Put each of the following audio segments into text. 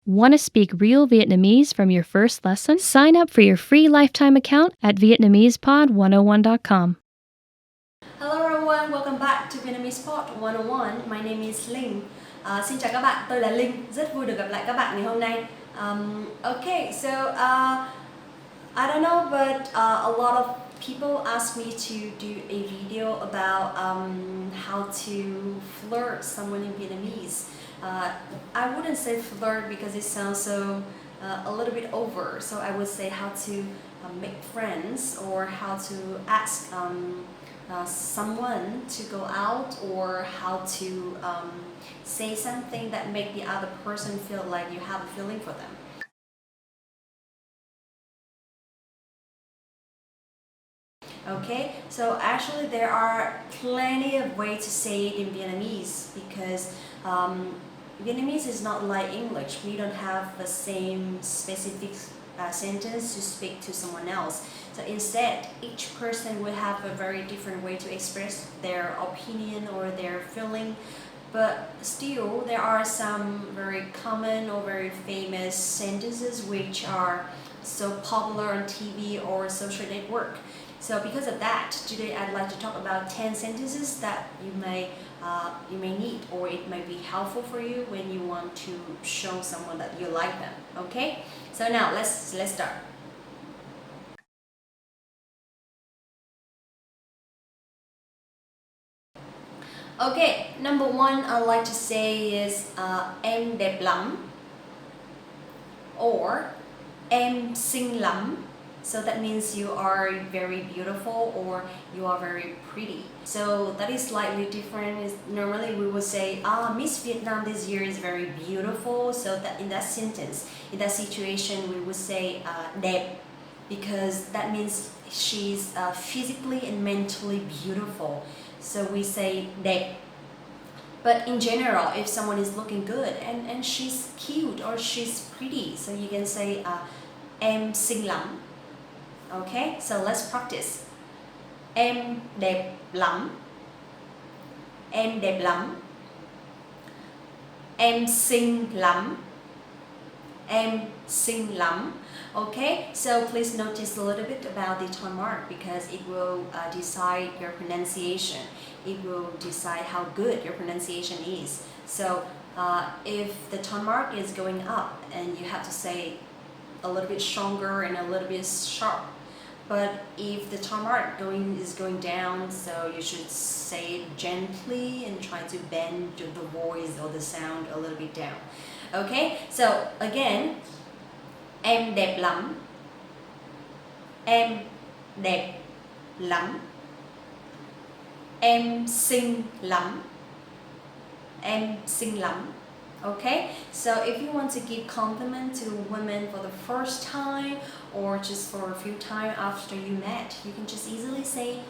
Want to speak real Vietnamese from your first lesson? Sign up for your free lifetime account at Vietnamesepod101.com. Hello everyone, welcome back to Vietnamese Pod 101. My name is Linh. Xin chào các bạn, tôi là Linh. Rất vui được gặp lại các bạn ngày hôm nay. Okay, so I don't know, but a lot of people ask me to do a video about how to flirt someone in Vietnamese. I wouldn't say flirt because it sounds so a little bit over. So I would say how to make friends or how to ask someone to go out, or how to say something that make the other person feel like you have a feeling for them. Okay, so actually there are plenty of ways to say it in Vietnamese, because Vietnamese is not like English. We don't have the same specific sentence to speak to someone else. So instead, each person will have a very different way to express their opinion or their feeling. But still, there are some very common or very famous sentences which are so popular on TV or social network. So because of that, today I'd like to talk about 10 sentences that you may need, or it may be helpful for you when you want to show someone that you like them. Okay? So now let's start. Okay, number one I'd like to say is em đẹp lắm, or em xinh lắm. So that means you are very beautiful or you are very pretty. So that is slightly different. Normally we would say, Miss Vietnam this year is very beautiful. So that in that sentence, in that situation, we would say đẹp, because that means she's physically and mentally beautiful. So we say đẹp. But in general, if someone is looking good and she's cute or she's pretty, so you can say em xinh lắm. Okay, so let's practice. Em đẹp lắm. Em đẹp lắm. Em xinh lắm. Em xinh lắm. Okay, so please notice a little bit about the tone mark, because it will decide your pronunciation. It will decide how good your pronunciation is. So if the tone mark is going up, and you have to say a little bit stronger and a little bit sharp. But if the tone mark is going down, so you should say it gently and try to bend the voice or the sound a little bit down. Okay, so again, em đẹp lắm. Em đẹp lắm. Em xinh lắm. Em xinh lắm. Okay, so if you want to give compliment to women for the first time, or just for a few times after you met, you can just easily say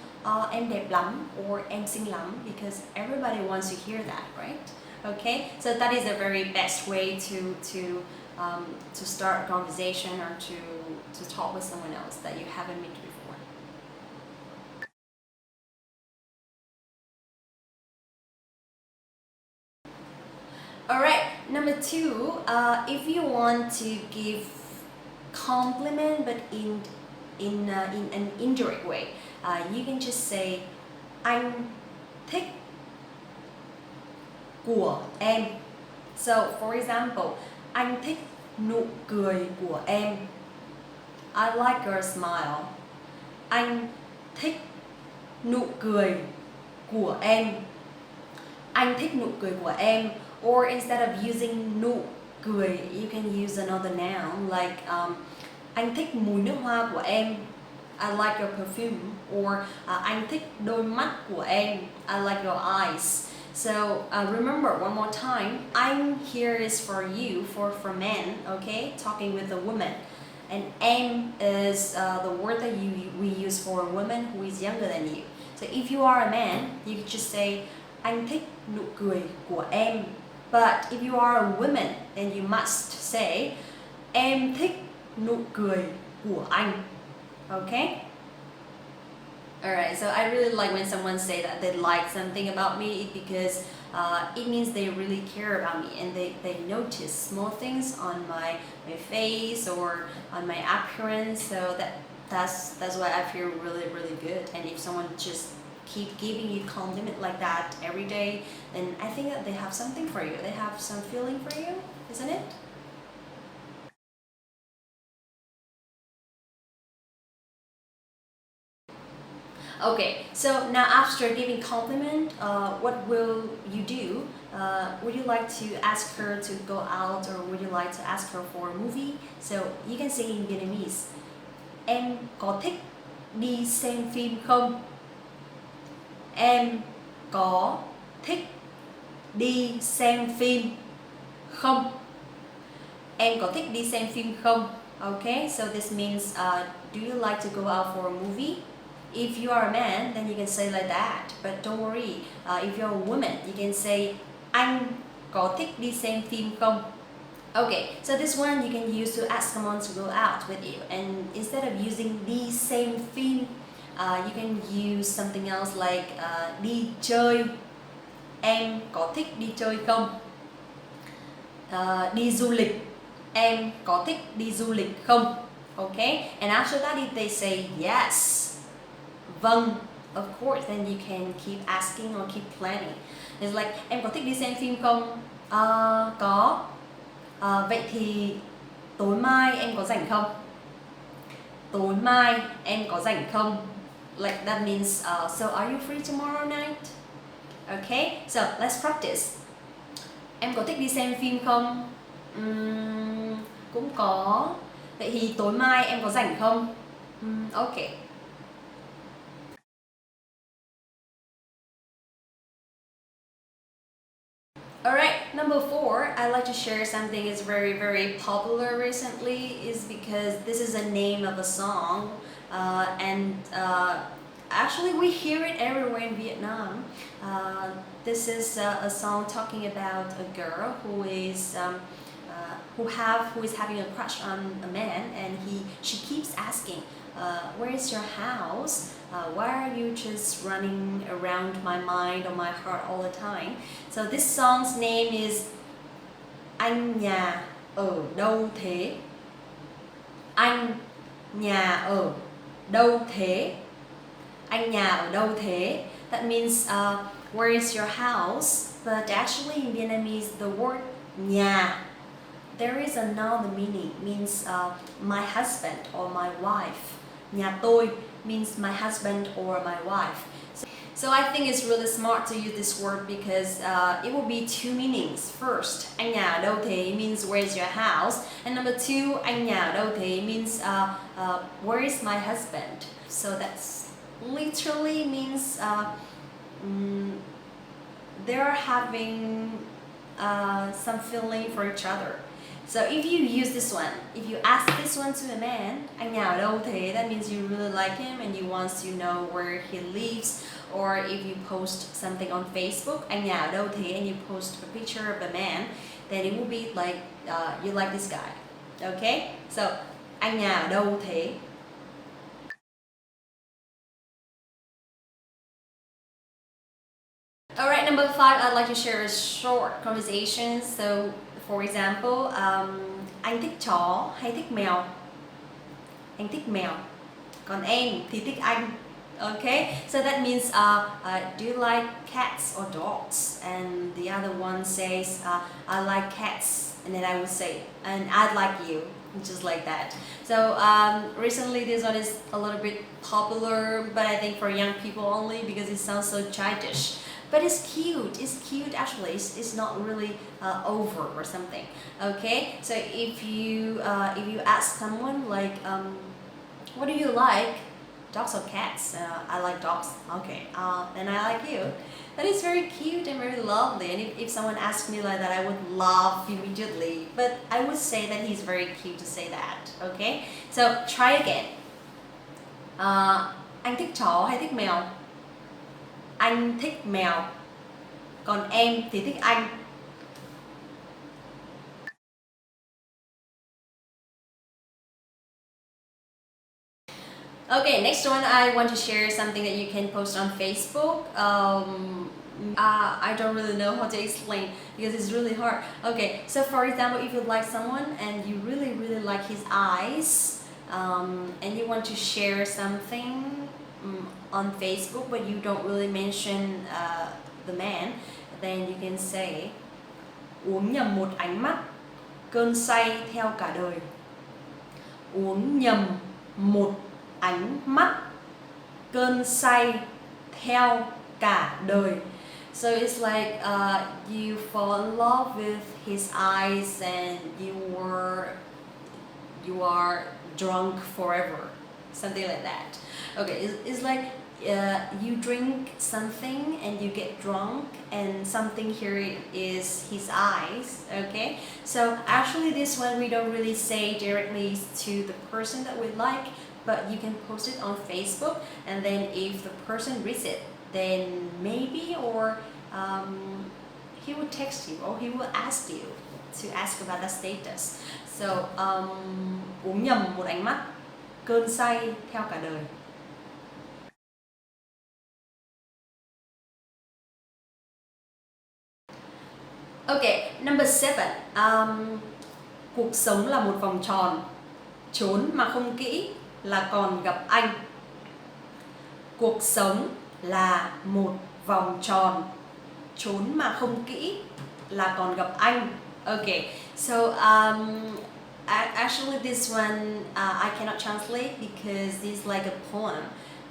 em đẹp lắm or em xinh lắm, because everybody wants to hear that, right? Okay, so that is a very best way to start a conversation, or to talk with someone else that you haven't met before. Alright, number two, if you want to give compliment but in an indirect way, you can just say anh thích của em. So for example, anh thích nụ cười của em. I like your smile. Anh thích nụ cười của em. Anh thích nụ cười của em. Or instead of using nụ cười, you can use another noun like anh thích mùi nước hoa của em. I like your perfume. Or anh thích đôi mắt của em. I like your eyes. So remember one more time, anh here is for you, for men, okay, talking with a woman. And em is the word that we use for a woman who is younger than you. So if you are a man, you can just say anh thích nụ cười của em. But if you are a woman, then you must say em thích nụ cười của anh. Okay? Alright, so I really like when someone say that they like something about me because it means they really care about me and they notice small things on my face or on my appearance. So that's why I feel really good. And if someone just keep giving you compliment like that every day, then I think that they have something for you. They have some feeling for you, isn't it? Okay, so now after giving compliment, what will you do? Would you like to ask her to go out or would you like to ask her for a movie? So you can say in Vietnamese, em có thích đi xem phim không? Em có thích đi xem phim không? Em có thích đi xem phim không? Okay, so this means, do you like to go out for a movie? If you are a man, then you can say like that. But don't worry, if you're a woman, you can say anh có thích đi xem phim không? Okay, so this one you can use to ask someone to go out with you. And instead of using đi xem phim, you can use something else like đi chơi. Em có thích đi chơi không? Đi du lịch. Em có thích đi du lịch không? Okay, and after that if they say yes, vâng, of course, then you can keep asking or keep planning. It's like em có thích đi xem phim không? Có. Vậy thì tối mai em có rảnh không? Tối mai em có rảnh không? Like that means, so are you free tomorrow night? Okay, so let's practice. Em có thích đi xem phim không? Cũng có. Vậy thì tối mai em có rảnh không? Okay. Alright, number 4, I'd like to share something is very popular recently is because this is a name of a song and actually we hear it everywhere in Vietnam. This is a song talking about a girl who is who is having a crush on a man and she keeps asking, where is your house? Why are you just running around my mind or my heart all the time? So this song's name is Anh nhà ở đâu thế? Anh nhà ở đâu thế? Anh nhà ở đâu thế? That means where is your house? But actually in Vietnamese the word nhà, there is another meaning, means my husband or my wife. Nhà tôi means my husband or my wife. So I think it's really smart to use this word because it will be two meanings. First, anh nhà ở đâu thế means where is your house, and number two, anh nhà ở đâu thế means where is my husband. So that's literally means they're having some feeling for each other. So if you use this one, if you ask this one to a man, anh nhà ở đâu thế, that means you really like him and you want to know where he lives. Or if you post something on Facebook, anh nhà ở đâu thế, and you post a picture of the man, then it will be like you like this guy. Okay? So, anh nhà ở đâu thế? Alright, number 5, I'd like to share a short conversation. So, for example, anh thích chó hay thích mèo? Anh thích mèo. Còn em thì thích anh. Okay, so that means do you like cats or dogs? And the other one says I like cats, and then I would say, and I'd like you, just like that. So recently this one is a little bit popular, but I think for young people only because it sounds so childish. But it's cute actually, it's not really over or something. Okay, so if you ask someone like what do you like, dogs or cats? I like dogs. Okay, and I like you. That is very cute and very lovely. And if someone asked me like that, I would laugh immediately. But I would say that he's very cute to say that. Okay, so try again. Anh thích chó hay thích mèo? Anh thích mèo. Còn em thì thích anh. Okay, next one, I want to share something that you can post on Facebook. I don't really know how to explain because it's really hard. Okay, so for example, if you like someone and you really, really like his eyes, and you want to share something on Facebook, but you don't really mention the man, then you can say uống nhầm một ánh mắt, cơn say theo cả đời. Uống nhầm một ánh mắt, cơn say theo cả đời. So it's like you fall in love with his eyes and you are drunk forever, something like that. Okay, it's like you drink something and you get drunk, and something here is his eyes. Okay, so actually this one we don't really say directly to the person that we like, but you can post it on Facebook, and then if the person reads it, then maybe or he will text you or he will ask you to ask about the status. So uống nhầm một ánh mắt, cơn say theo cả đời. Okay, number 7. Cuộc sống là một vòng tròn, trốn mà không kỹ là còn gặp anh. Cuộc sống là một vòng tròn, trốn mà không kỹ là còn gặp anh. Okay, so actually this one I cannot translate because it's like a poem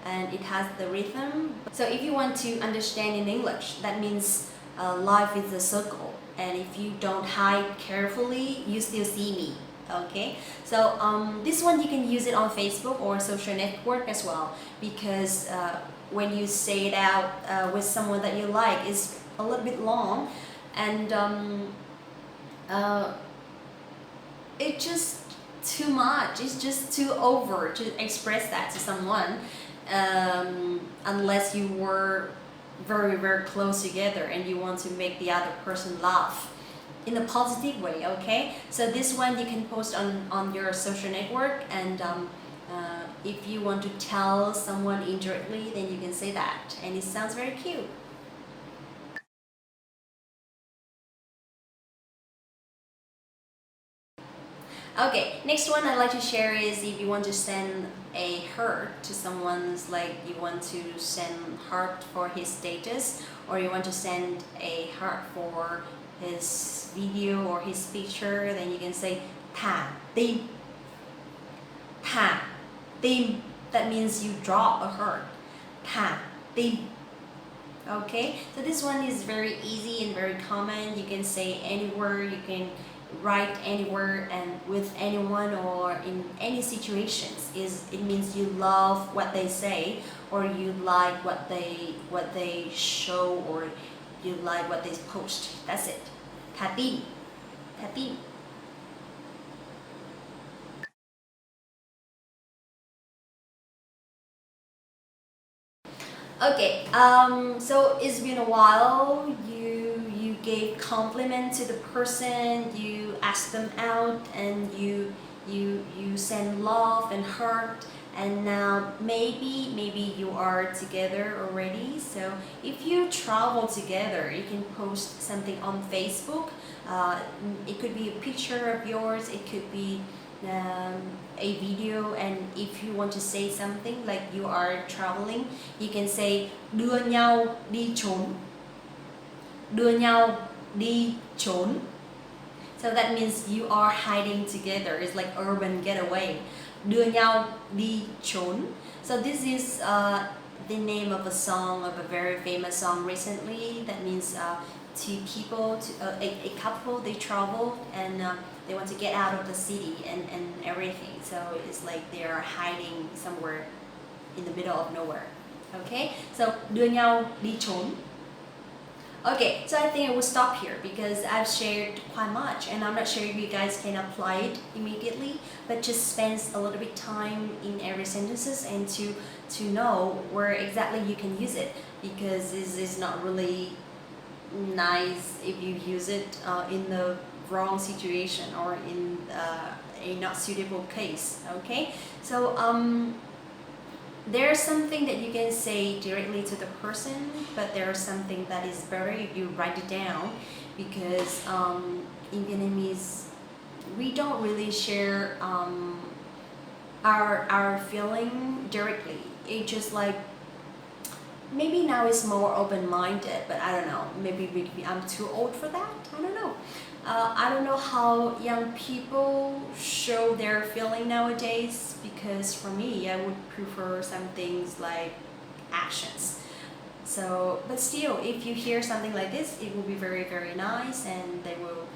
and it has the rhythm. So if you want to understand in English, that means life is a circle, and if you don't hide carefully, you still see me. Okay, so this one you can use it on Facebook or social network as well, because when you say it out with someone that you like, it's a little bit long, and it's just too much. It's just too over to express that to someone, unless you were very, very close together and you want to make the other person laugh in a positive way. Okay, so this one you can post on your social network, and if you want to tell someone indirectly, then you can say that, and it sounds very cute. Okay, next one I'd like to share is if you want to send a heart to someone's, like you want to send heart for his status, or you want to send a heart for his video or his picture, then you can say thả tim. Thả tim, that means you drop a heart. Thả tim. Okay, so this one is very easy and very common. You can say anywhere, you can write anywhere and with anyone or in any situations. It means you love what they say, or you like what they show, or you like what they post. That's it. Thả tim. Thả tim. Okay, so it's been a while. You gave compliment to the person, you asked them out, and you send love and heart, and now maybe you are together already. So if you travel together, you can post something on Facebook. It could be a picture of yours, it could be a video, and if you want to say something like you are traveling, you can say đưa nhau đi trốn. Đưa nhau đi trốn. So that means you are hiding together. It's like urban getaway. Đưa nhau đi trốn. So this is the name of a song, of a very famous song recently. That means two people, a couple, they traveled and they want to get out of the city and everything. So it's like they are hiding somewhere in the middle of nowhere. Okay, so đưa nhau đi trốn. Okay, so I think I will stop here because I've shared quite much, and I'm not sure if you guys can apply it immediately, but just spend a little bit time in every sentences and to know where exactly you can use it, because this is not really nice if you use it in the wrong situation or in a not suitable case. Okay, so there's something that you can say directly to the person, but there's something that is better if you write it down, because in Vietnamese we don't really share our feeling directly. It's just like, maybe now it's more open-minded, but I don't know, maybe I'm too old for that, I don't know. I don't know how young people show their feeling nowadays, because for me, I would prefer some things like actions. So, but still, if you hear something like this, it will be very, very nice, and they will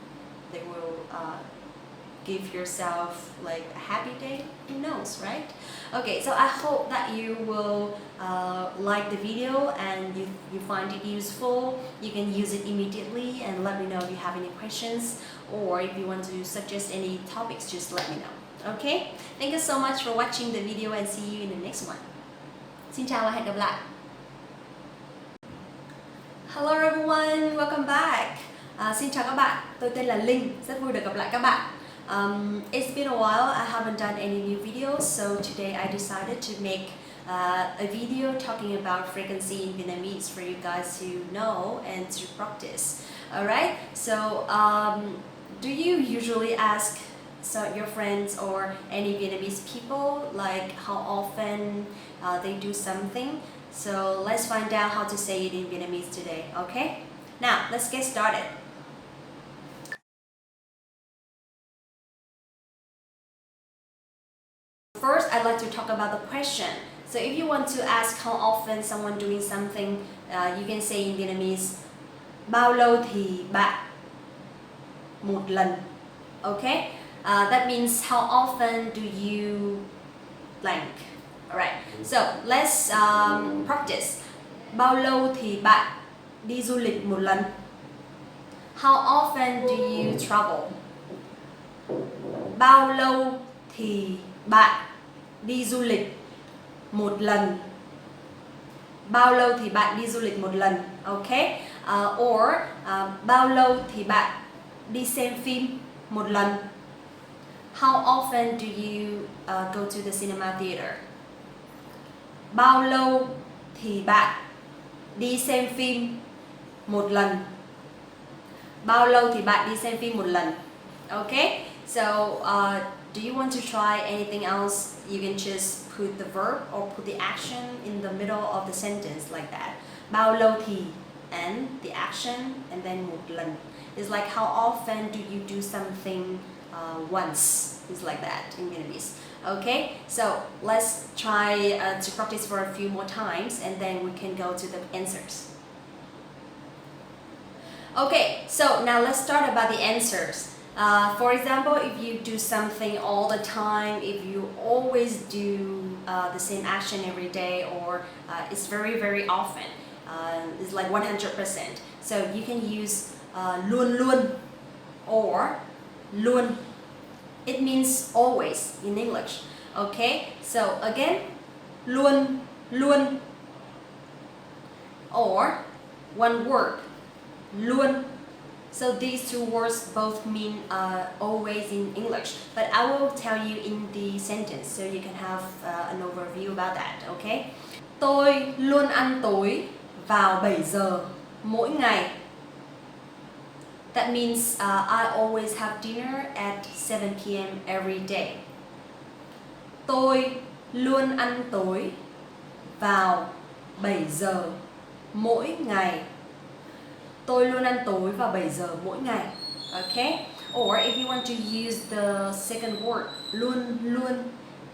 give yourself like a happy day, who knows, right? Okay, so I hope that you will like the video and you find it useful. You can use it immediately, and let me know if you have any questions, or if you want to suggest any topics, just let me know. Okay, thank you so much for watching the video, and see you in the next one. Xin chào và hẹn gặp lại. Hello everyone, welcome back. Xin chào các bạn, tôi tên là Linh, rất vui được gặp lại các bạn. It's been a while, I haven't done any new videos, so today I decided to make a video talking about frequency in Vietnamese for you guys to know and to practice. Alright, so do you usually ask your friends or any Vietnamese people like how often they do something? So let's find out how to say it in Vietnamese today, okay? Now, let's get started. First, I'd like to talk about the question. So if you want to ask how often someone doing something, you can say in Vietnamese, bao lâu thì bạn một lần. Okay? That means how often do you blank. Alright, so let's practice. Bao lâu thì bạn đi du lịch một lần? How often do you travel? Bao lâu thì bạn đi du lịch một lần? Bao lâu thì bạn đi du lịch một lần? Okay? Or bao lâu thì bạn đi xem phim một lần? How often do you go to the cinema theater? Bao lâu thì bạn đi xem phim một lần? Bao lâu thì bạn đi xem phim một lần? Okay? So, do you want to try anything else? You can just put the verb or put the action in the middle of the sentence like that. Bao lâu thì, and the action, and then một lần. It's like how often do you do something once? It's like that in Vietnamese. Okay, so let's try to practice for a few more times, and then we can go to the answers. Okay, so now let's start about the answers. For example, if you do something all the time, if you always do the same action every day, or it's very, very often, it's like 100%. So you can use luôn luôn or luôn. It means always in English. Okay, so again, luôn luôn, or one word, luôn. So these two words both mean always in English, but I will tell you in the sentence so you can have an overview about that, okay? Tôi luôn ăn tối vào 7 giờ mỗi ngày. That means I always have dinner at 7 p.m. every day. Tôi luôn ăn tối vào 7 giờ mỗi ngày. Tôi luôn ăn tối vào 7 giờ mỗi ngày. Okay? Or if you want to use the second word, luôn luôn,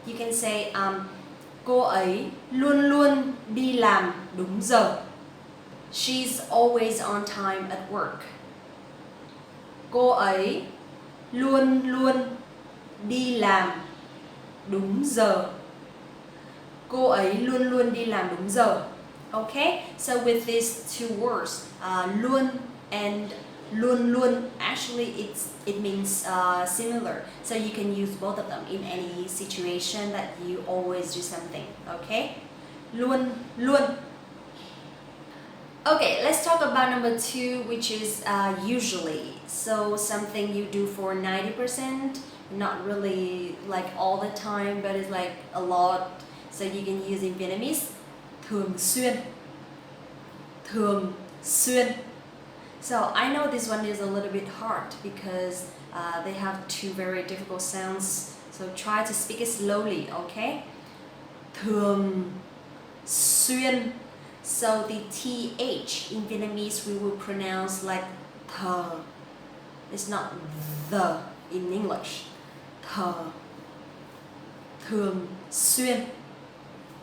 you can say cô ấy luôn luôn đi làm đúng giờ. She's always on time at work. Cô ấy luôn luôn đi làm đúng giờ. Cô ấy luôn luôn đi làm đúng giờ. Okay, so with these two words, luôn and luôn luôn, actually it means similar. So you can use both of them in any situation that you always do something. Okay, luôn luôn. Okay, let's talk about number 2, which is usually. So something you do for 90%, not really like all the time, but it's like a lot. So you can use in Vietnamese thường xuyên. Thường xuyên. So I know this one is a little bit hard because they have two very difficult sounds. So try to speak it slowly, okay? Thường xuyên. So the TH in Vietnamese we will pronounce like thờ. It's not the in English. Thờ. Thường xuyên.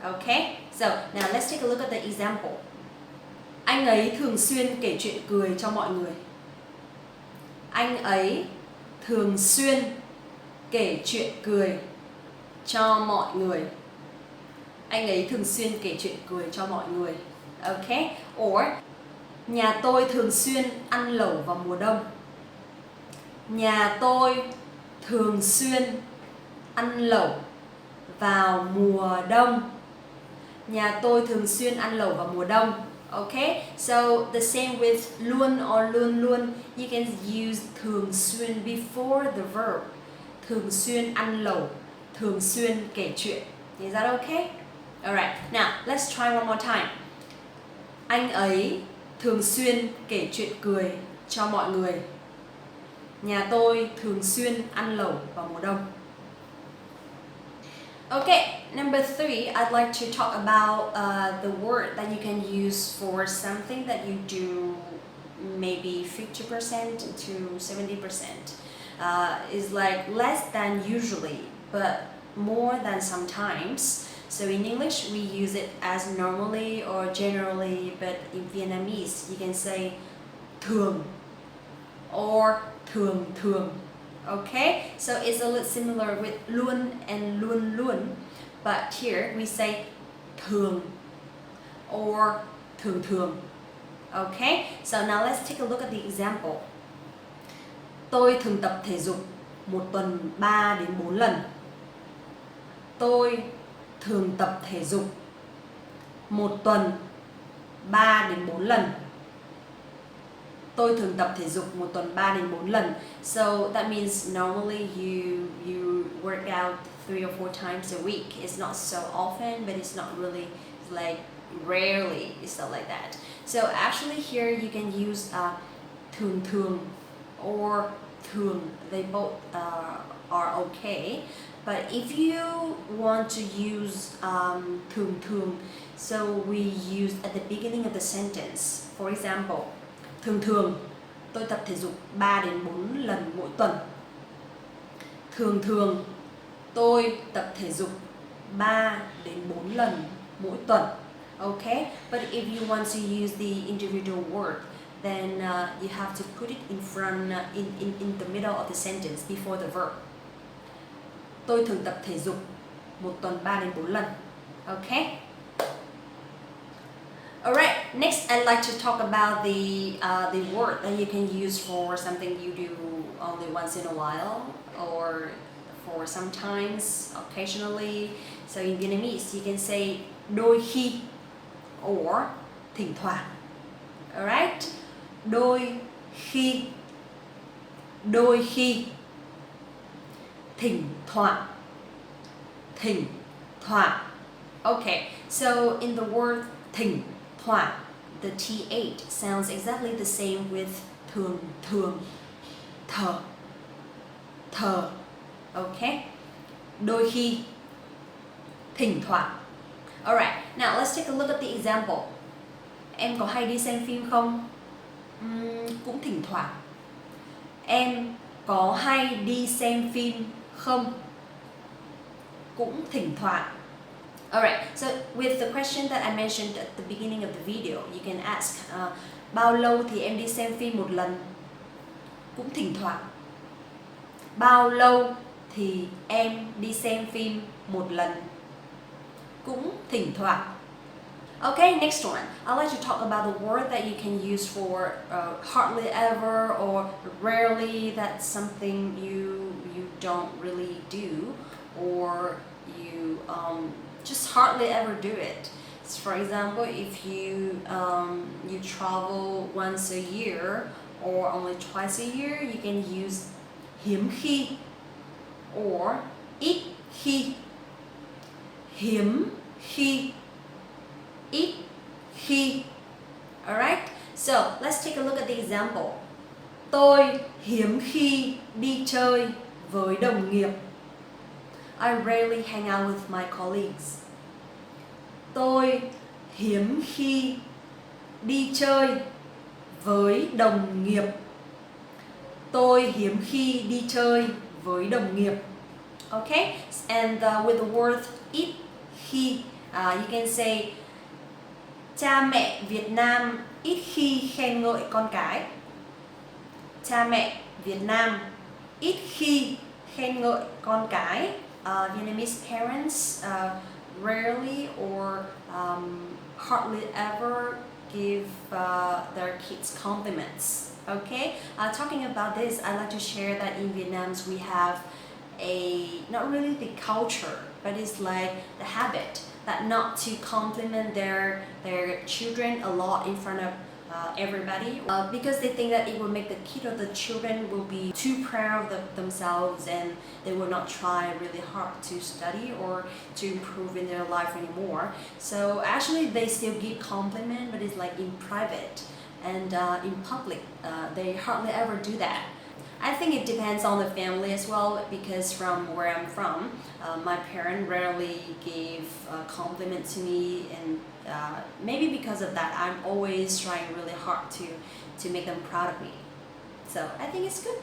Okay? So now let's take a look at the example. Anh ấy thường xuyên kể chuyện cười cho mọi người. Anh ấy thường xuyên kể chuyện cười cho mọi người. Anh ấy thường xuyên kể chuyện cười cho mọi người. Okay? Or nhà tôi thường xuyên ăn lẩu vào mùa đông. Nhà tôi thường xuyên ăn lẩu vào mùa đông. Nhà tôi thường xuyên ăn lẩu vào mùa đông. Okay, so the same with luôn or luôn luôn, you can use thường xuyên before the verb. Thường xuyên ăn lẩu, thường xuyên kể chuyện. Is that okay? Alright, now let's try one more time. Anh ấy thường xuyên kể chuyện cười cho mọi người. Nhà tôi thường xuyên ăn lẩu vào mùa đông. Okay, number 3, I'd like to talk about the word that you can use for something that you do maybe 50% to 70%. Is like less than usually, but more than sometimes. So in English, we use it as normally or generally, but in Vietnamese, you can say thường or thường thường. Okay, so it's a little similar with luôn and luôn luôn, but here we say thường or thường thường. Okay, so now let's take a look at the example. Tôi thường tập thể dục một tuần 3 đến 4 lần. Tôi thường tập thể dục một tuần 3 đến 4 lần. Tôi thường tập thể dục một tuần 3 đến 4 lần. So that means normally you work out 3 or 4 times a week. It's not so often, but it's not really like rarely. It's not like that. So actually here you can use thường thường or thường. They both are okay. But if you want to use thường thường, so we use at the beginning of the sentence. For example, thường thường tôi tập thể dục 3 đến 4 lần mỗi tuần. Thường thường tôi tập thể dục 3 đến 4 lần mỗi tuần. Okay? But if you want to use the individual word, then you have to put it in front, in the middle of the sentence before the verb. Tôi thường tập thể dục một tuần 3 đến 4 lần. Okay? Alright, next I'd like to talk about the word that you can use for something you do only once in a while or for sometimes, occasionally. So in Vietnamese, you can say đôi khi or thỉnh thoảng. Alright? Đôi khi. Đôi khi. Thỉnh thoảng. Thỉnh thoảng. Okay, so in the word thỉnh thoảng, the th sounds exactly the same with thường thường, thờ, thờ. Okay? Đôi khi, thỉnh thoảng. Alright, now let's take a look at the example. Em có hay đi xem phim không? Cũng thỉnh thoảng. Em có hay đi xem phim không? Cũng thỉnh thoảng. Alright, so with the question that I mentioned at the beginning of the video, you can ask bao lâu thì em đi xem phim một lần? Cũng thỉnh thoảng. Bao lâu thì em đi xem phim một lần? Cũng thỉnh thoảng. Okay, next one. I'd like to talk about the word that you can use for hardly ever or rarely. That's something you don't really do, or you just hardly ever do it. So for example, if you travel once a year or only twice a year, you can use hiếm khi or ít khi. Hiếm khi, ít khi. Alright, so let's take a look at the example. Tôi hiếm khi đi chơi với đồng nghiệp. I rarely hang out with my colleagues. Tôi hiếm khi đi chơi với đồng nghiệp. Tôi hiếm khi đi chơi với đồng nghiệp. Okay, and with the word ít khi, you can say cha mẹ Việt Nam ít khi khen ngợi con cái. Cha mẹ Việt Nam ít khi khen ngợi con cái. Vietnamese parents rarely or hardly ever give their kids compliments. Okay, talking about this, I'd like to share that in Vietnam we have not really the culture, but it's like the habit that not to compliment their children a lot in front of everybody, because they think that it will make the kid or the children will be too proud of themselves and they will not try really hard to study or to improve in their life anymore. So actually they still give compliment, but it's like in private, and in public they hardly ever do that. I think it depends on the family as well, because from where I'm from, my parents rarely gave a compliment to me, and maybe because of that, I'm always trying really hard to make them proud of me. So I think it's good.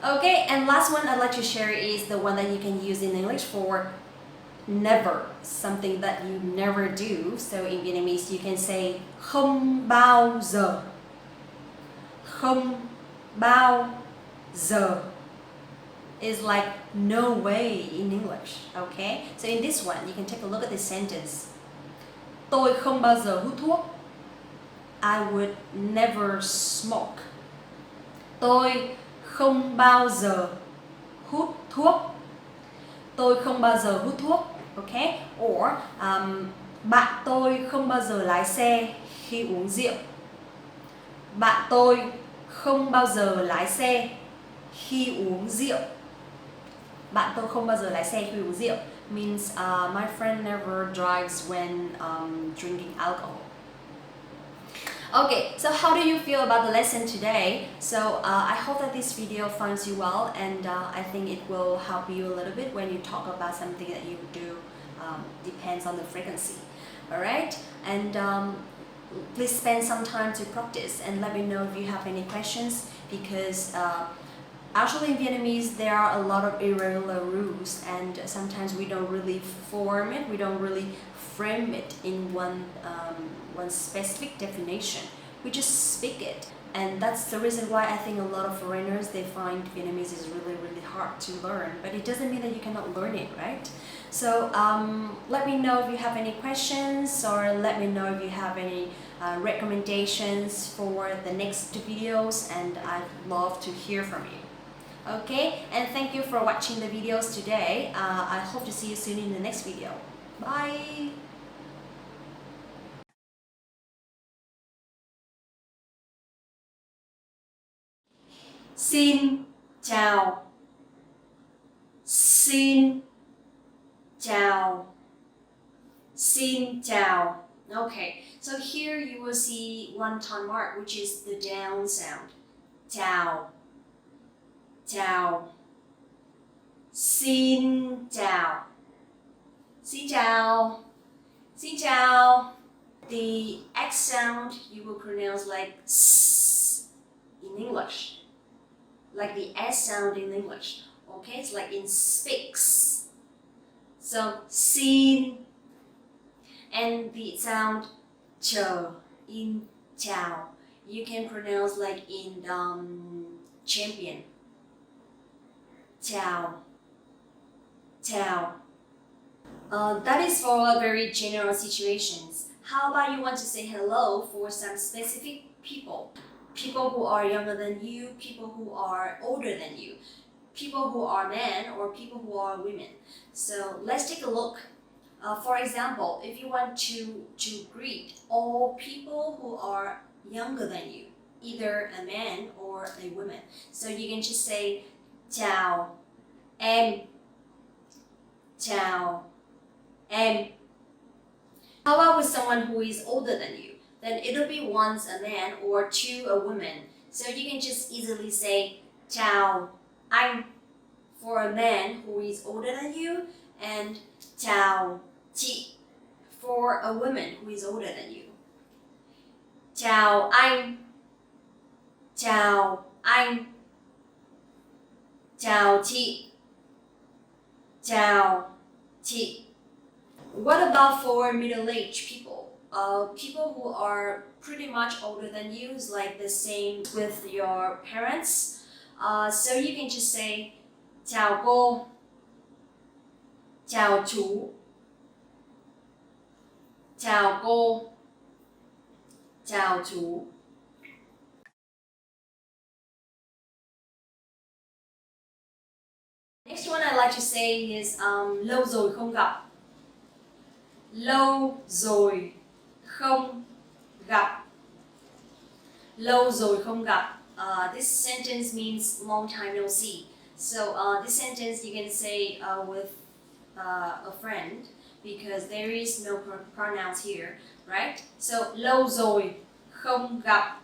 Okay, and last one I'd like to share is the one that you can use in English for never, something that you never do. So in Vietnamese, you can say không bao giờ. Không bao giờ is like no way in English. Okay, so in this one you can take a look at this sentence. Tôi không bao giờ hút thuốc. I would never smoke. Tôi không bao giờ hút thuốc. Tôi không bao giờ hút thuốc. Okay, or bạn tôi không bao giờ lái xe khi uống rượu. Bạn tôi không bao giờ lái xe khi uống rượu. Bạn tôi không bao giờ lái xe khi uống rượu means my friend never drives when drinking alcohol. Okay, so how do you feel about the lesson today? So I hope that this video finds you well, and I think it will help you a little bit when you talk about something that you do depends on the frequency. Alright, and please spend some time to practice and let me know if you have any questions, because actually in Vietnamese there are a lot of irregular rules, and sometimes we don't really form it, we don't really frame it in one specific definition. We just speak it, and that's the reason why I think a lot of foreigners, they find Vietnamese is really hard to learn, but it doesn't mean that you cannot learn it, right? So let me know if you have any questions, or let me know if you have any recommendations for the next videos, and I'd love to hear from you. Okay, and thank you for watching the videos today. I hope to see you soon in the next video. Bye! Xin chào. Xin chào. Xin chào. Okay, so here you will see one tone mark, which is the down sound. Chào. Chào. Xin chào. Xin chào. Xin chào. The X sound you will pronounce like S in English. Like the S sound in English. Okay, it's like in speaks. So xin, and the sound ch in chào, you can pronounce like in champion. Chào. Chào. That is for very general situations. How about you want to say hello for some specific people? People who are younger than you, people who are older than you, people who are men or people who are women. So let's take a look. For example, if you want to greet all people who are younger than you, either a man or a woman, so you can just say chào em, chào em. How about with someone who is older than you? Then it'll be once a man or two a woman. So you can just easily say chào anh for a man who is older than you, and chào chị for a woman who is older than you. Chào anh, chào anh, chào chị, chào chị. What about for middle-aged people? People who are pretty much older than you, is like the same with your parents. So you can just say chào cô, chào chú, chào cô, chào chú. Next one I like to say is lâu rồi không gặp. Lâu rồi không gặp. Lâu rồi không gặp. This sentence means long time no see. So this sentence you can say with a friend, because there is no pronouns here, right? So lâu rồi không gặp.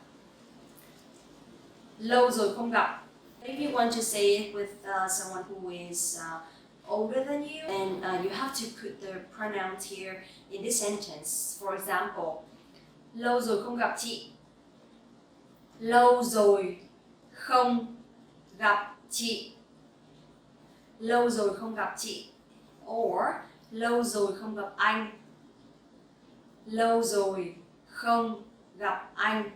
Lâu rồi không gặp. If you want to say it with someone who is older than you, and you have to put the pronouns here in this sentence. For example, lâu rồi không gặp chị. Lâu rồi không gặp chị. Lâu rồi không gặp chị. Or lâu rồi không gặp anh. Lâu rồi không gặp anh.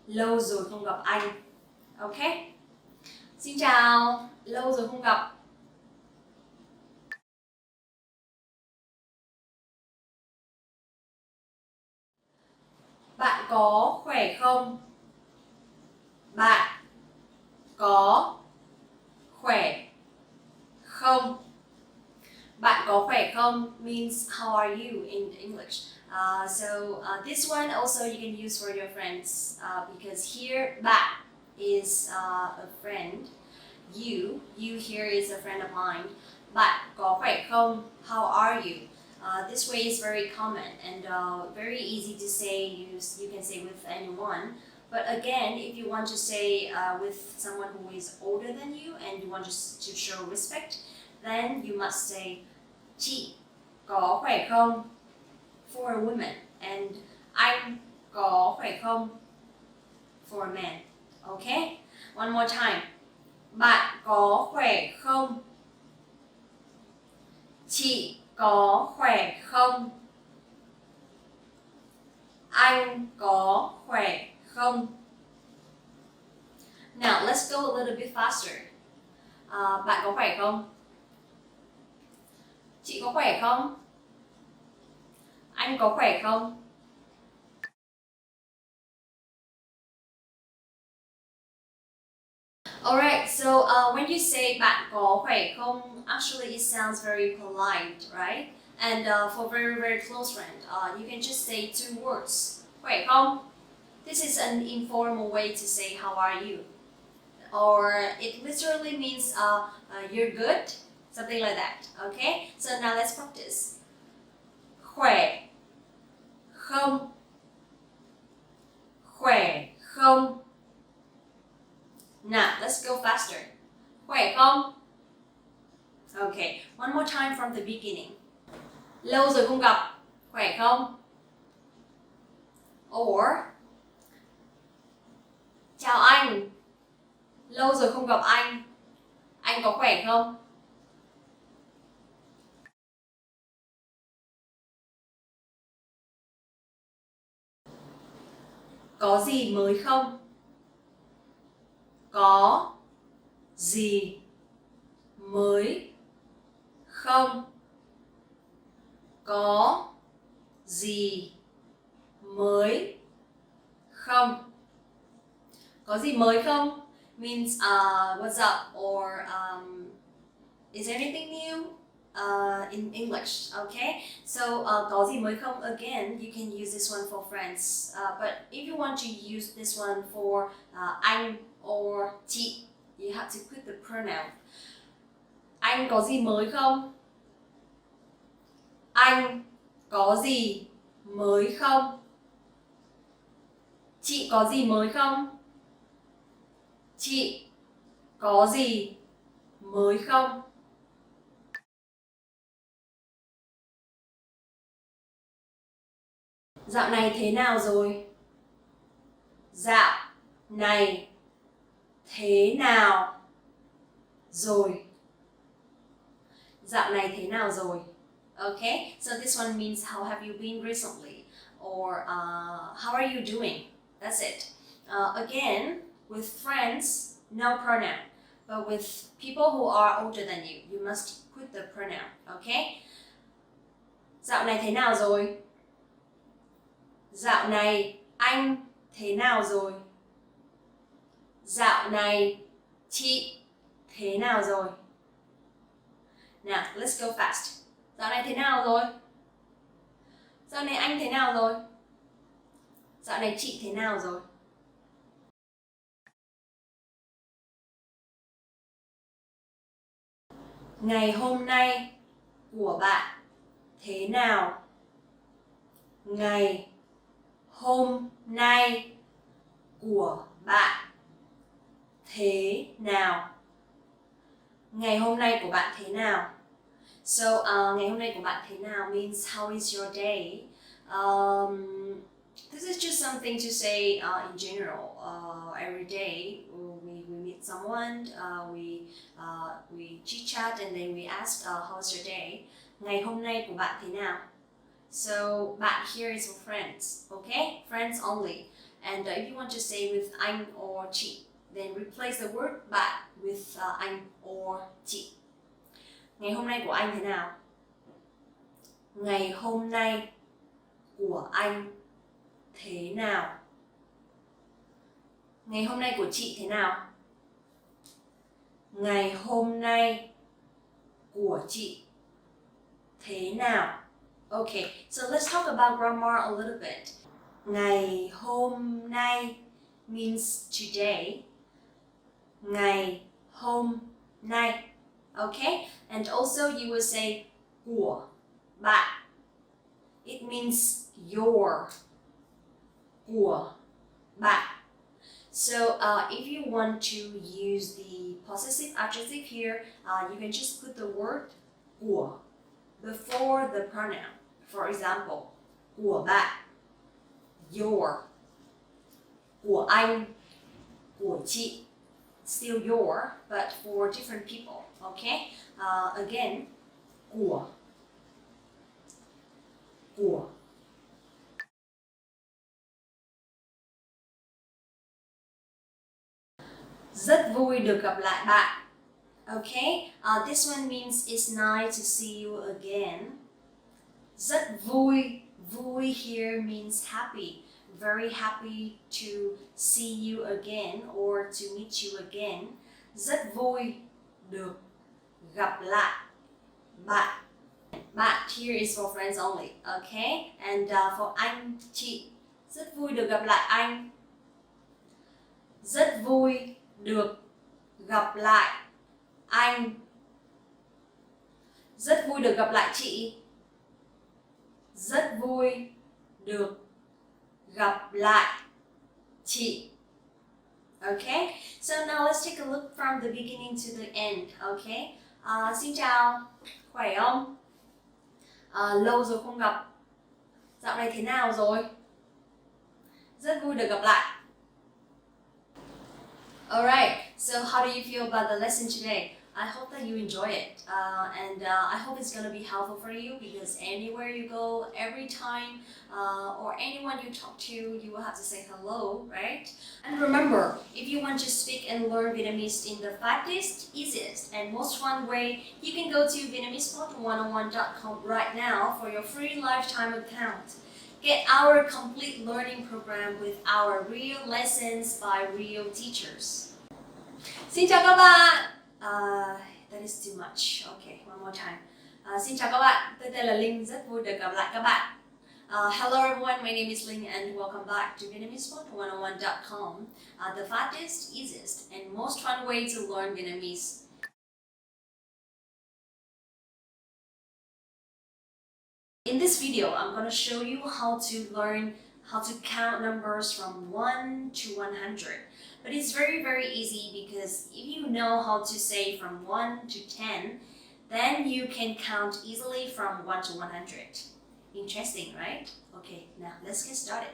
Lâu rồi không gặp anh. Okay? Xin chào, lâu rồi không gặp. Bạn có khỏe không? Bạn có khỏe không? Bạn có khỏe không means how are you in English. This one also you can use for your friends, because here bạn is a friend. You here is a friend of mine. Bạn có khỏe không? How are you? This way is very common and very easy to say. You can say with anyone. But again, if you want to say with someone who is older than you and you want just to show respect, then you must say chị có khỏe không for a woman, and anh có khỏe không for a man. Okay? One more time. Bạn có khỏe không? Chị có khỏe không? Anh có khỏe không? Now let's go a little bit faster. Bạn có khỏe không? Chị có khỏe không? Anh có khỏe không? Alright, so when you say bạn có khỏe không, actually it sounds very polite, right? And for very, very close friend, you can just say two words. Khỏe không? This is an informal way to say how are you? Or it literally means you're good, something like that. Okay? So now let's practice. Khỏe không? Khỏe không? Now let's go faster. Khỏe không? Okay, one more time from the beginning. Lâu rồi không gặp. Khỏe không? Or chào anh. Lâu rồi không gặp anh. Anh có khỏe không? Có gì mới không? Có gì mới không? Có gì mới không? Có gì mới không means what's up, or is there anything new in English? Okay, so có gì mới không, again you can use this one for friends, but if you want to use this one for anh or chị, you have to put the pronoun. Anh có gì mới không? Anh có gì mới không? Chị có gì mới không? Chị có gì mới không? Dạo này thế nào rồi? Dạo này thế nào rồi? Dạo này thế nào rồi? Okay, so this one means how have you been recently, or how are you doing? That's it. Again, with friends, no pronoun, but with people who are older than you, you must put the pronoun. Okay. Dạo này thế nào rồi? Dạo này anh thế nào rồi? Dạo này chị thế nào rồi? Now, let's go fast. Dạo này thế nào rồi? Dạo này anh thế nào rồi? Dạo này chị thế nào rồi? Ngày hôm nay của bạn thế nào? Ngày hôm nay của bạn thế nào? Ngày hôm nay của bạn thế nào? So, ngày hôm nay của bạn thế nào means how is your day? This is just something to say in general. Every day we meet someone, we chit chat and then we ask how's your day? Ngày hôm nay của bạn thế nào? So bạn here is for friends, okay? Friends only. And if you want to say with anh or chị, then replace the word bạn with anh or chị. Ngày hôm nay của anh thế nào? Ngày hôm nay của anh thế nào? Ngày hôm nay của chị thế nào? Ngày hôm nay của chị thế nào? Okay, so let's talk about grammar a little bit. Ngày hôm nay means today. Ngày hôm nay. Okay? And also you will say của bạn. It means your. Của bạn. So if you want to use the possessive adjective here, you can just put the word của before the pronoun. For example, của bạn, your, của anh, của chị. Still your, but for different people. Okay? Again, của. Rất vui được gặp lại bạn. Okay? This one means it's nice to see you again. Rất vui. Vui here means happy. Very happy to see you again or to meet you again. Rất vui được gặp lại bạn. Bạn here is for friends only. Okay? And for anh, chị. Rất vui được gặp lại anh. Rất vui được gặp lại anh. Rất vui được gặp lại chị. Rất vui được gặp lại chị. Okay? So now let's take a look from the beginning to the end. Okay? Xin chào, khỏe không? Lâu rồi không gặp. Dạo này thế nào rồi? Rất vui được gặp lại. Alright, so how do you feel about the lesson today? I hope that you enjoy it, and I hope it's going to be helpful for you, because anywhere you go, every time, or anyone you talk to, you will have to say hello, right? And remember, if you want to speak and learn Vietnamese in the fastest, easiest, and most fun way, you can go to VietnamesePod101.com right now for your free lifetime account. Get our complete learning program with our real lessons by real teachers. Xin chào các bạn. That is too much. Okay, one more time. Xin chào các bạn. Tôi tên là Linh, rất vui được gặp lại các bạn. Hello everyone, my name is Linh and welcome back to VietnamesePod101.com, the fastest, easiest, and most fun way to learn Vietnamese. In this video, I'm going to show you how to learn how to count numbers from 1 to 100. But it's very easy because if you know how to say from 1 to 10, then you can count easily from 1 to 100. Interesting, right? Okay, now let's get started.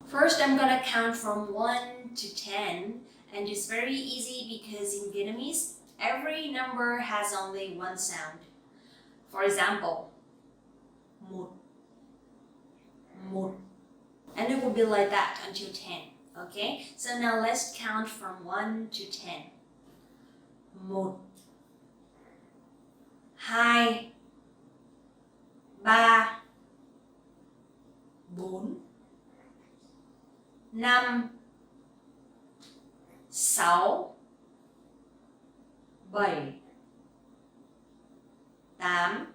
First, I'm gonna count from 1 to 10, and it's very easy because in Vietnamese, every number has only one sound. For example, một, một, and it will be like that until 10. Okay, so now let's count from 1 to 10. 1, 2, 3, 4, 5, 6, 7, 8, 9,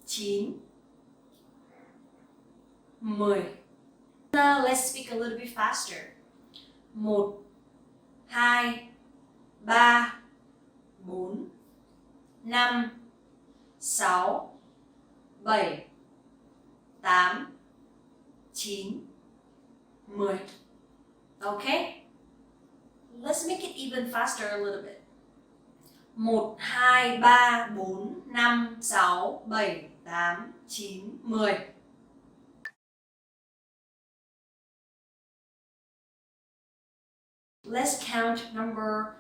10. Now let's speak a little bit faster. 1, 2, 3, 4, 5, 6, 7, 8, 9, 10. Okay? Let's make it even faster a little bit. 1, 2, 3, 4, 5, 6, 7, 8, 9, 10. Let's count number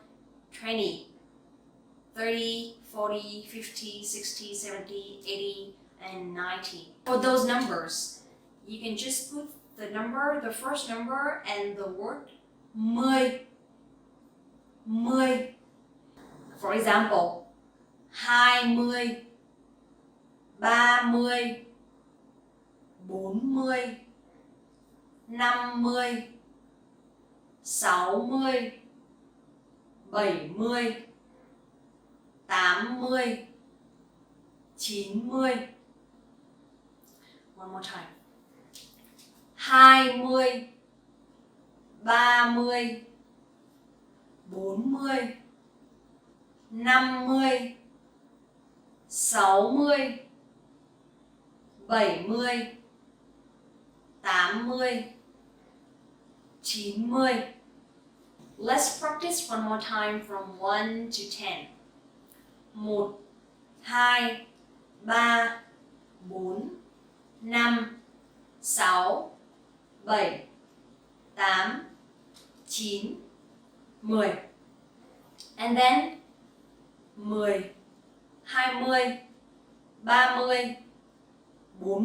20, 30, 40, 50, 60, 70, 80, and 90. For those numbers, you can just put the number, the first number, and the word 10. 10. For example, 20, 30, 40, 50, 60, 70, 80, 90. One more time. 20, 30, 40, 50, 60, 70, 80, 90. Let's practice one more time from 1 to 10. 1, 2, 3, 4, 5, 6, 7, 8, 9, 10. And then 10, 20, 30, 40, 50,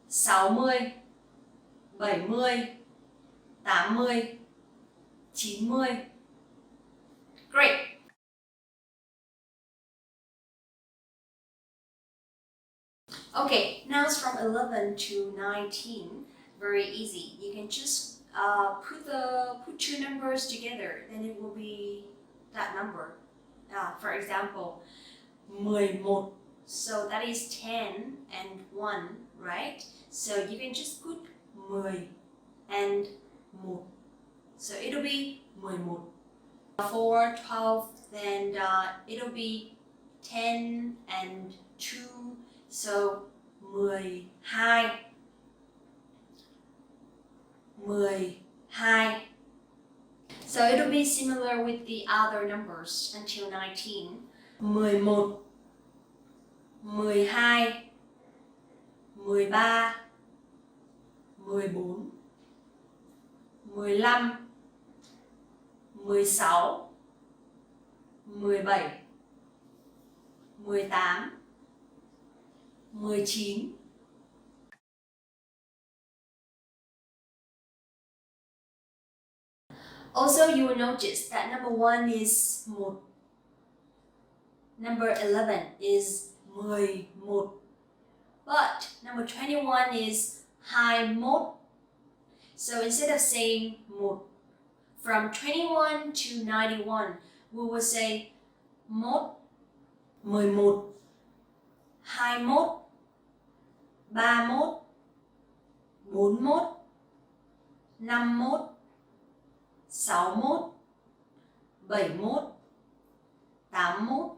60, 70, 80, 90. Great! Okay, now it's from 11 to 19. Very easy. You can just put two numbers together, then it will be that number. For example, 11. So that is 10 and 1, right? So you can just put 10 and 1. So it'll be 11. For 12, then it'll be 10 and 2. So 12. 12. So it'll be similar with the other numbers until 19. 11, 12, 13, 14, 15, 16, 17, 18, 19. Also, you will notice that number 1 is 1. Number 11 is 11. But number 21 is 21. So instead of saying 1, from 21 to 91, we will say 1, 11, 21, 31, 41, 51, 61, 71, 81, 91.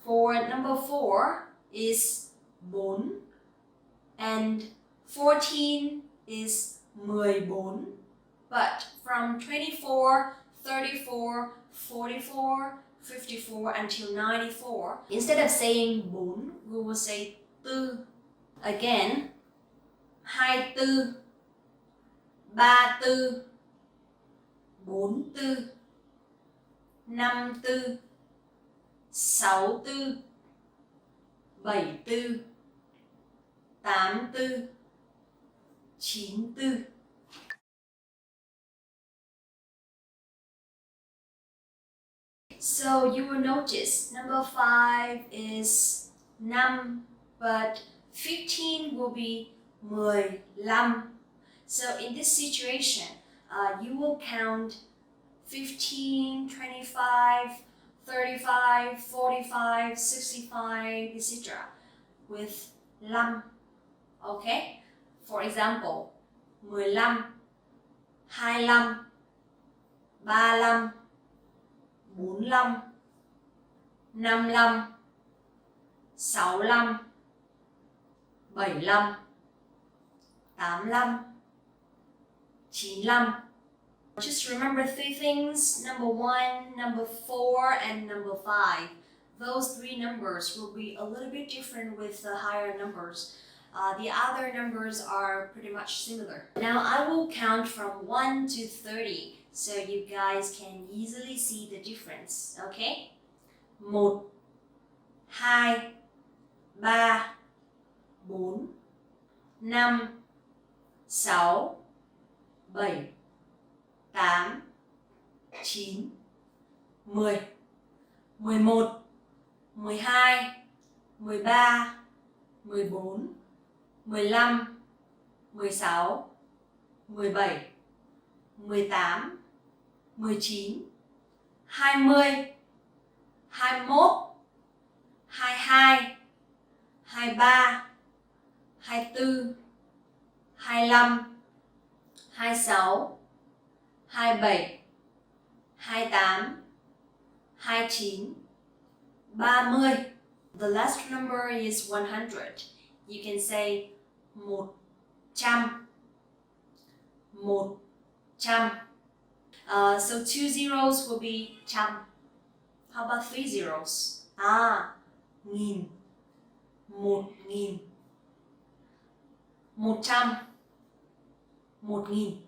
For number 4 is 4 and 14 is 14. But from 24, 34, 44, 54 until 94, instead of saying 4, we will say 4. Again, 24, 34, 44, 54, 64, 74, 84, 94. So you will notice number 5 is 5, but 15 will be 15. So in this situation, you will count 15, 25, 35, 45, 65, etc. with 5. Okay? For example, 15, 25, 35, 45, 55, 65, 75, 85, 95. Just remember 3 things, number 1, number 4, and number 5. Those 3 numbers will be a little bit different with the higher numbers. The other numbers are pretty much similar. Now I will count from 1 to 30 so you guys can easily see the difference, okay? 1, 2, 3, 4, 5, 6, 7, 8, 9, 10, 11, 12, 13, 14, 15, 16, 17, 18, 19, 20, 21, 22, 23, 24, 25, 26, 27, 28, 29, 30. The last number is 100. You can say 100, 100. So 2 zeros will be trăm. How about 3 zeros? Nghìn, 1.000, 100, 1.000.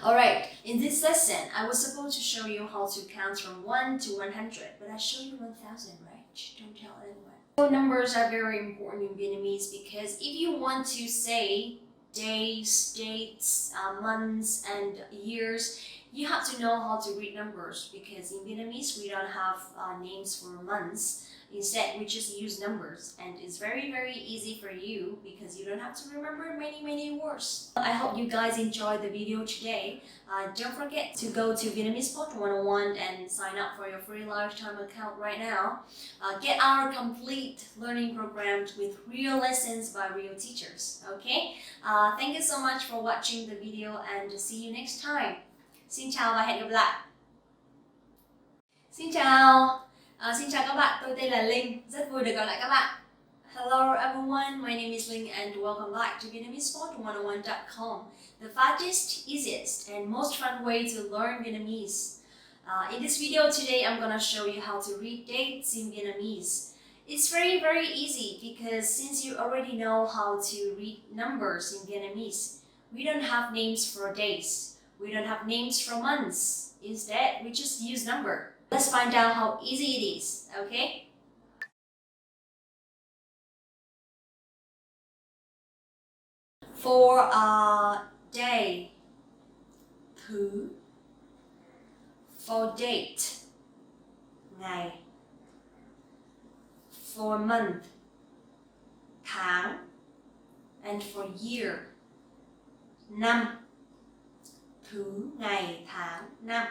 Alright, in this lesson, I was supposed to show you how to count from 1 to 100, but I showed you 1000, right? Don't tell anyone. So numbers are very important in Vietnamese because if you want to say days, dates, months, and years, you have to know how to read numbers because in Vietnamese we don't have names for months. Instead, we just use numbers, and it's very, very easy for you because you don't have to remember many words. I hope you guys enjoyed the video today. Don't forget to go to Vietnamese Pod 101 and sign up for your free lifetime account right now. Get our complete learning programs with real lessons by real teachers. Okay? Thank you so much for watching the video and see you next time. Xin chào và hẹn gặp lại. Xin chào. Xin chào các bạn, tôi tên là Linh, rất vui được gặp lại các bạn. Hello everyone, my name is Linh and welcome back to VietnamesePod101.com, the fastest, easiest and most fun way to learn Vietnamese. In this video today, I'm gonna show you how to read dates in Vietnamese. It's very easy because since you already know how to read numbers in Vietnamese, we don't have names for days, we don't have names for months. Instead, we just use number. Let's find out how easy it is, okay? For a day, thứ. For date, ngày. For month, tháng. And for year, năm. Thứ, ngày, tháng, năm.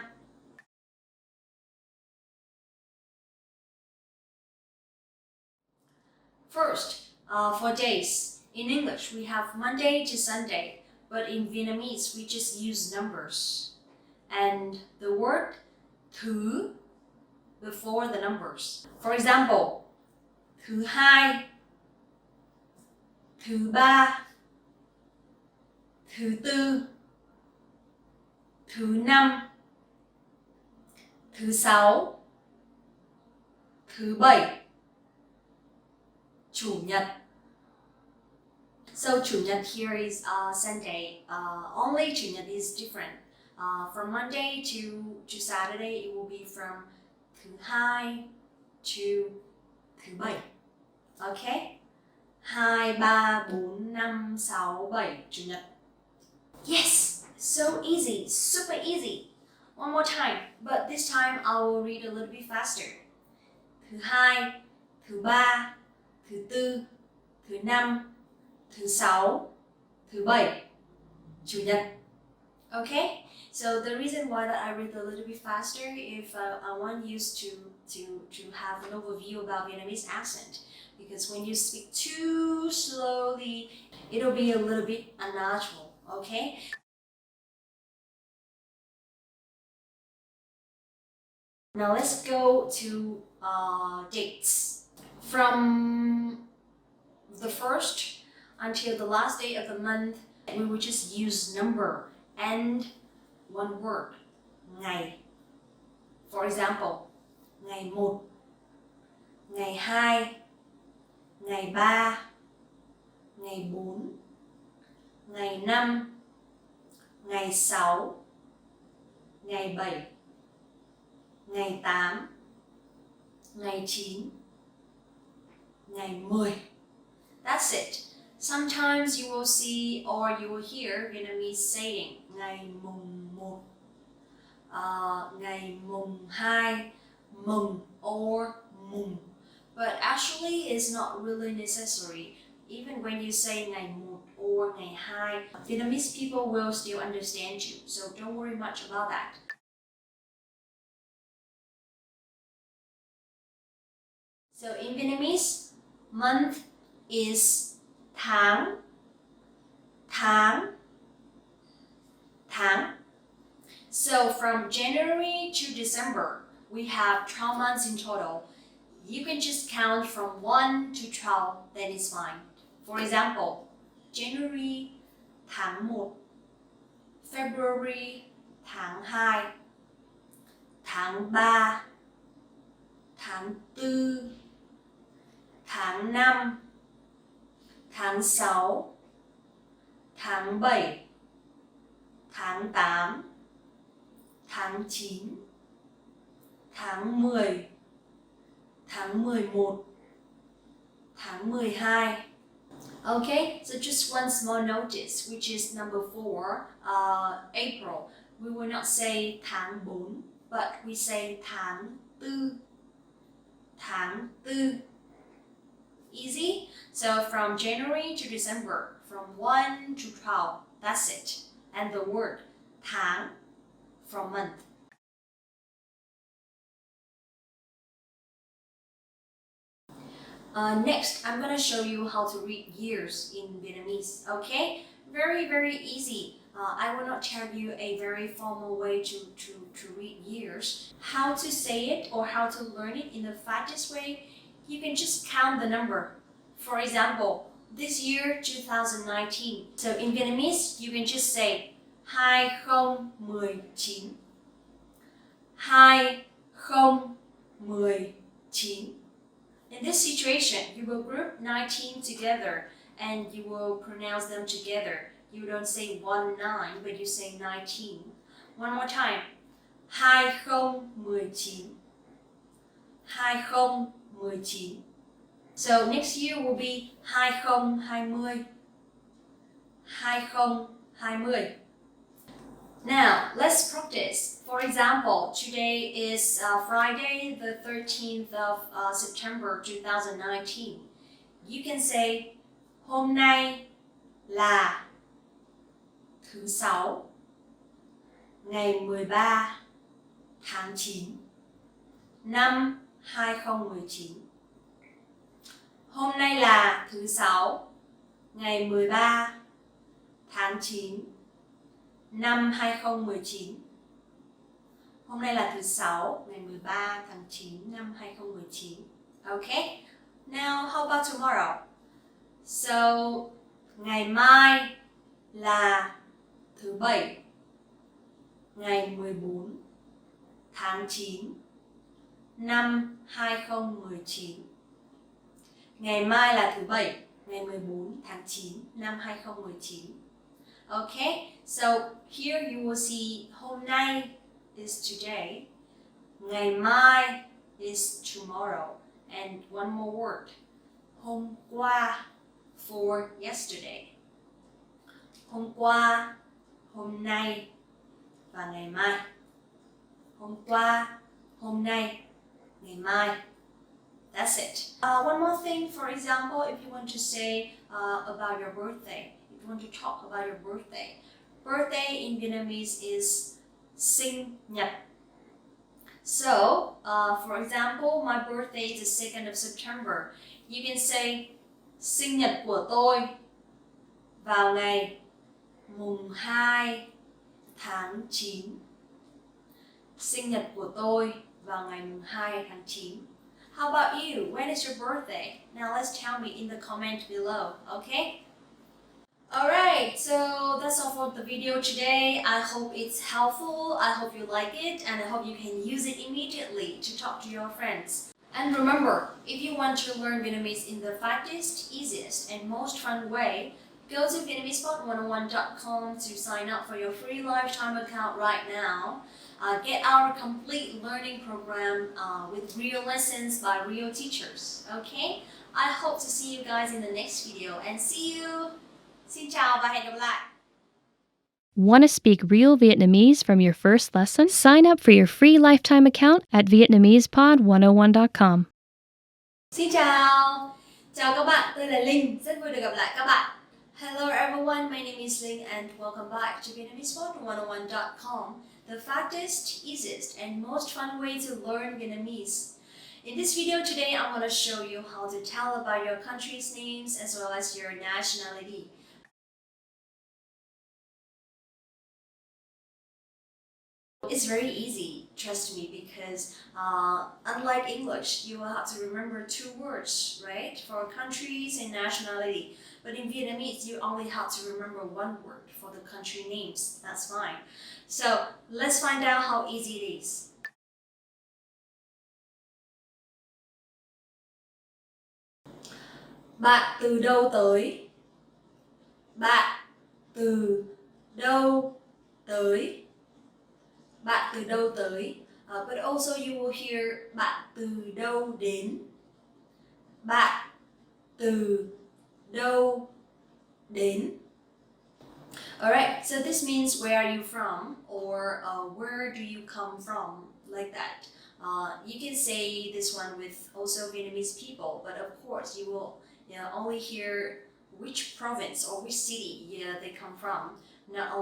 First, For days, in English we have Monday to Sunday, but in Vietnamese we just use numbers and the word thứ before the numbers. For example, thứ hai, thứ ba, thứ tư, thứ năm, thứ sáu, thứ bảy, chủ nhật. So chủ nhật here is Sunday. Only chủ nhật is different. From Monday to Saturday, it will be from thứ hai to thứ bảy. Okay? 2, 3, 4, 5, 6, 7 chủ nhật. Yes, so easy, super easy. One more time, but this time I will read a little bit faster. Thứ hai, thứ ba, thứ tư, thứ năm, thứ sáu, thứ bảy, chủ nhật. Okay? So the reason why that I read a little bit faster if I want you to have an overview about Vietnamese accent. Because when you speak too slowly, it'll be a little bit unnatural, okay? Now let's go to dates. From the first until the last day of the month, we will just use number and one word, ngày. For example, ngày 1, ngày 2, ngày 3, ngày 4, ngày 5, ngày 6, ngày 7, ngày 8, ngày 9, ngày 10. That's it. Sometimes you will see or you will hear Vietnamese saying ngày mùng 1, ngày mùng 2, mùng or mùng. But actually it's not really necessary. Even when you say ngày 1 or ngày 2, Vietnamese people will still understand you. So don't worry much about that. So in Vietnamese, month is tháng, tháng, tháng. So from January to December, we have 12 months in total. You can just count from 1 to 12, that is fine. For example, January, tháng 1, February, tháng 2, tháng 3, tháng 4, tháng 5, tháng 6, tháng 7, tháng 8, tháng 9, tháng 10, tháng 11, tháng 12. Okay, so just one small notice, which is number 4, April. We will not say tháng 4, but we say tháng 4, tháng 4. Easy? So from January to December, from 1 to 12, that's it. And the word tháng from month. Next, I'm going to show you how to read years in Vietnamese, okay? Very, very easy. I will not tell you a very formal way to read years. How to say it or how to learn it in the fastest way, you can just count the number. For example, this year, 2019. So in Vietnamese, you can just say 2019. 2019. In this situation, you will group 19 together and you will pronounce them together. You don't say 19, but you say 19. One more time. 2019. 2019. So next year will be 2020. 2020. Now, let's practice. For example, today is Friday, the 13th of September 2019. You can say hôm nay là thứ Sáu, ngày 13 tháng 9 năm 2019. Hôm nay là thứ Sáu, ngày 13 tháng 9 năm 2019. Hôm nay là thứ Sáu, ngày 13 tháng 9 năm 2019. Okay? Now, how about tomorrow? So, ngày mai là thứ Bảy, ngày 14 tháng 9 năm 2019. Ngày mai là thứ Bảy, ngày 14 tháng 9 năm 2019. Okay, so here you will see hôm nay is today, ngày mai is tomorrow, and one more word, hôm qua for yesterday. Hôm qua, hôm nay và ngày mai. Hôm qua, hôm nay, ngày mai. That's it. One more thing, for example, if you want to say about your birthday, if you want to talk about your birthday. Birthday in Vietnamese is sinh nhật. So, for example, my birthday is the 2nd of September. You can say sinh nhật của tôi vào ngày mùng 2 tháng 9. Sinh nhật của tôi vào ngày mùng 2 tháng 9. How about you? When is your birthday? Now let's tell me in the comment below, okay? Alright, so that's all for the video today. I hope it's helpful, I hope you like it, and I hope you can use it immediately to talk to your friends. And remember, if you want to learn Vietnamese in the fastest, easiest, and most fun way, go to VietnamesPod101.com to sign up for your free lifetime account right now. Get our complete learning program with real lessons by real teachers. Okay? I hope to see you guys in the next video and see you. Xin chào và hẹn gặp lại. Want to speak real Vietnamese from your first lesson? Sign up for your free lifetime account at VietnamesPod101.com. Xin chào. Chào các bạn, tôi là Linh, rất vui được gặp lại các bạn. Hello everyone, my name is Linh and welcome back to VietnamesPod101.com, the fastest, easiest, and most fun way to learn Vietnamese. In this video today, I'm going to show you how to tell about your country's names as well as your nationality. It's very easy, trust me, because unlike English, you will have to remember 2 words, right, for countries and nationality. But in Vietnamese, you only have to remember 1 word for the country names. That's fine. So let's find out how easy it is. Bạn từ đâu tới? Bạn từ đâu tới? Bạn từ đâu tới? But also you will hear bạn từ đâu đến? Bạn từ đâu đến? Alright, so this means where are you from, or where do you come from, like that. You can say this one with also Vietnamese people, but of course you will only hear which province or which city they come from. Not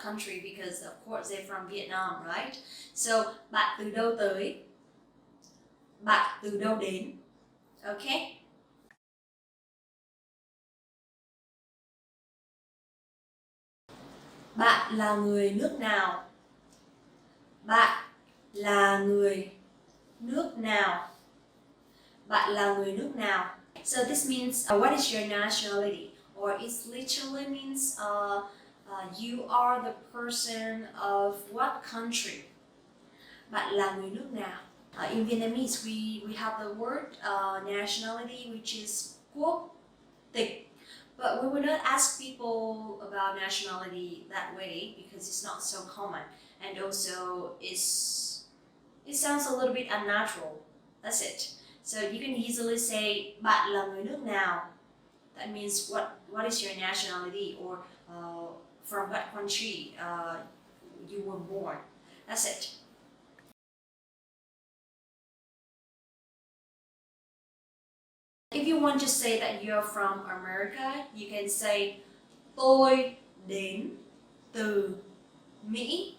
country, because of course they're from Vietnam, right? So bạn từ đâu tới? Bạn từ đâu đến? Okay? Bạn là người nước nào? Bạn là người nước nào? Bạn là người nước nào? So this means what is your nationality? Or it literally means you are the person of what country? Bạn là người nước nào? In Vietnamese, we have the word nationality, which is quốc tịch. But we will not ask people about nationality that way because it's not so common, and also it sounds a little bit unnatural. That's it. So you can easily say bạn là người nước nào. That means what is your nationality, or from what country you were born. That's it. If you want to say that you're from America, you can say tôi đến từ Mỹ.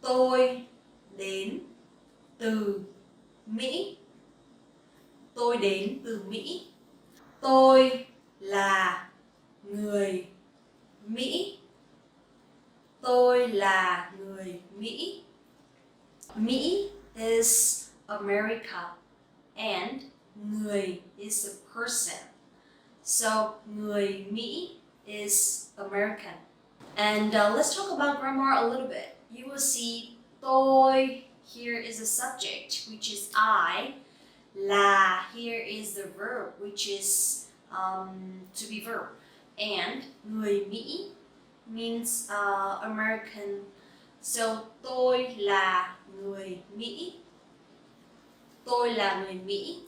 Tôi đến từ Mỹ. Tôi đến từ Mỹ. Tôi là người Mỹ. Tôi là người Mỹ. Mỹ is America and người is a person. So người Mỹ is American. And let's talk about grammar a little bit. You will see tôi here is a subject, which is I. Là here is the verb, which is to be verb. And người Mỹ means American. So tôi là người Mỹ. Tôi là người Mỹ.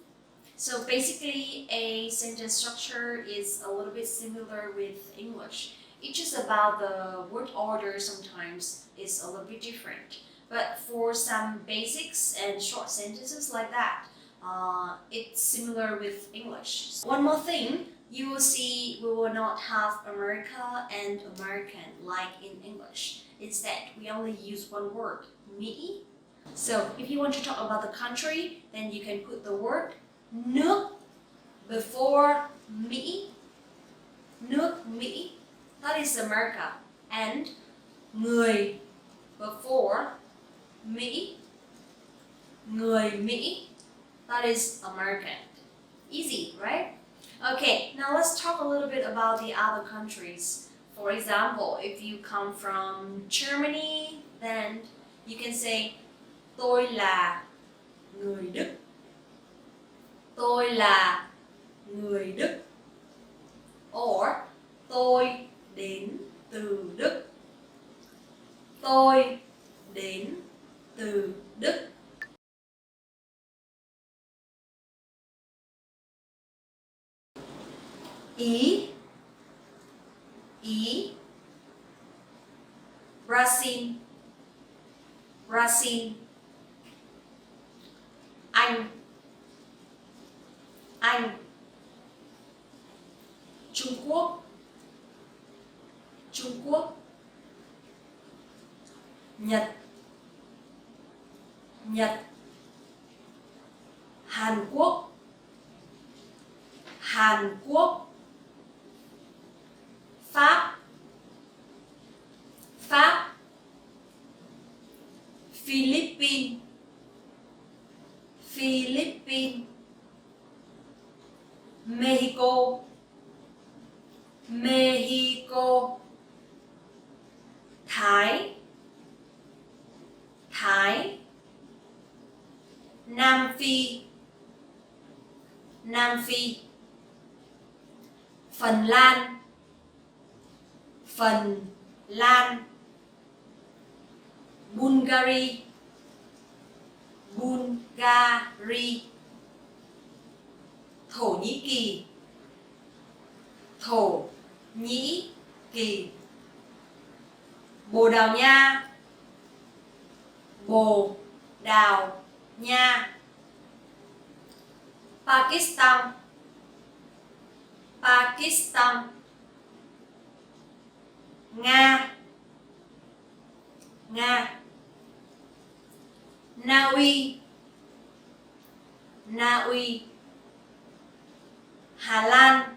So basically a sentence structure is a little bit similar with English. It's just about the word order sometimes is a little bit different. But for some basics and short sentences like that, it's similar with English. One more thing, you will see we will not have America and American like in English. Instead, we only use one word, Mỹ. So if you want to talk about the country, then you can put the word nước before Mỹ. Nước Mỹ, that is America. And người before Mỹ. Người Mỹ, that is American. Easy, right? Okay, now let's talk a little bit about the other countries. For example, if you come from Germany, then you can say tôi là người Đức. Tôi là người Đức. Or tôi đến từ Đức. Tôi đến từ Đức. Ý. Ý. Brazil. Brazil. Anh. Anh. Trung Quốc. Trung Quốc. Nhật. Nhật. Hàn Quốc. Hàn Quốc. Pháp. Pháp. Philippines. Philippines. Mexico. Mexico. Thái. Thái. Nam Phi. Nam Phi. Phần Lan. Phần Lan. Bulgaria. Bulgaria. Thổ Nhĩ Kỳ. Thổ Nhĩ Kỳ. Bồ Đào Nha. Bồ Đào Nha. Pakistan. Pakistan. Nga. Nga. Na Uy. Na Uy. Hà Lan.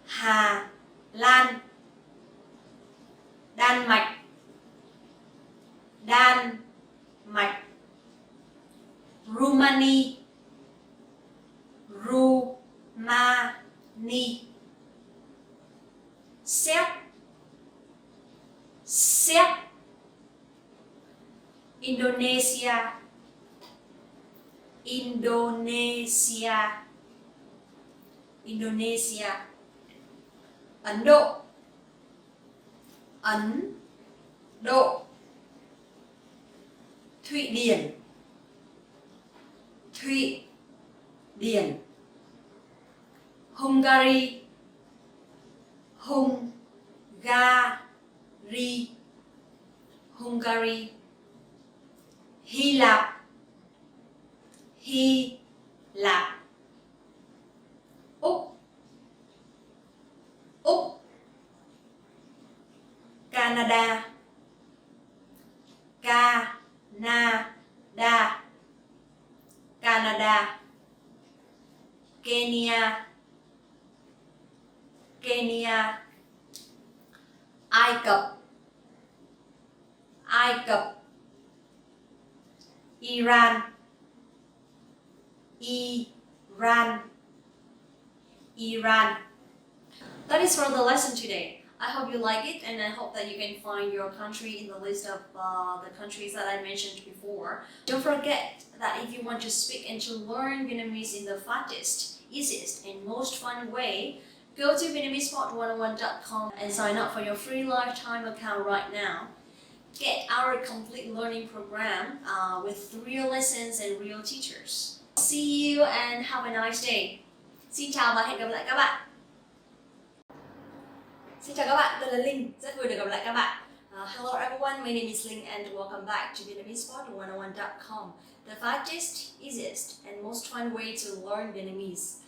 Hà Lan. Đan Mạch. Đan Mạch. Rumani. Rumani. Séc. Séc. Indonesia. Indonesia. Indonesia. Ấn Độ. Ấn Độ. Thụy Điển. Thụy Điển. Hungary. Hungary. Hungary. Hy Lạp. Hy Lạp. Úc. Úc. Canada. Canada. Canada. Kenya, Kenya. Ai Cập, Ai Cập. Iran, Iran, Iran. That is for the lesson today. I hope you like it, and I hope that you can find your country in the list of the countries that I mentioned before. Don't forget that if you want to speak and to learn Vietnamese in the fastest, easiest, and most fun way, go to VietnamesePod101.com and sign up for your free lifetime account right now. Get our complete learning program with real lessons and real teachers. See you and have a nice day. Xin chào và hẹn gặp lại các bạn. Xin chào các bạn, tôi là Linh, rất vui được gặp lại các bạn. Hello everyone, my name is Linh and welcome back to VietnamesePod101.com, the fastest, easiest, and most fun way to learn Vietnamese.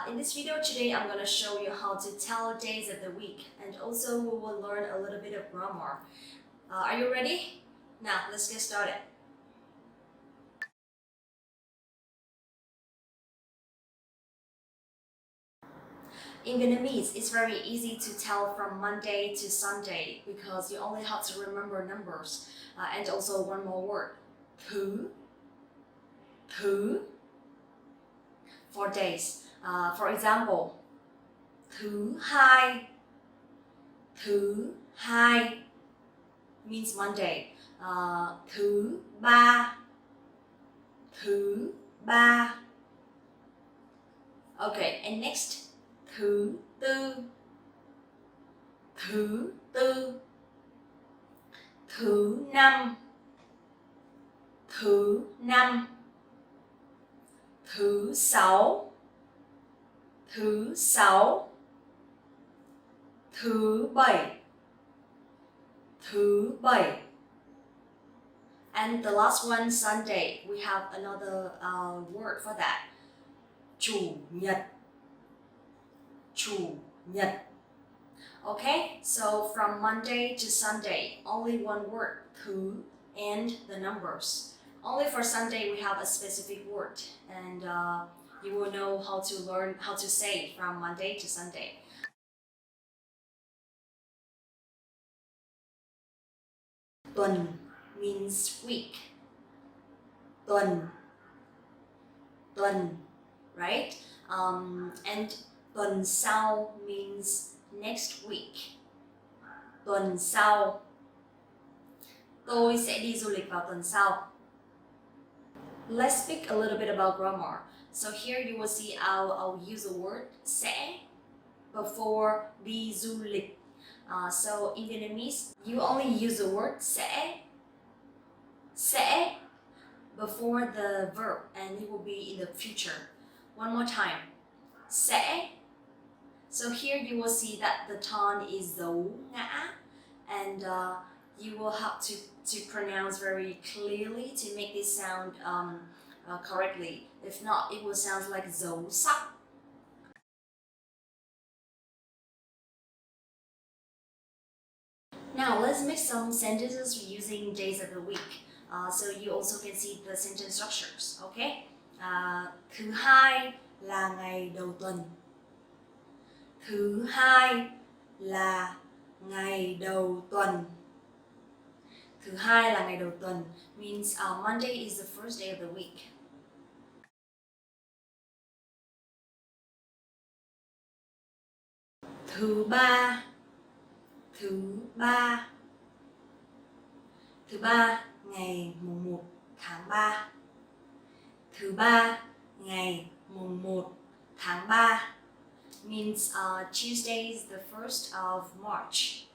In this video today, I'm going to show you how to tell days of the week, and also we will learn a little bit of grammar. Are you ready? Now, let's get started. In Vietnamese, it's very easy to tell from Monday to Sunday because you only have to remember numbers. And also one more word, thứ, thứ, for days. For example, thứ hai means Monday. Thứ ba. Okay, and next, thứ tư, thứ năm, thứ sáu, thứ bảy. And the last one, Sunday, we have another word for that. Chủ nhật. Okay, so from Monday to Sunday, only one word, thứ, and the numbers. Only for Sunday we have a specific word, and you will know how to learn how to say from Monday to Sunday. Tuần means week. Tuần, right? And tuần sau means next week. Tuần sau. Tôi sẽ đi du lịch vào tuần sau. Let's speak a little bit about grammar. So here you will see I'll use the word sẽ before đi du lịch. So in Vietnamese, you only use the word sẽ before the verb, and it will be in the future. One more time, sẽ. So here you will see that the tone is dấu ngã, and you will have to pronounce very clearly to make this sound correctly. If not, it will sound like dấu sắc. Now let's make some sentences using days of the week. So you also can see the sentence structures, okay? Thứ hai là ngày đầu tuần. Thứ hai là ngày đầu tuần. Thứ hai là ngày đầu tuần means Monday is the first day of the week. Thứ ba, ngày mùng 1 tháng 3. Thứ ba, ngày mùng 1 tháng 3 means Tuesday is the 1st of March.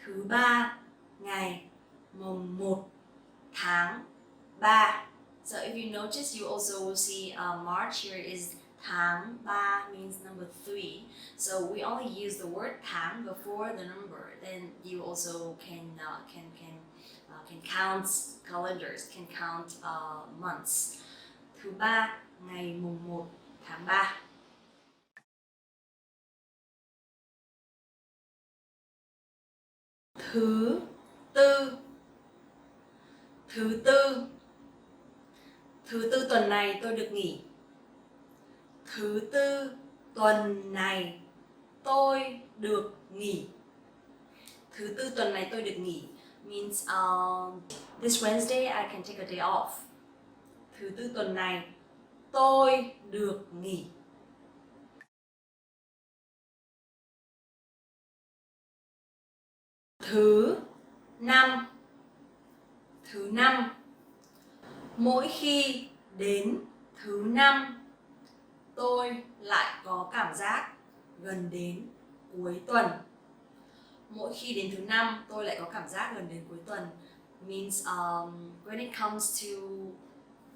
Thứ ba, ngày mùng 1 tháng 3. So if you notice, you also will see March here is tháng 3 means number 3. So we only use the word tháng before the number. Then you also can count calendars, can count months. Thứ ba, ngày mùng 1 tháng 3. Thứ tư tuần này tôi được nghỉ. Thứ tư tuần này tôi được nghỉ. Thứ tư tuần này tôi được nghỉ means this Wednesday I can take a day off. Thứ tư tuần này tôi được nghỉ. Thứ năm. Thứ năm. Mỗi khi đến thứ năm, tôi lại có cảm giác gần đến cuối tuần. Mỗi khi đến thứ năm, tôi lại có cảm giác gần đến cuối tuần. Means when it comes to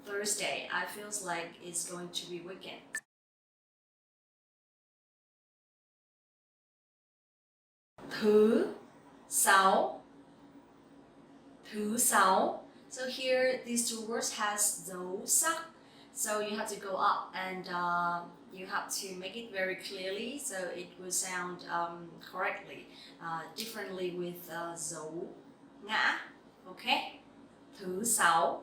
Thursday, I feels like it's going to be weekend. Thứ sáu. Thứ sáu. So here, these two words has dấu sắc. So you have to go up and you have to make it very clearly so it will sound correctly, differently with dấu ngã. Okay? Thứ sáu.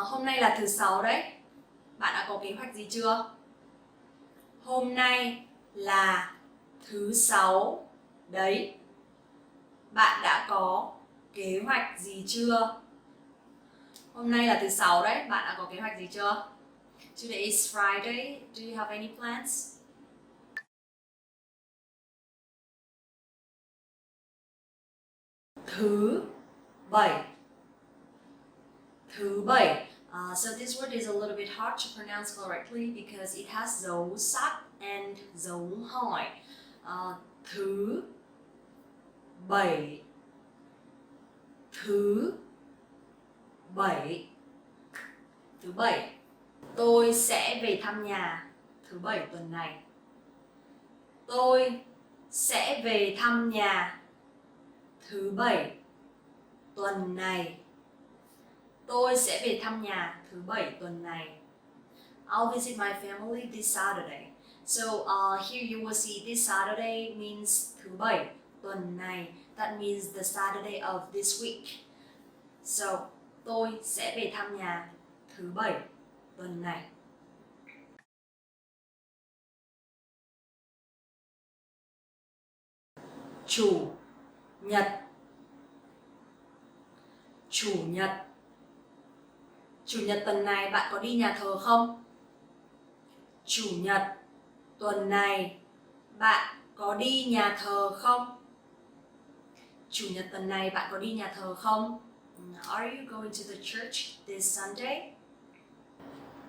Hôm nay là thứ sáu đấy. Bạn đã có kế hoạch gì chưa? Hôm nay là thứ sáu đấy. Bạn đã có kế hoạch gì chưa? Hôm nay là thứ sáu đấy. Bạn đã có kế hoạch gì chưa? Today is Friday. Do you have any plans? Thứ bảy. Thứ bảy. So this word is a little bit hard to pronounce correctly because it has dấu sắc and dấu hỏi. Thứ bảy. Thứ bảy. Thứ bảy. Tôi sẽ về thăm nhà thứ bảy tuần này. Tôi sẽ về thăm nhà thứ bảy tuần này. Tôi sẽ về thăm nhà thứ bảy tuần này. I'll visit my family this Saturday. So here you will see this Saturday means thứ bảy tuần này. That means the Saturday of this week. So tôi sẽ về thăm nhà thứ bảy tuần này. Chủ nhật. Chủ nhật. Chủ nhật tuần này bạn có đi nhà thờ không? Chủ nhật tuần này bạn có đi nhà thờ không? Chủ nhật tuần này bạn có đi nhà thờ không? Are you going to the church this Sunday?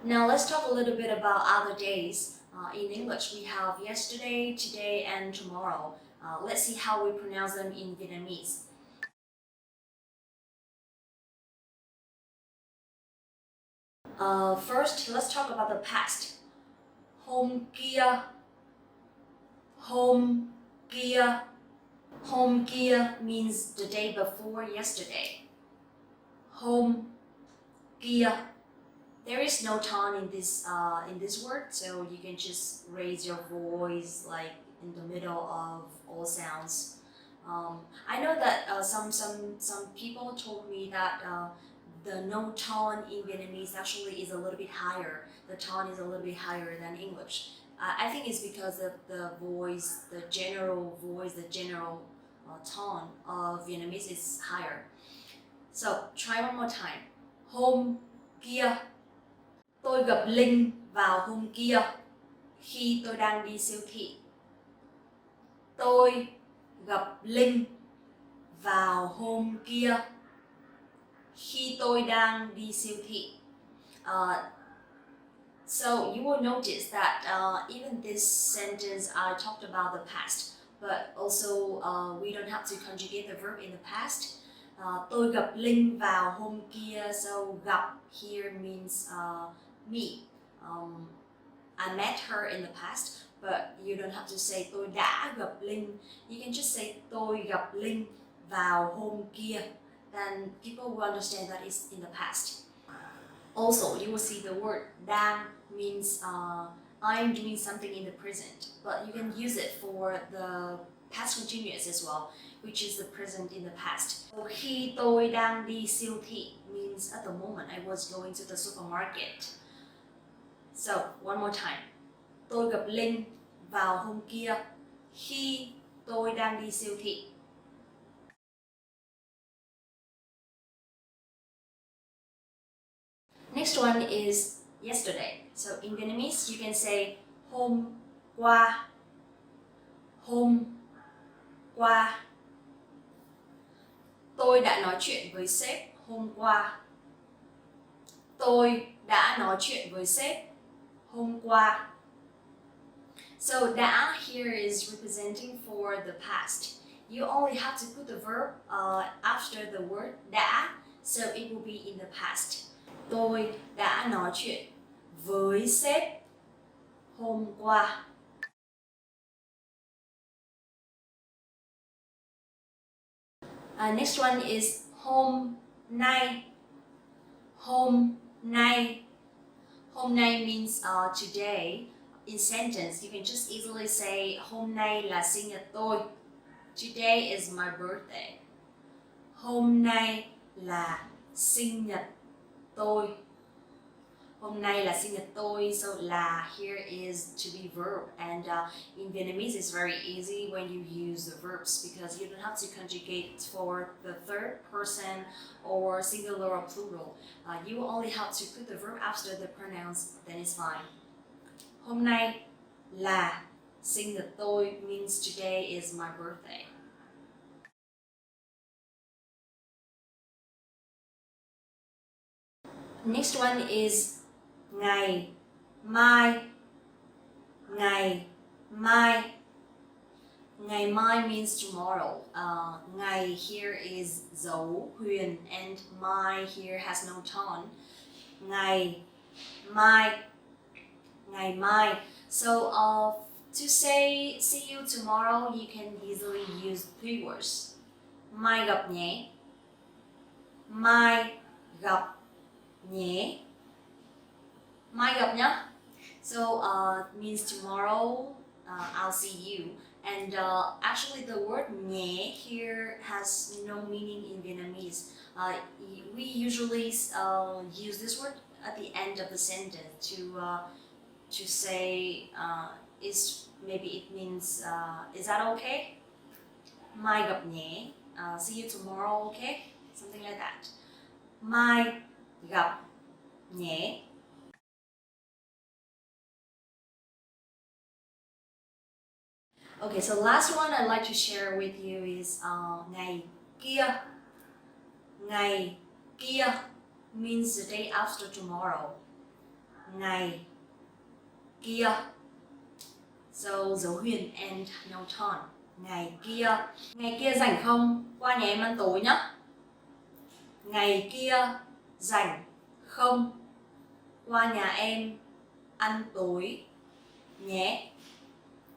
Now let's talk a little bit about other days. In English we have yesterday, today and tomorrow. Let's see how we pronounce them in Vietnamese. First, let's talk about the past. Hôm kia. Hôm kia. Hôm kia means the day before yesterday. Hôm kia. There is no tone in this word, so you can just raise your voice like in the middle of all sounds. I know that some people told me that the no tone in Vietnamese actually is a little bit higher. The tone is a little bit higher than English. I think it's because of the voice, the general tone of Vietnamese is higher. So try one more time. Hôm kia. Tôi gặp Linh vào hôm kia khi tôi đang đi siêu thị. Tôi gặp Linh vào hôm kia khi tôi đang đi siêu thị. So you will notice that even this sentence I talked about the past, but also we don't have to conjugate the verb in the past. Tôi gặp Linh vào hôm kia, so gặp here means me. I met her in the past, but you don't have to say tôi đã gặp Linh. You can just say tôi gặp Linh vào hôm kia. Then people will understand that it's in the past. Also, you will see the word đang means I'm doing something in the present, but you can use it for the past continuous as well, which is the present in the past. Khi tôi đang đi siêu thị means at the moment I was going to the supermarket. So, one more time. Tôi gặp Linh vào hôm kia khi tôi đang đi siêu thị. Next one is yesterday. So in Vietnamese, you can say hôm qua, hôm qua. Tôi đã nói chuyện với sếp hôm qua. Tôi đã nói chuyện với sếp hôm qua. So đã here is representing for the past. You only have to put the verb after the word đã, so it will be in the past. Tôi đã nói chuyện với sếp hôm qua. Next one is hôm nay. Hôm nay. Hôm nay means today. In sentence, you can just easily say hôm nay là sinh nhật tôi. Today is my birthday. Hôm nay là sinh nhật tôi. Hôm nay là sinh nhật tôi. So là here is to be verb, and in Vietnamese it's very easy when you use the verbs because you don't have to conjugate for the third person or singular or plural. You only have to put the verb after the pronouns, then it's fine. Hôm nay là sinh nhật tôi means today is my birthday. Next one is ngày mai. Ngày mai. Ngày mai means tomorrow. Ngày here is dấu huyền and mai here has no tone. Ngày mai. Ngày mai. So to say see you tomorrow, you can easily use three words. Mai gặp nhé. Mai gặp nhé. Mai gặp nhá. So means tomorrow I'll see you. And actually the word nhé here has no meaning in Vietnamese. We usually use this word at the end of the sentence to say maybe it means is that okay? Mai gặp nhé. See you tomorrow, okay? Something like that. Mai gặp nhé. Okay, so last one I'd like to share with you is ngày kia. Ngày kia means the day after tomorrow. Ngày kia. So dấu huyền and no tone. Ngày kia. Ngày kia rảnh không? Qua nhà em ăn tối nhá. Ngày kia rảnh không? Qua nhà em ăn tối nhé.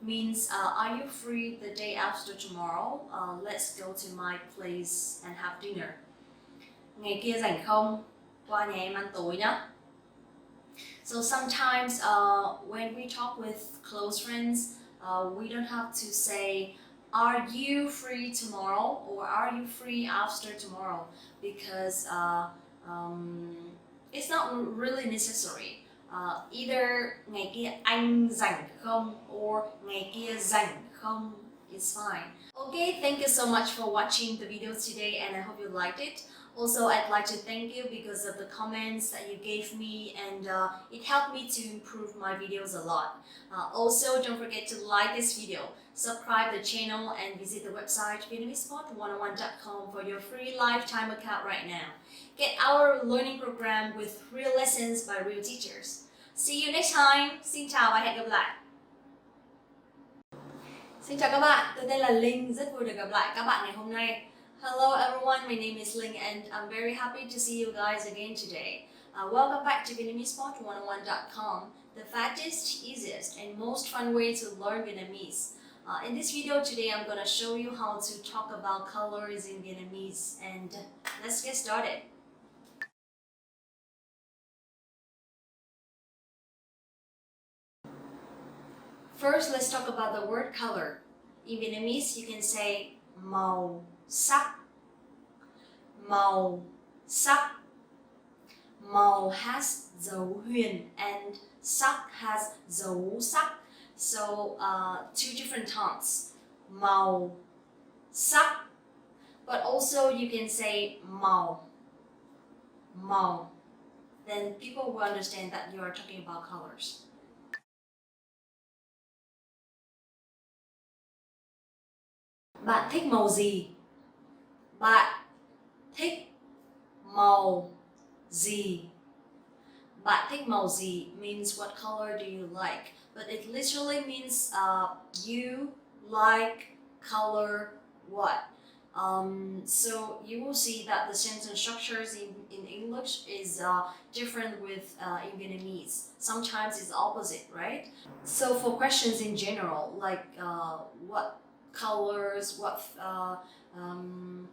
Means are you free the day after tomorrow? Let's go to my place and have dinner. Ngày kia rảnh không? Qua nhà em ăn tối nhá. So sometimes when we talk with close friends, we don't have to say, are you free tomorrow or are you free after tomorrow? Because it's not really necessary. Either ngày kia anh rảnh không or ngày kia rảnh không, it's fine. Okay, thank you so much for watching the video today and I hope you liked it. Also, I'd like to thank you because of the comments that you gave me and it helped me to improve my videos a lot. Also, don't forget to like this video, subscribe the channel and visit the website VietnamesPod101.com for your free lifetime account right now. Get our learning program with real lessons by real teachers. See you next time. Xin chào và hẹn gặp lại. Xin chào các bạn, tôi tên là Linh, rất vui được gặp lại các bạn ngày hôm nay. Hello everyone, my name is Linh and I'm very happy to see you guys again today. Welcome back to VietnamesPod101.com, the fastest, easiest and most fun way to learn Vietnamese. In this video today, I'm going to show you how to talk about colors in Vietnamese and let's get started. First, let's talk about the word color. In Vietnamese, you can say màu sắc. Màu sắc. Màu has dấu huyền and sắc has dấu sắc. So two different tones. Màu, sắc. But also you can say màu, màu. Then people will understand that you are talking about colors. Bạn thích màu gì? Bạn thích màu gì? Bạn thích màu gì means what color do you like, but it literally means you like color what. So you will see that the sentence structures in English is different with in Vietnamese. Sometimes it's opposite, right? So for questions in general, like what colors, what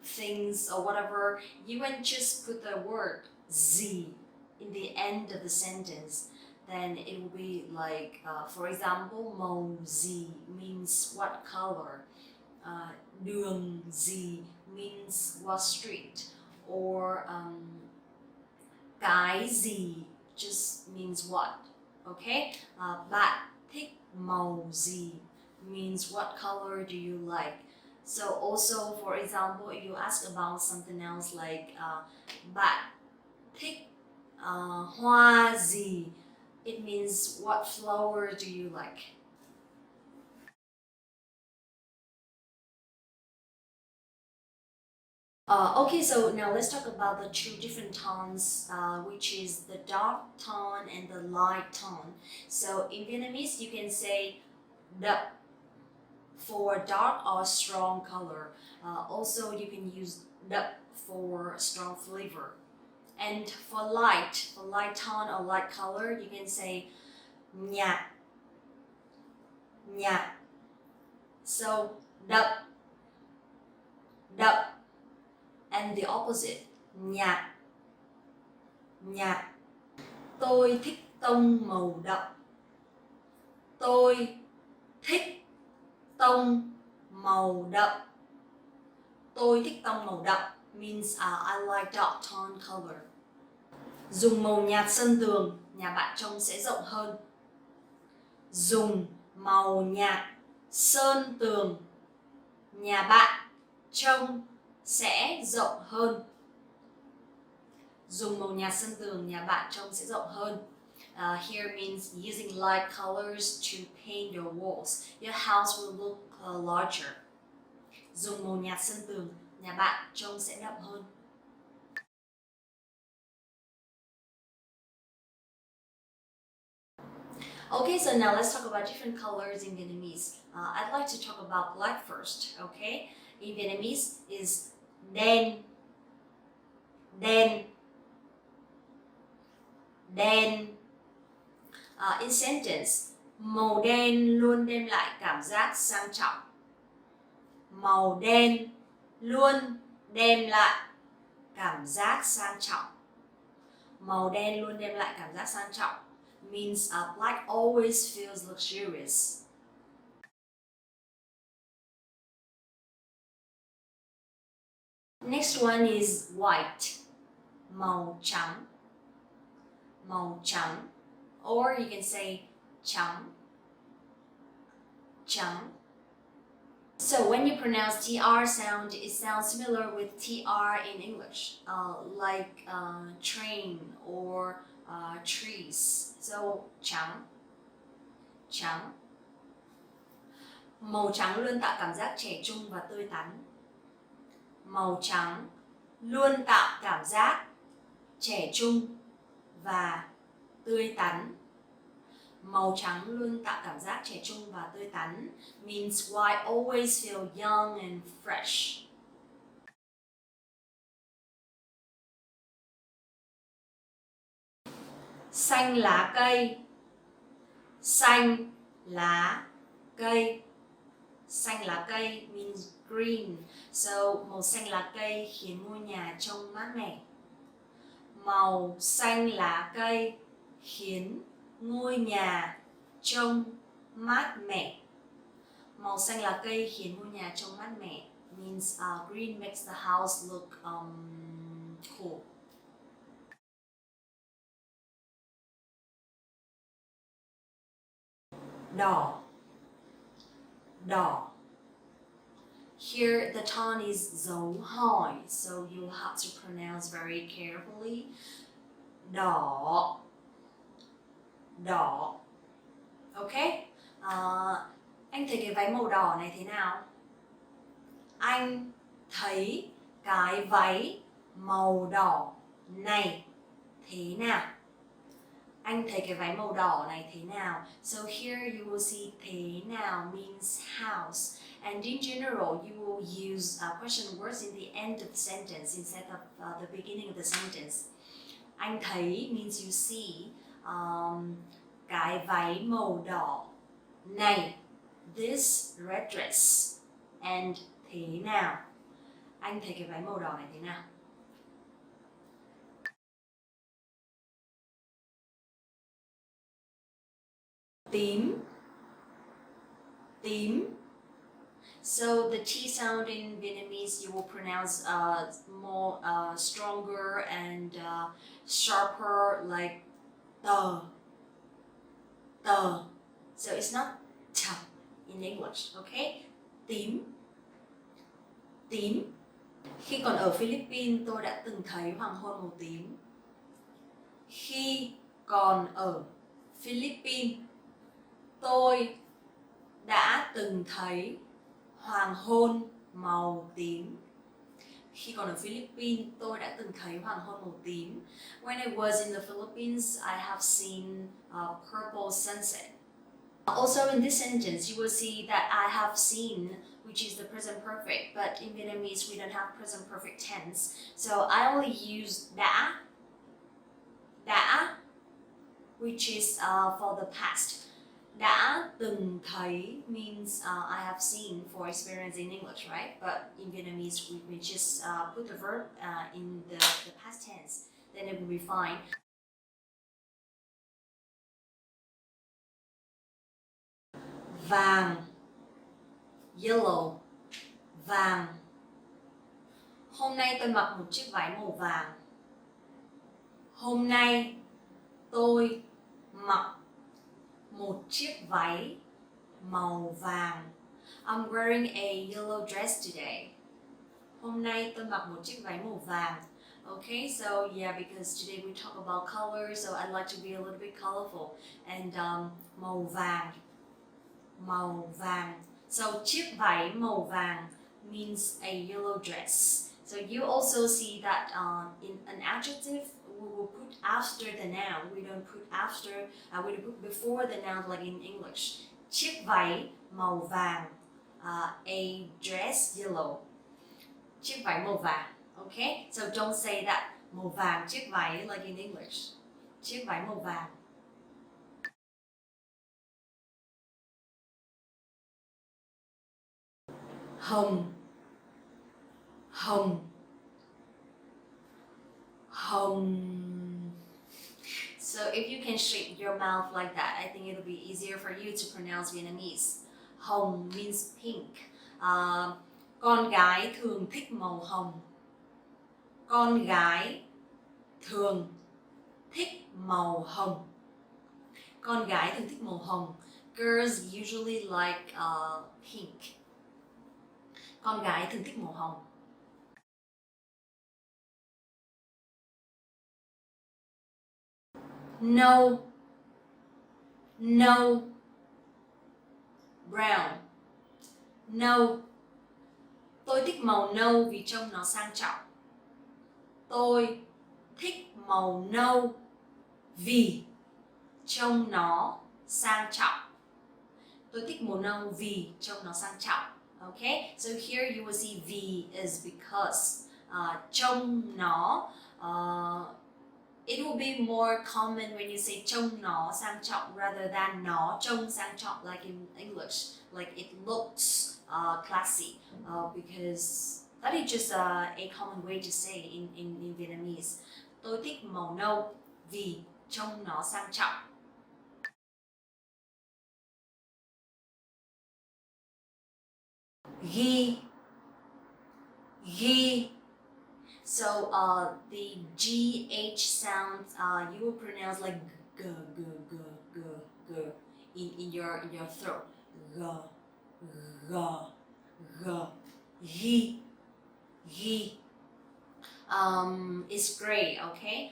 things or whatever, you can just put the word gì in the end of the sentence. Then it will be like, for example, màu gì means what color. Đường gì means what street. Or cái gì just means what. Okay? Bạn thích màu gì means what color do you like. So also, for example, if you ask about something else like bạn thích hoa gì, it means what flower do you like. Okay, so now let's talk about the two different tones, which is the dark tone and the light tone. So in Vietnamese, you can say đậm for dark or strong color. Also, you can use đậm for strong flavor. And for light tone or light color, you can say nhạt, nhạt. So đậm, đậm. And the opposite, nhạt, nhạt. Tôi thích tông màu đậm. Tôi thích tông màu đậm. Tôi thích tông màu đậm means I like dark tone color. Dùng màu nhạt sơn tường, nhà bạn trông sẽ rộng hơn. Dùng màu nhạt sơn tường, nhà bạn trông sẽ rộng hơn. Dùng màu nhạt sơn tường, nhà bạn trông sẽ rộng hơn. Here means using light colors to paint your walls. Your house will look larger. Dùng màu nhạt sơn tường, nhà bạn trông sẽ đậm hơn. Okay, so now let's talk about different colors in Vietnamese. I'd like to talk about black first, okay? In Vietnamese is đen, đen, đen. In sentence, màu đen luôn đem lại cảm giác sang trọng. Màu đen luôn đem lại cảm giác sang trọng. Màu đen luôn đem lại cảm giác sang trọng means black always feels luxurious. Next one is white, màu trắng, màu trắng. Or you can say trắng, trắng. So when you pronounce TR sound, it sounds similar with TR in English, like train or trees. So trắng, trắng. Màu trắng luôn tạo cảm giác trẻ trung và tươi tắn. Màu trắng luôn tạo cảm giác trẻ trung và tươi tắn. Màu trắng luôn tạo cảm giác trẻ trung và tươi tắn means white always feel young and fresh. Xanh lá cây, xanh lá cây. Xanh lá cây means green. So màu xanh lá cây khiến ngôi nhà trông mát mẻ. Màu xanh lá cây khiến ngôi nhà trông mát mẻ. Màu xanh lá cây khiến ngôi nhà trông mát mẻ means green makes the house look cool. đỏ, đỏ. Here the tone is dấu hỏi, so you have to pronounce very carefully. Đỏ, đỏ. Okay? Anh thấy cái váy màu đỏ này thế nào? Anh thấy cái váy màu đỏ này thế nào? Anh thấy cái váy màu đỏ này thế nào? So here you will see thế nào means house. And in general, you will use question words in the end of the sentence instead of the beginning of the sentence. Anh thấy means you see cái váy màu đỏ này, this red dress, and thế nào? Anh thấy cái váy màu đỏ này thế nào? Tím, tím. So the T sound in Vietnamese you will pronounce more stronger and sharper, like tờ, tờ. So it's not t in English, okay? Tím, tím. Khi còn ở Philippines tôi đã từng thấy hoàng hôn màu tím. Khi còn ở Philippines tôi đã từng thấy hoàng hôn màu tím. Khi còn ở Philippines, tôi đã từng thấy hoàng hôn màu tím. When I was in the Philippines, I have seen a purple sunset. Also in this sentence, you will see that I have seen, which is the present perfect, but in Vietnamese we don't have present perfect tense. So I only use đã, which is for the past. Đã từng thấy means I have seen for experience in English, right? But in Vietnamese, we just put the verb in the past tense, then it will be fine. Vàng, yellow, vàng. Hôm nay tôi mặc một chiếc váy màu vàng. Hôm nay tôi mặc một chiếc váy màu vàng. I'm wearing a yellow dress today. Hôm nay tôi mặc một chiếc váy màu vàng. Okay, so yeah, because today we talk about colors, so I'd like to be a little bit colorful. And màu vàng, màu vàng. So chiếc váy màu vàng means a yellow dress. So you also see that in an adjective, we will put after the noun. We don't put after, we don't put before the noun like in English. Chiếc váy màu vàng, a dress yellow. Chiếc váy màu vàng. Okay, so don't say that màu vàng chiếc váy like in English. Chiếc váy màu vàng. Hồng, hồng, hồng. So if you can shape your mouth like that, I think it'll be easier for you to pronounce Vietnamese. Hồng means pink. Con gái thường thích màu hồng. Con gái thường thích màu hồng. Con gái thường thích màu hồng. Girls usually like pink. Con gái thường thích màu hồng. No, no. Brown, nâu. Tôi thích màu nâu vì trông nó sang trọng. Tôi thích màu nâu vì trông nó sang trọng. Tôi thích màu nâu vì trông nó sang trọng. Okay, so here you will see vì is because. Trông nó, it will be more common when you say trông nó sang trọng rather than nó trông sang trọng like in English, like it looks classy, because that is just a common way to say in Vietnamese. Tôi thích màu nâu vì trông nó sang trọng. Ghi, ghi. So the GH sound you will pronounce like g, g, g, g, g. in your throat. G, g, g, gi. It's great, okay?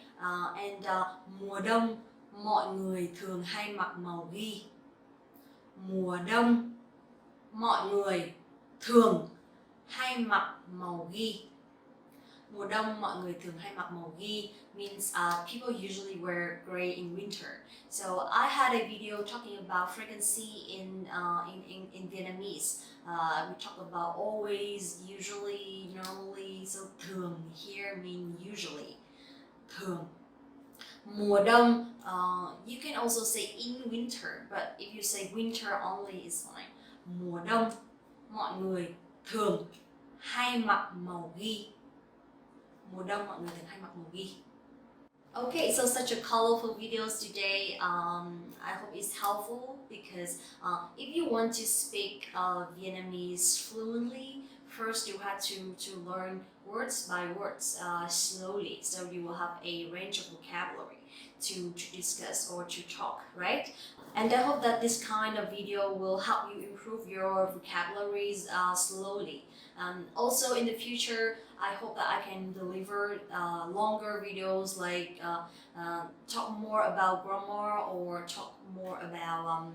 Mùa đông mọi người thường hay mặc màu ghi. Mùa đông mọi người thường hay mặc màu ghi. Mùa đông mọi người thường hay mặc màu ghi means people usually wear gray in winter. So I had a video talking about frequency in Vietnamese. We talk about always, usually, normally. So thường here mean usually. Thường. Mùa đông, you can also say in winter, but if you say winter only is fine. Mùa đông mọi người thường hay mặc màu ghi. Mùa đông mọi người thường hay mặc màu ghi. Okay, so such a colorful videos today. I hope it's helpful because if you want to speak Vietnamese fluently, first you have to learn words by words slowly, so you will have a range of vocabulary to discuss or to talk, right? And I hope that this kind of video will help you improve your vocabularies slowly. Also in the future, I hope that I can deliver longer videos like talk more about grammar or talk more about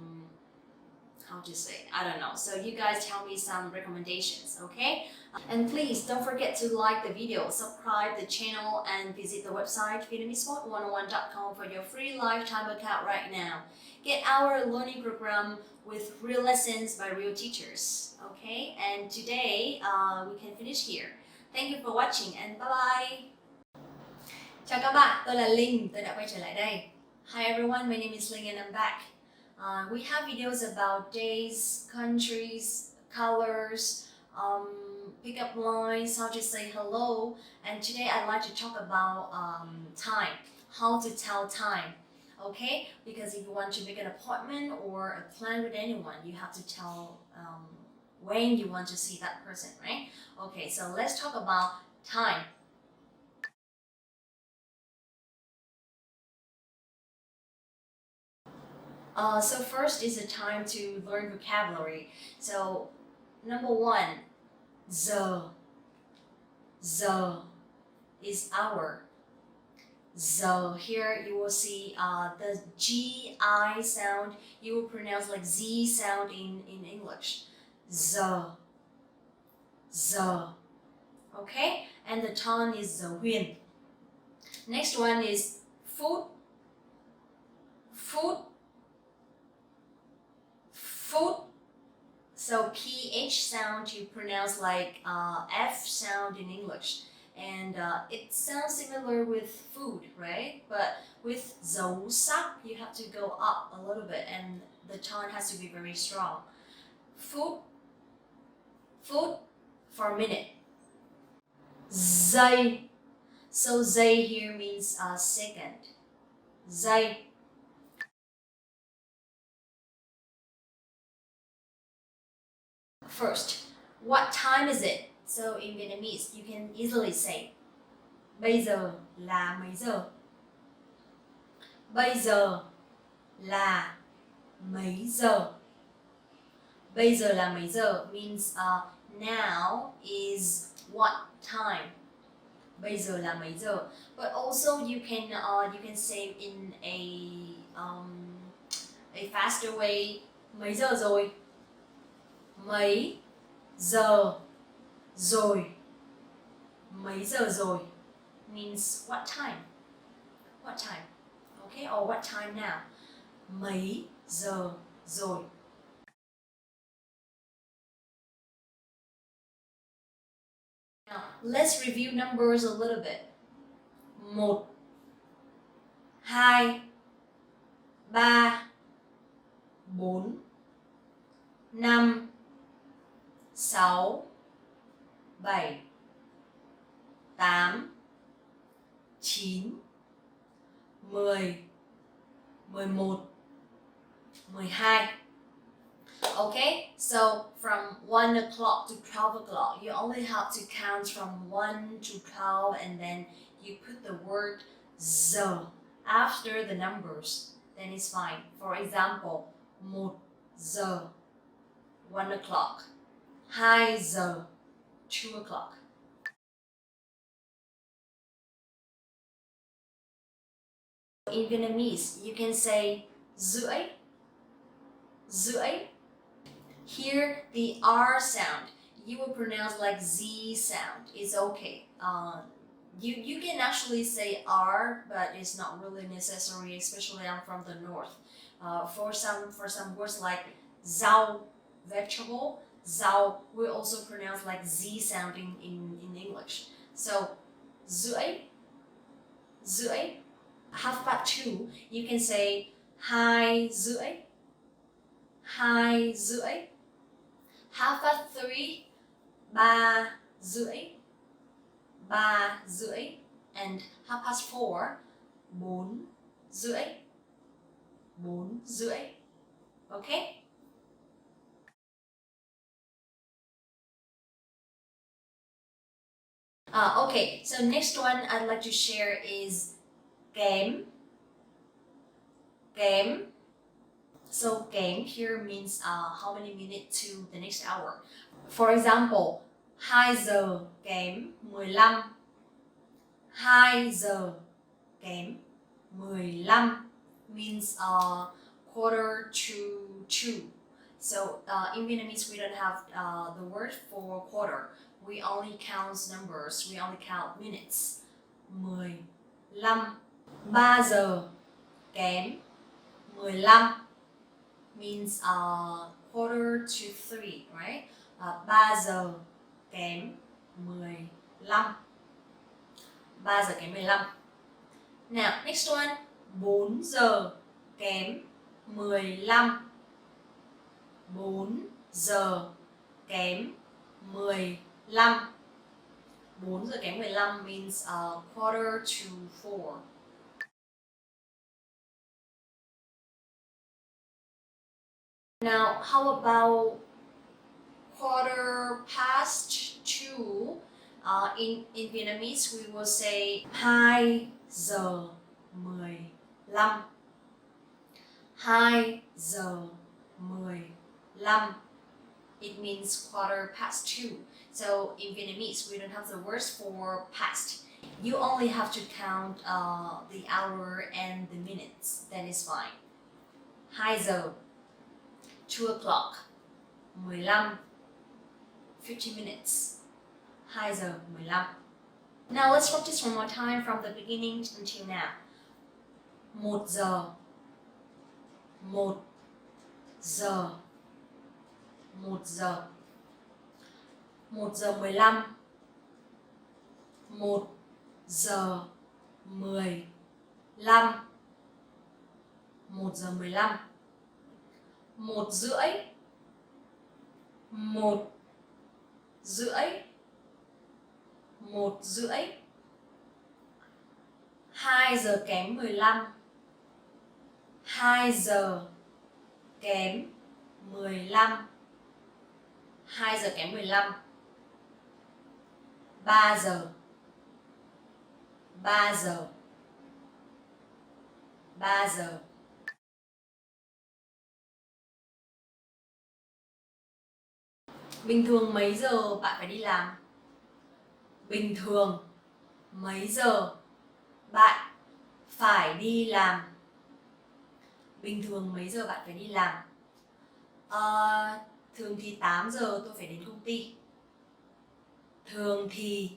how to say, I don't know. So you guys tell me some recommendations, okay? And please don't forget to like the video, subscribe the channel, and visit the website VietnamesePod101.com for your free lifetime account right now. Get our learning program with real lessons by real teachers, okay? And today we can finish here. Thank you for watching and bye bye. Chào các bạn, tôi là Linh, tôi đã quay trở lại đây. Hi everyone, my name is Linh and I'm back. We have videos about days, countries, colors, pick-up lines, how to say hello, and today I'd like to talk about time, how to tell time, okay? Because if you want to make an appointment or a plan with anyone, you have to tell when you want to see that person, right? Okay, so let's talk about time. So first is a time to learn vocabulary. So number one, giờ. Giờ is hour. Giờ, here you will see the G-I sound, you will pronounce like Z sound in English. Giờ. Giờ. Okay? And the tone is giờ huyền. Next one is phút. Phút. Food. So PH sound you pronounce like F sound in English, and it sounds similar with food, right? But with dấu sắc you have to go up a little bit, and the tone has to be very strong. Food. Food for minute. Giây. So giây here means second. Giây. First, what time is it? So in Vietnamese, you can easily say bây giờ là mấy giờ? Bây giờ là mấy giờ? Bây giờ là mấy giờ means now is what time? Bây giờ là mấy giờ? But also you can say in a faster way, mấy giờ rồi? Mấy giờ rồi? Mấy giờ rồi means what time? What time? Okay, or what time now? Mấy giờ rồi? Now, let's review numbers a little bit. 1 2 3 4 5 6 7 8 9 10 11 12. Okay, so from 1 o'clock to 12 o'clock, you only have to count from 1 to 12 and then you put the word giờ after the numbers, then it's fine. For example, 1 giờ, 1 o'clock. 2 giờ, 2 o'clock. In Vietnamese, you can say rưỡi, rưỡi. Here, the R sound, you will pronounce like Z sound. It's okay. You can actually say R, but it's not really necessary, especially I'm from the north. For some words like rau, vegetable, rau, we also pronounce like Z sound in English. So, rưỡi, rưỡi. 2:30, you can say 2 rưỡi, 2 rưỡi. 3:30, 3 rưỡi, 3 rưỡi. And 4:30, 4 rưỡi, 4 rưỡi. Okay? Okay, so next one I'd like to share is kém. Kém. So kém here means how many minutes to the next hour. For example, 2 giờ kém 15. 2 giờ kém 15 means quarter to 2. So in Vietnamese we don't have the word for quarter. We only count numbers, we only count minutes. 15. 3 giờ kém 15 means quarter to 3, right? 3 giờ kém 15. 3 giờ kém 15. Now, next one. 4 giờ kém 15. 4 giờ kém 15. 4 giờ kém 15 means quarter to 4. Now, how about quarter past 2? In Vietnamese, we will say 2 giờ 15. 2 giờ 15. It means quarter past 2. So in Vietnamese, we don't have the words for past. You only have to count the hour and the minutes. That is fine. 2 giờ, 2 o'clock, 15, 50 minutes. 2 giờ 15. Now let's practice one more time from the beginning until now. 1 giờ, 1 giờ, 1 giờ. 1 giờ 15. 1 giờ 15. 1 giờ 15. 1 rưỡi. 1 rưỡi. 1 rưỡi. 2 giờ kém 15. 2 giờ kém 15. 2 giờ kém 15. 3 giờ. 3 giờ. 3 giờ. Bình thường mấy giờ bạn phải đi làm? Bình thường mấy giờ bạn phải đi làm? Bình thường mấy giờ bạn phải đi làm? Thường thì 8 giờ tôi phải đến công ty. Thường thì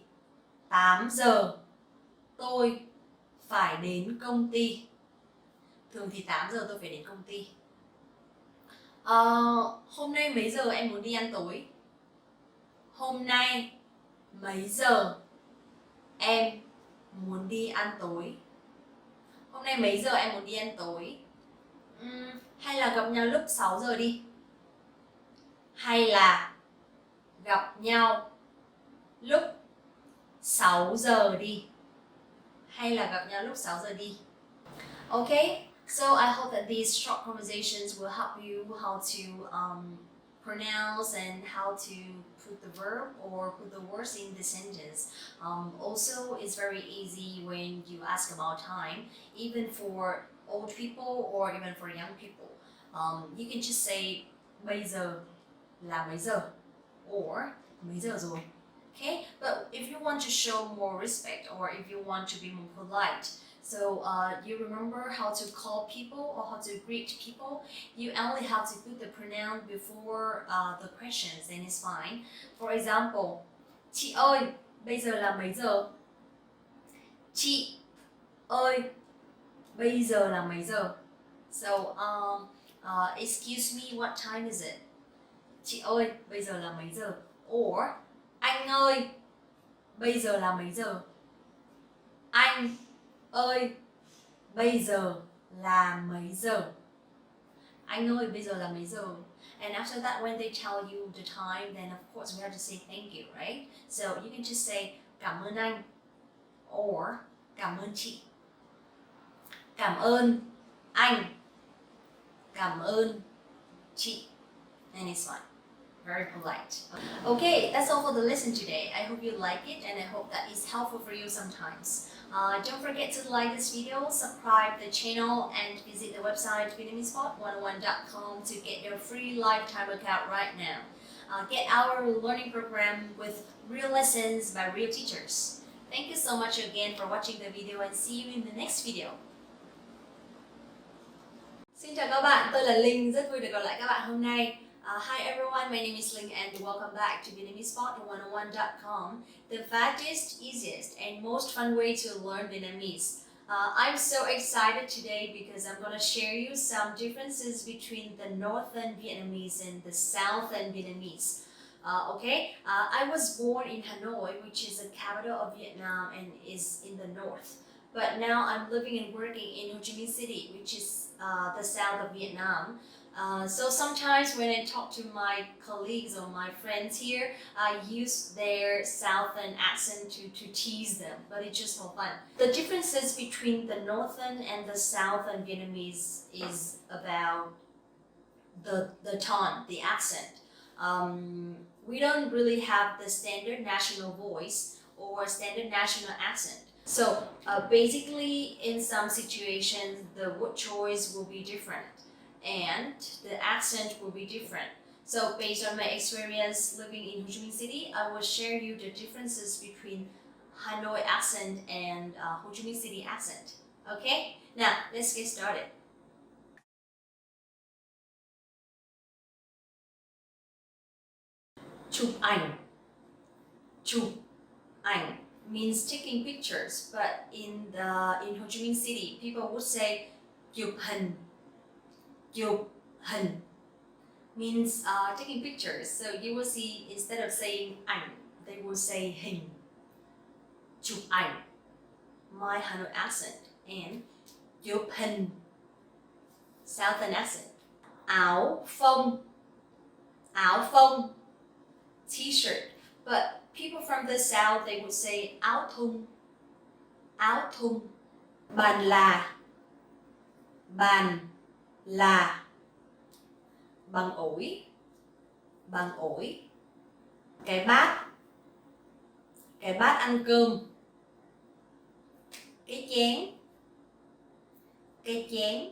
8 giờ tôi phải đến công ty. Thường thì 8 giờ tôi phải đến công ty. Hôm nay mấy giờ em muốn đi ăn tối? Hôm nay mấy giờ em muốn đi ăn tối? Hôm nay mấy giờ em muốn đi ăn tối? Hay là gặp nhau lúc 6 giờ đi. Hay là gặp nhau lúc 6 giờ đi. Hay là gặp nhau lúc 6 giờ đi. Okay, so I hope that these short conversations will help you how to pronounce and how to put the verb or put the words in the sentence. Also, it's very easy when you ask about time, even for old people or even for young people. You can just say bây giờ là mấy giờ or mấy giờ rồi. Okay, but if you want to show more respect or if you want to be more polite, so you remember how to call people or how to greet people, you only have to put the pronoun before the questions and it's fine. For example, chị ơi, bây giờ là mấy giờ? Chị ơi, bây giờ là mấy giờ? So, excuse me, what time is it? Chị ơi, bây giờ là mấy giờ? Or, anh ơi, bây giờ là mấy giờ? Anh ơi, bây giờ là mấy giờ? Anh ơi, bây giờ là mấy giờ? And after that, when they tell you the time, then of course we have to say thank you, right? So you can just say cảm ơn anh or cảm ơn chị. Cảm ơn anh. Cảm ơn chị. And it's fine. Very polite. Okay, that's all for the lesson today. I hope you like it and I hope that is helpful for you sometimes. Don't forget to like this video, subscribe the channel and visit the website VietnamesePod101.com to get your free lifetime account right now. Get our learning program with real lessons by real teachers. Thank you so much again for watching the video and see you in the next video. Xin chào các bạn, tôi là Linh, rất vui được gặp lại các bạn hôm nay. Hi everyone, my name is Ling and welcome back to VietnamesePod101.com, the fastest, easiest and most fun way to learn Vietnamese. I'm so excited today because I'm going to share you some differences between the Northern Vietnamese and the Southern Vietnamese. I was born in Hanoi, which is the capital of Vietnam and is in the north. But now I'm living and working in Ho Chi Minh City, which is the south of Vietnam. So sometimes when I talk to my colleagues or my friends here, I use their southern accent to tease them, but it's just for fun. The differences between the northern and the southern Vietnamese is about the tone, the accent. We don't really have the standard national voice or standard national accent. So basically, in some situations, the word choice will be different and the accent will be different. So based on my experience living in Ho Chi Minh City, I will share you the differences between Hanoi accent and Ho Chi Minh City accent. Okay, now let's get started. Chụp ảnh. Chụp ảnh means taking pictures, but in Ho Chi Minh City, people would say chụp hình. Chụp hình means taking pictures. So you will see instead of saying ảnh, they will say hình. Chụp ảnh, my Hanoi accent, and chụp hình, Southern accent. Áo phông, áo phông, t-shirt. But people from the south, they would say áo thun, áo thun. Bàn là, bàn là. Bằng ủi, bằng ủi. Cái bát ăn cơm. Cái chén.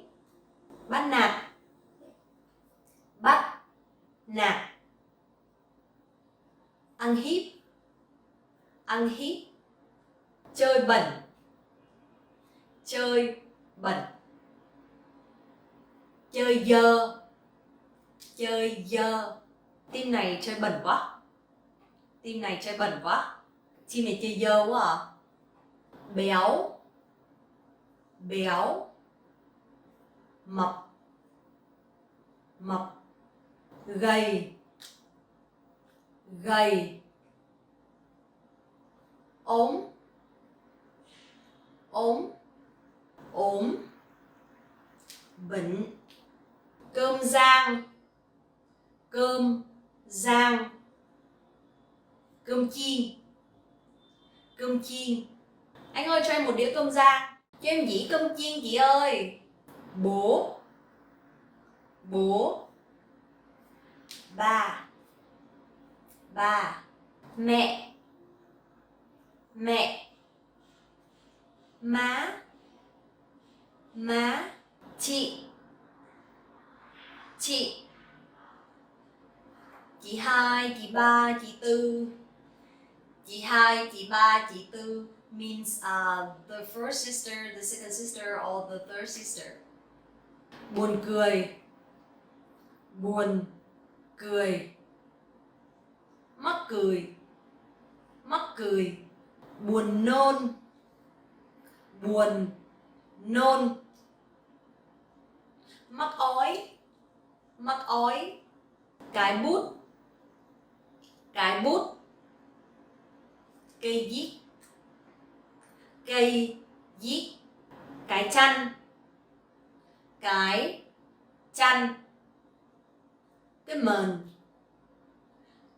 Bát nạt. Ăn hiếp, chơi bẩn, chơi dơ. Team này chơi bẩn quá, team này chơi dơ quá à. Béo, mập, gầy, ốm, bệnh. Cơm rang, cơm chiên. Anh ơi cho em một đĩa cơm rang. Cho em dĩ cơm chiên chị ơi. Bố, bà, mẹ, má, chị, chị 2, chị 3, chị 4. Chị 2, chị 3, chị 4 means the first sister, the second sister, or the third sister. Buồn cười, buồn cười, mắc cười, mắc cười. Buồn nôn, buồn nôn. Mắc ói, mắc ói. Cái bút, cái bút. Cây viết, cây viết. Cái chăn, cái chăn. Cái mền,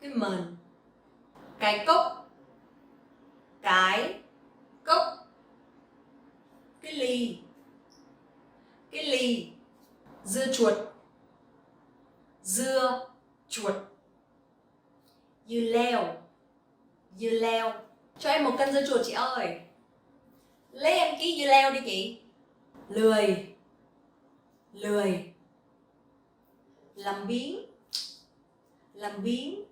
cái mền. Cái cốc, cái cốc. Cái ly, cái ly. Dưa chuột, dưa chuột. Dưa leo, dưa leo. Cho em 1 cân dưa chuột chị ơi. Lấy em ký dưa leo đi chị. Lười, lười. Làm biếng, làm biếng.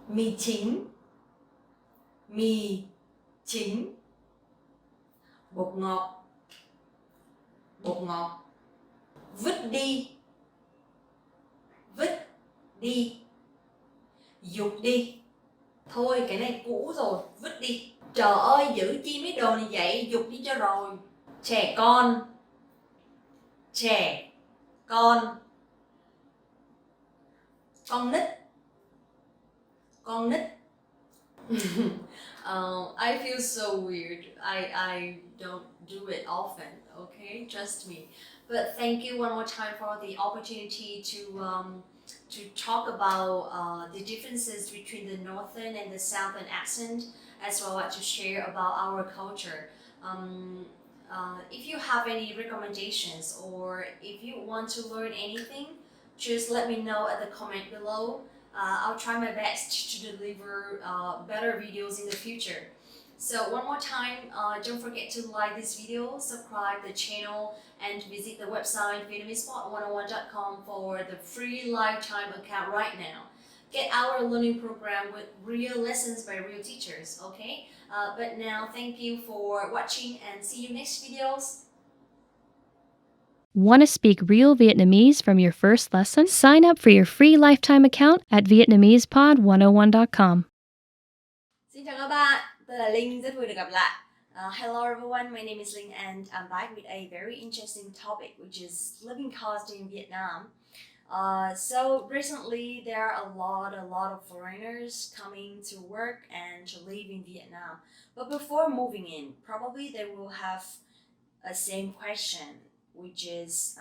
Mì chính, mì chính. Bột ngọt, bột ngọt. Vứt đi, vứt đi. Dục đi. Thôi cái này cũ rồi, vứt đi. Trời ơi, giữ chi mấy đồ này vậy, dục đi cho rồi. Trẻ con, trẻ con. Con nít, con nít. I feel so weird. I don't do it often, okay? Trust me. But thank you one more time for the opportunity to talk about the differences between the northern and the southern accent, as well as to share about our culture. If you have any recommendations or if you want to learn anything, just let me know at the comment below. I'll try my best to deliver better videos in the future. So one more time, don't forget to like this video, subscribe the channel, and visit the website VietnamesePod101.com for the free lifetime account right now. Get our learning program with real lessons by real teachers, okay? But now, thank you for watching and see you next videos. Want to speak real Vietnamese from your first lesson? Sign up for your free lifetime account at VietnamesPod101.com. Xin chào các bạn, tôi là Linh, rất vui được gặp lại. Hello everyone, my name is Linh and I'm back with a very interesting topic, which is living cost in Vietnam. So recently there are a lot of foreigners coming to work and to live in Vietnam. But before moving in, probably they will have a same question, which is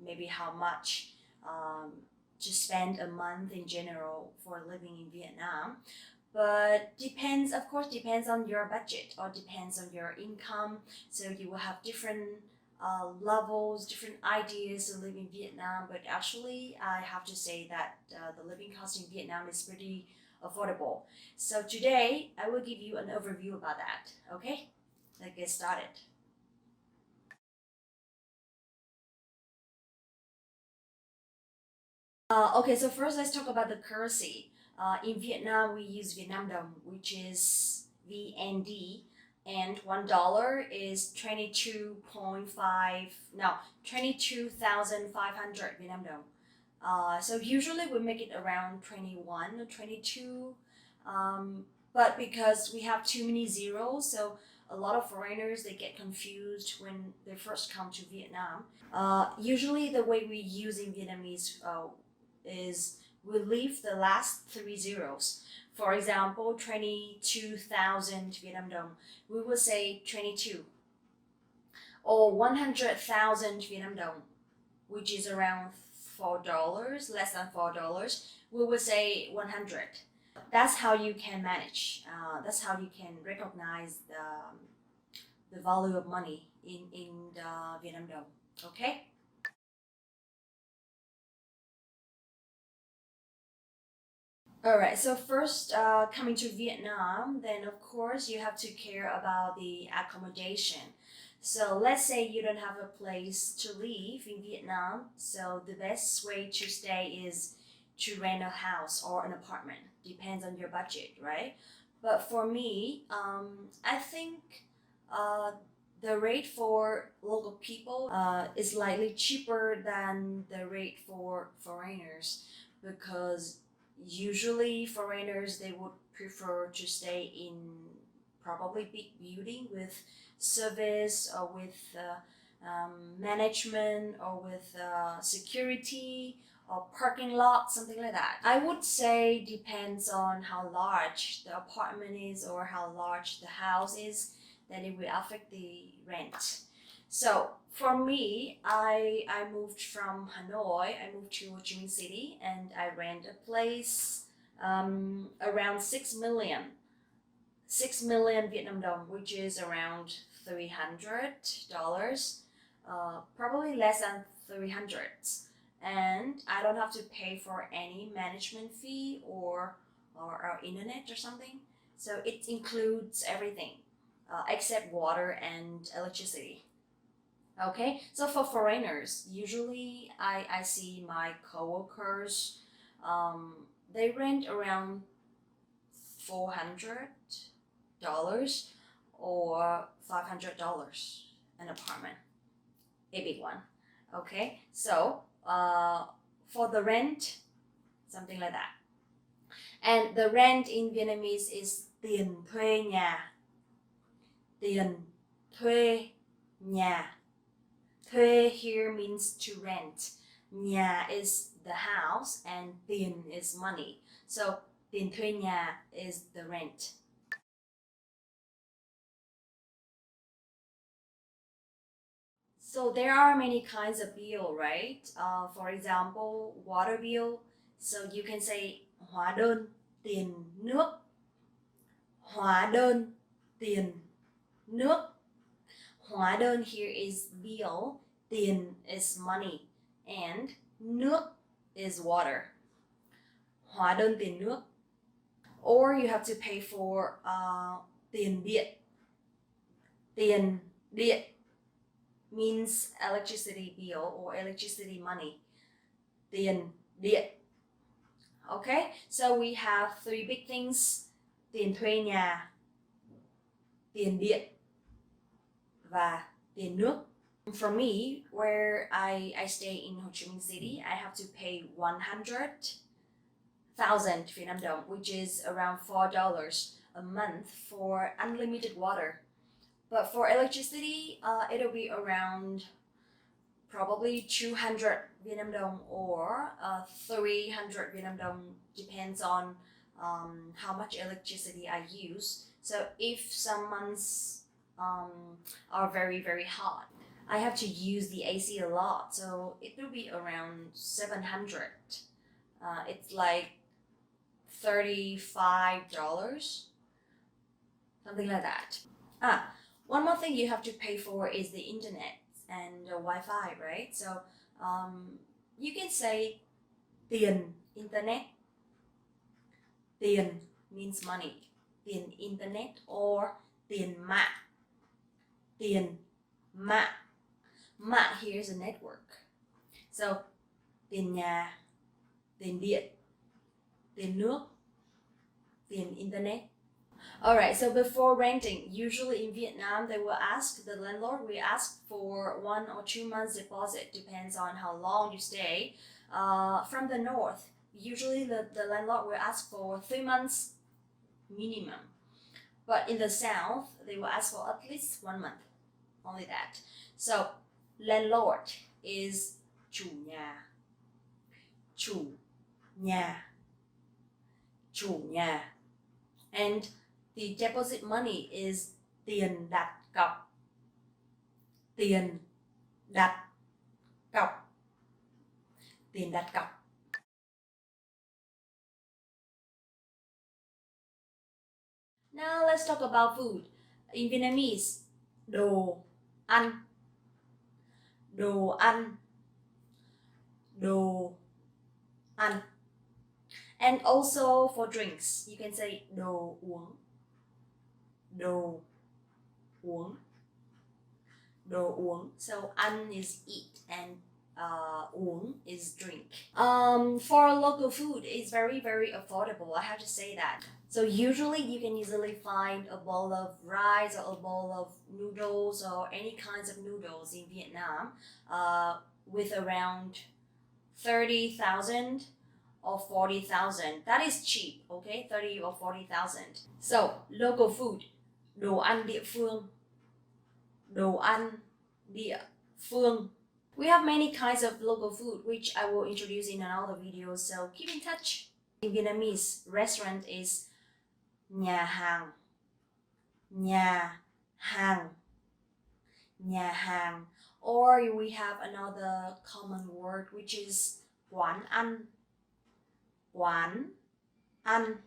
maybe how much to spend a month in general for living in Vietnam. But depends, of course, depends on your budget or depends on your income. So you will have different levels, different ideas to live in Vietnam. But actually, I have to say that the living cost in Vietnam is pretty affordable. So today, I will give you an overview about that. Okay, let's get started. Okay, so first let's talk about the currency. In Vietnam, we use Vietnam Đồng, which is VND, and $1 is 22,500 Vietnam Đồng. So usually we make it around 21 or 22, but because we have too many zeros, so a lot of foreigners, they get confused when they first come to Vietnam. Usually the way we use in Vietnamese is we leave the last 3 zeros. For example, 22,000 Vietnam Đồng, we will say 22. Or 100,000 Vietnam Đồng, which is around $4, less than $4, we will say 100. That's how you can manage. That's how you can recognize the value of money in the Vietnam Đồng. Okay? Alright, so first coming to Vietnam, then of course you have to care about the accommodation. So let's say you don't have a place to live in Vietnam, so the best way to stay is to rent a house or an apartment. Depends on your budget, right? But for me, I think the rate for local people is slightly cheaper than the rate for foreigners, because usually foreigners they would prefer to stay in probably big building with service or with management or with security or parking lot, something like that. I would say depends on how large the apartment is or how large the house is, then it will affect the rent. So for me, I moved from Hanoi, I moved to Ho Chi Minh City, and I rent a place around 6 million Vietnam dong, which is around $300, probably less than 300. And I don't have to pay for any management fee or internet or something. So it includes everything except water and electricity. Okay, so for foreigners, usually I see my coworkers, they rent around $400 or $500 an apartment, a big one. Okay, so for the rent, something like that. And the rent in Vietnamese is tiền thuê nhà. Tiền thuê nhà. Thuê here means to rent. Nhà is the house and tiền is money. So tiền thuê nhà is the rent. So there are many kinds of bill, right? For example, water bill. So you can say hóa đơn tiền nước. Hóa đơn tiền nước. Hóa đơn here is bill, tiền is money, and nước is water. Hóa đơn tiền nước. Or you have to pay for tiền điện. Tiền điện means electricity bill or electricity money. Tiền điện. Okay, so we have three big things: tiền thuê nhà, tiền điện, và tiền nước. For me, where I stay in Ho Chi Minh City, I have to pay 100,000 Vietnam dong, which is around $4 a month for unlimited water. But for electricity, it'll be around probably 200 Vietnam dong or 300 Vietnam dong, depends on how much electricity I use. So if some months are very, very hot, I have to use the AC a lot, so it will be around 700. It's like $35, something like that. One more thing you have to pay for is the internet and the Wi-Fi, right? So you can say tiền internet. Tiền means money. Tiền internet or tiền mạng. Tiền mạng. Mạng here is a network. So tiền nhà, tiền điện, tiền nước, tiền internet. Alright, so before renting, usually in Vietnam, they will ask, the landlord will ask for 1 or 2 months deposit, depends on how long you stay. From the north, usually the landlord will ask for 3 months minimum. But in the south, they will ask for at least 1 month, only that. So landlord is chủ nhà. Chủ nhà. Chủ nhà. And the deposit money is tiền đặt cọc. Tiền đặt cọc. Tiền đặt cọc. Now let's talk about food. In Vietnamese, đồ ăn. Đồ ăn. Đồ ăn. And also for drinks, you can say đồ uống. Đồ uống. đồ uống. So ăn is eat and uống is drink. For local food, it's very, very affordable. I have to say that. So usually you can easily find a bowl of rice or a bowl of noodles or any kinds of noodles in Vietnam with around 30,000 or 40,000. That is cheap, okay? 30 or 40,000. So local food, đồ ăn địa phương. Đồ ăn địa phương. We have many kinds of local food, which I will introduce in another video, so keep in touch. In Vietnamese, restaurant is nhà hàng. Nhà hàng. Nhà hàng. Or we have another common word, which is quán ăn. Quán ăn.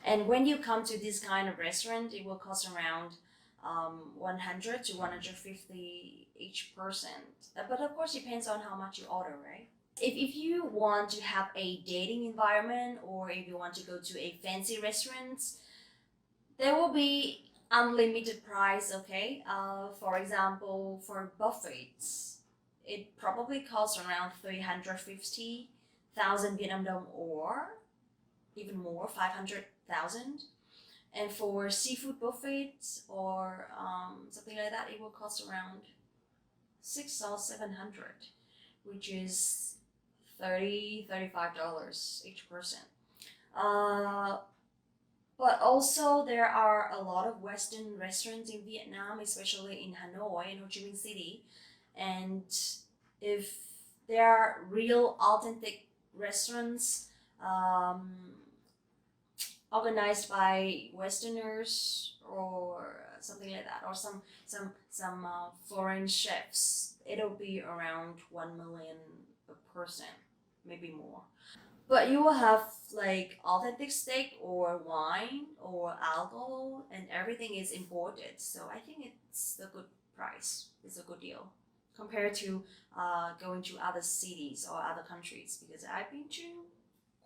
And when you come to this kind of restaurant, it will cost around 100 to 150 each person. But of course, depends on how much you order, right? If you want to have a dating environment or if you want to go to a fancy restaurant, there will be unlimited price, okay? For example, for buffets, it probably costs around 350,000 Vietnam dong or even more, 500,000. And for seafood buffets or something like that, it will cost around 600 or 700, which is $35 each person. But also there are a lot of Western restaurants in Vietnam, especially in Hanoi and Ho Chi Minh City. And if there are real authentic restaurants organized by Westerners or something like that, or some foreign chefs, it'll be around 1 million a person, maybe more. But you will have like authentic steak or wine or alcohol, and everything is imported. So I think it's a good price. It's a good deal compared to going to other cities or other countries, because I've been to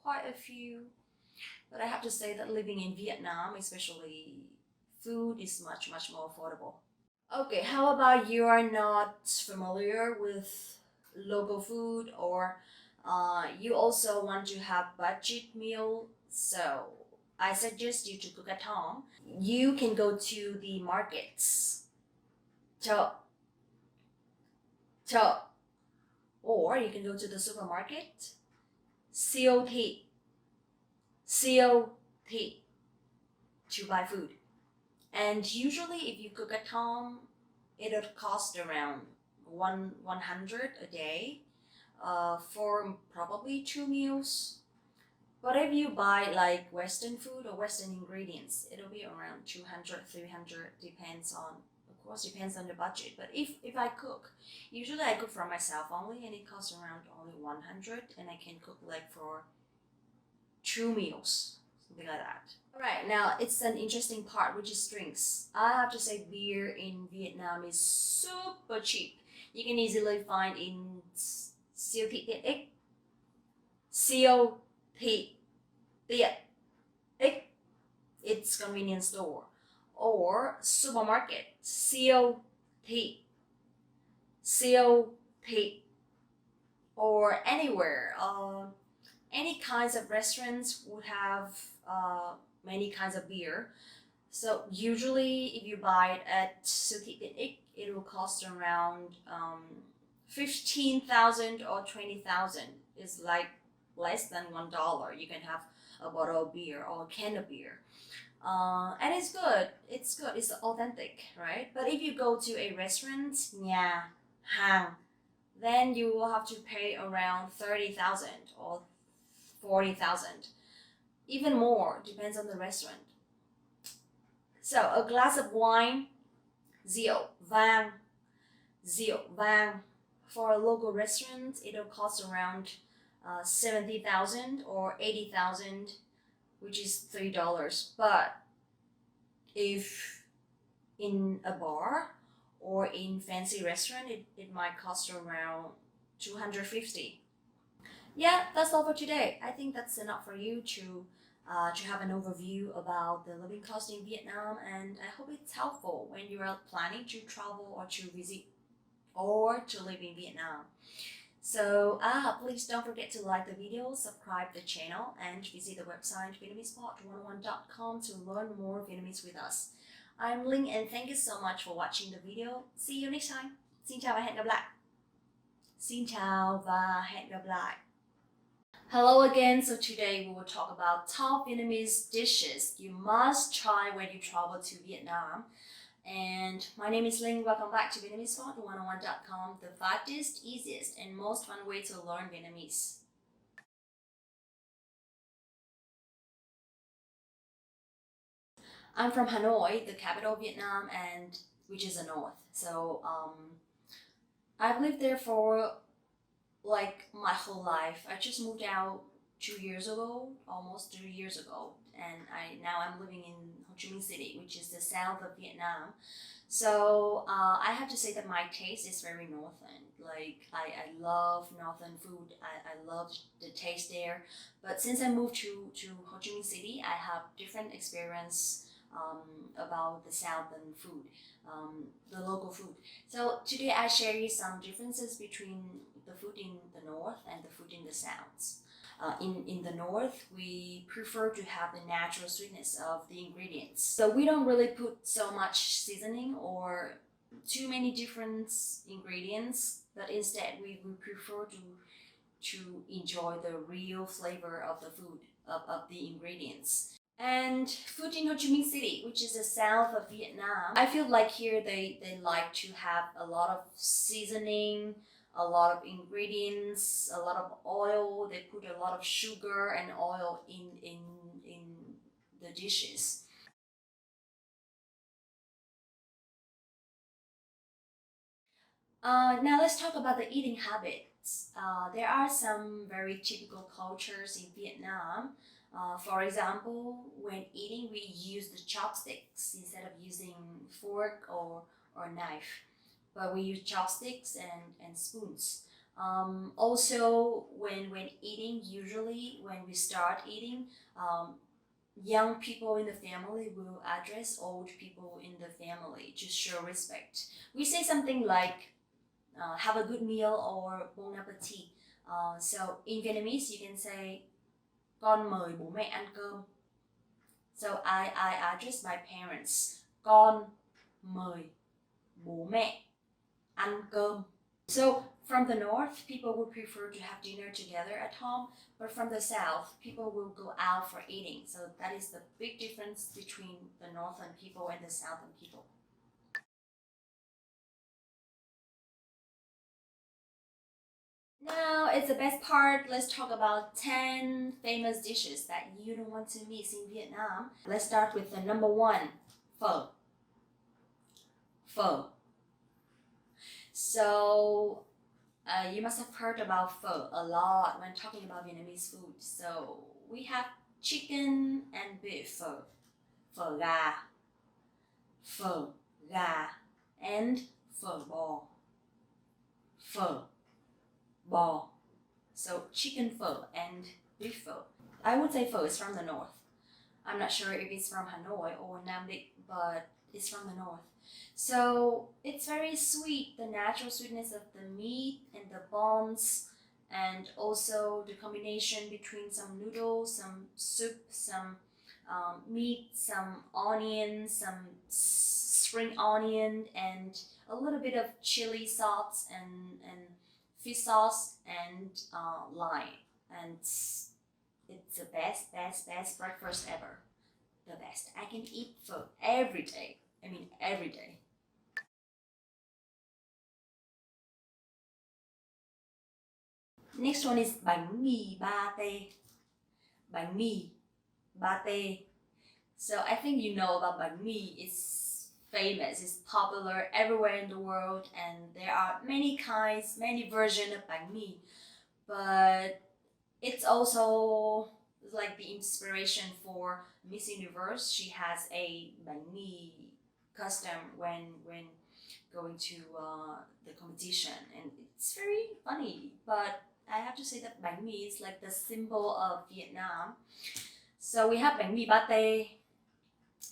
quite a few. But I have to say that living in Vietnam, especially food, is much, much more affordable. Okay, how about you are not familiar with local food, or you also want to have budget meal? So I suggest you to cook at home. You can go to the markets, chợ, chợ, or you can go to the supermarket, siêu thị, siêu thị, to buy food. And usually if you cook at home, it'll cost around 100 a day for probably 2 meals. But if you buy like Western food or Western ingredients, it'll be around 200, 300, depends on the budget. But if I cook, usually I cook for myself only, and it costs around only 100, and I can cook like for 2 meals, something like that. Alright, now it's an interesting part, which is drinks. I have to say beer in Vietnam is super cheap. You can easily find in siêu thị tiện ích. Siêu thị tiện ích. It's convenience store. Or supermarket. Siêu thị. Siêu thị. Or anywhere. Any kinds of restaurants would have many kinds of beer. So usually if you buy it at siêu thị tiện ích, it will cost around 15,000 or 20,000. It's like less than $1. You can have a bottle of beer or a can of beer. And it's good. It's good. It's authentic, right? But if you go to a restaurant, nhà hàng, then you will have to pay around 30,000 or 40,000. Even more, depends on the restaurant. So a glass of wine, rượu vang, for a local restaurant, it'll cost around 70,000 or 80,000, which is $3. But if in a bar or in fancy restaurant, it might cost around 250. Yeah, that's all for today. I think that's enough for you to have an overview about the living cost in Vietnam, and I hope it's helpful when you are planning to travel or to visit or to live in Vietnam. So please don't forget to like the video, subscribe the channel, and visit the website Vietnamesepod101.com to learn more Vietnamese with us. I'm Linh and thank you so much for watching the video. See you next time. Xin chào và hẹn gặp lại. Xin chào và hẹn gặp lại. Hello again. So today we will talk about top Vietnamese dishes you must try when you travel to Vietnam. And my name is Linh. Welcome back to Vietnamesepod101.com, the fastest, easiest, and most fun way to learn Vietnamese. I'm from Hanoi, the capital of Vietnam, and which is the north. So I've lived there for like my whole life. I just moved out 2 years ago, almost 3 years ago, and now I'm living in Ho Chi Minh City, which is the south of Vietnam. So I have to say that my taste is very northern. Like I love northern food. I love the taste there. But since I moved to Ho Chi Minh City, I have different experience about the southern food, the local food. So today I share you some differences between the food in the north and the food in the south. In the north, we prefer to have the natural sweetness of the ingredients. So we don't really put so much seasoning or too many different ingredients, but instead we prefer to enjoy the real flavor of the food, of the ingredients. And food in Ho Chi Minh City, which is the south of Vietnam, I feel like here they like to have a lot of seasoning, a lot of ingredients, a lot of oil. They put a lot of sugar and oil in the dishes. Now let's talk about the eating habits. There are some very typical cultures in Vietnam. For example, when eating, we use the chopsticks instead of using fork or knife. But we use chopsticks and spoons. Also, when eating, usually when we start eating, young people in the family will address old people in the family to show respect. We say something like, have a good meal or bon appetit. So in Vietnamese, you can say, con mời bố mẹ ăn cơm. So I address my parents, con mời bố mẹ ăn cơm. So from the north, people would prefer to have dinner together at home, but from the south, people will go out for eating. So that is the big difference between the northern people and the southern people. Now it's the best part. Let's talk about 10 famous dishes that you don't want to miss in Vietnam. Let's start with the number 1, pho. Pho. So you must have heard about pho a lot when talking about Vietnamese food. So we have chicken and beef pho, phở gà, and phở bò. So chicken pho and beef pho. I would say pho is from the north. I'm not sure if it's from Hanoi or Nam Định, but it's from the north. So it's very sweet, the natural sweetness of the meat and the bones, and also the combination between some noodles, some soup, some meat, some onion, some spring onion, and a little bit of chili sauce and fish sauce and lime. And it's the best breakfast ever. The best. I can eat pho every day. I mean, every day. Next one is bánh mì ba tê. Bánh mì ba tê. So I think you know about bánh mì. It's famous. It's popular everywhere in the world, and there are many kinds, many versions of bánh mì. But it's also like the inspiration for Miss Universe. She has a bánh mì custom when going to the competition, and it's very funny. But I have to say that bánh mì is like the symbol of Vietnam. So we have bánh mì ba tê,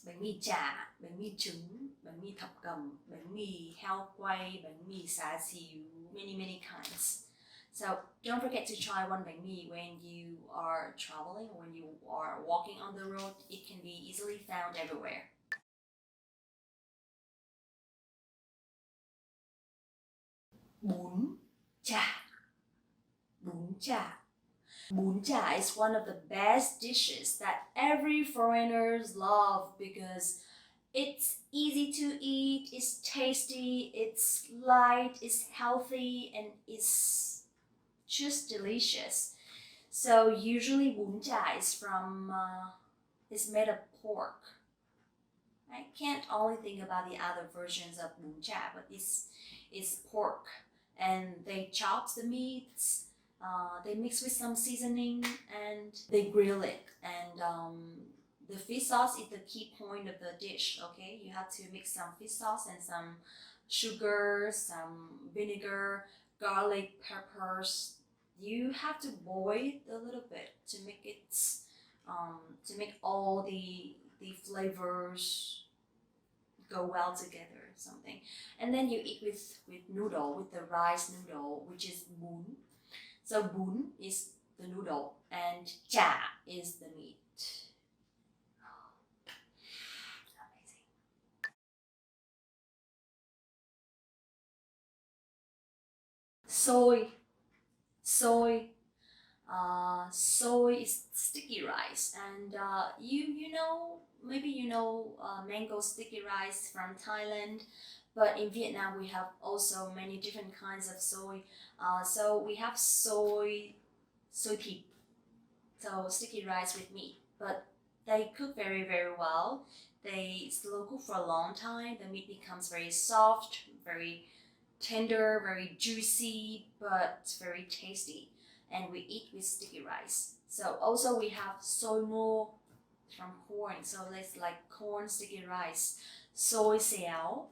bánh mì chả, bánh mì trứng, bánh mì thập cẩm, bánh mì heo quay, bánh mì xá xíu, many kinds. So don't forget to try one bánh mì when you are traveling or when you are walking on the road. It can be easily found everywhere. Bún chả. Bún chả. Bún chả is one of the best dishes that every foreigners love because it's easy to eat, it's tasty, it's light, it's healthy, and it's just delicious. So usually bún chả is made of pork. I can't only think about the other versions of bún chả, but it's pork, and they chop the meats. They mix with some seasoning and they grill it. And the fish sauce is the key point of the dish. Okay, you have to mix some fish sauce and some sugar, some vinegar, garlic, peppers. You have to boil it a little bit to make it to make all the flavors go well together or something. And then you eat with noodle, with the rice noodle, which is bún. So bún is the noodle and chả is the meat. Amazing. Soy. Soy is sticky rice, and you know, maybe you know mango sticky rice from Thailand, but in Vietnam we have also many different kinds of soy. So we have soy thịt, so sticky rice with meat, but they cook very well. They slow cook for a long time. The meat becomes very soft, very tender, very juicy, but very tasty. And we eat with sticky rice. So also we have soy mo from corn. So it's like corn sticky rice. Soy xéo,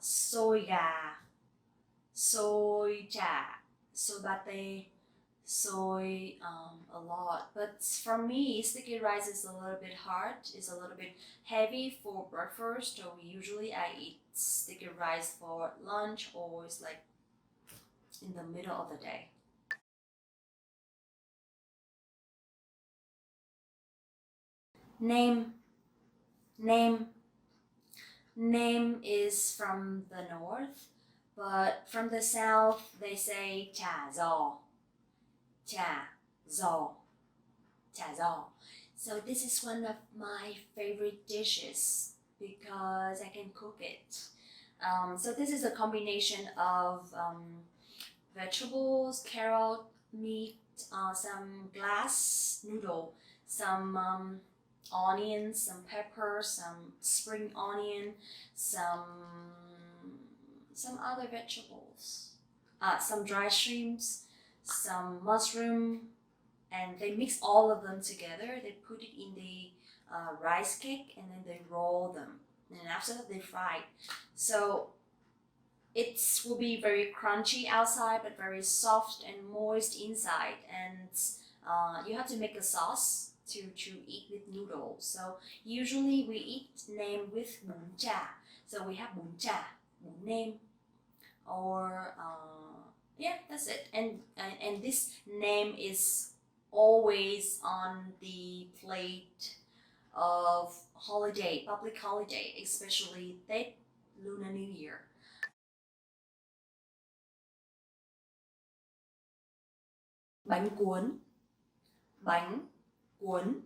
soy gà, soy chả, soy pate, soy a lot. But for me, sticky rice is a little bit hard. It's a little bit heavy for breakfast. So usually I eat sticky rice for lunch or it's like in the middle of the day. Name. Name is from the north, but from the south they say chả giò. Chả giò. Chả giò. So this is one of my favorite dishes because I can cook it. So this is a combination of vegetables, carrot, meat, some glass noodle, some onions, some pepper, some spring onion, some other vegetables, some dry shrimps, some mushroom, and they mix all of them together. They put it in the rice cake and then they roll them, and after that they fry it. So it will be very crunchy outside but very soft and moist inside, and you have to make a sauce to eat with noodles. So usually we eat nem with bún chả. So we have bún chả, bún nem, or yeah, that's it. And this nem is always on the plate of holiday, public holiday, especially Tết, Lunar New Year. Bánh cuốn. Bánh cuốn.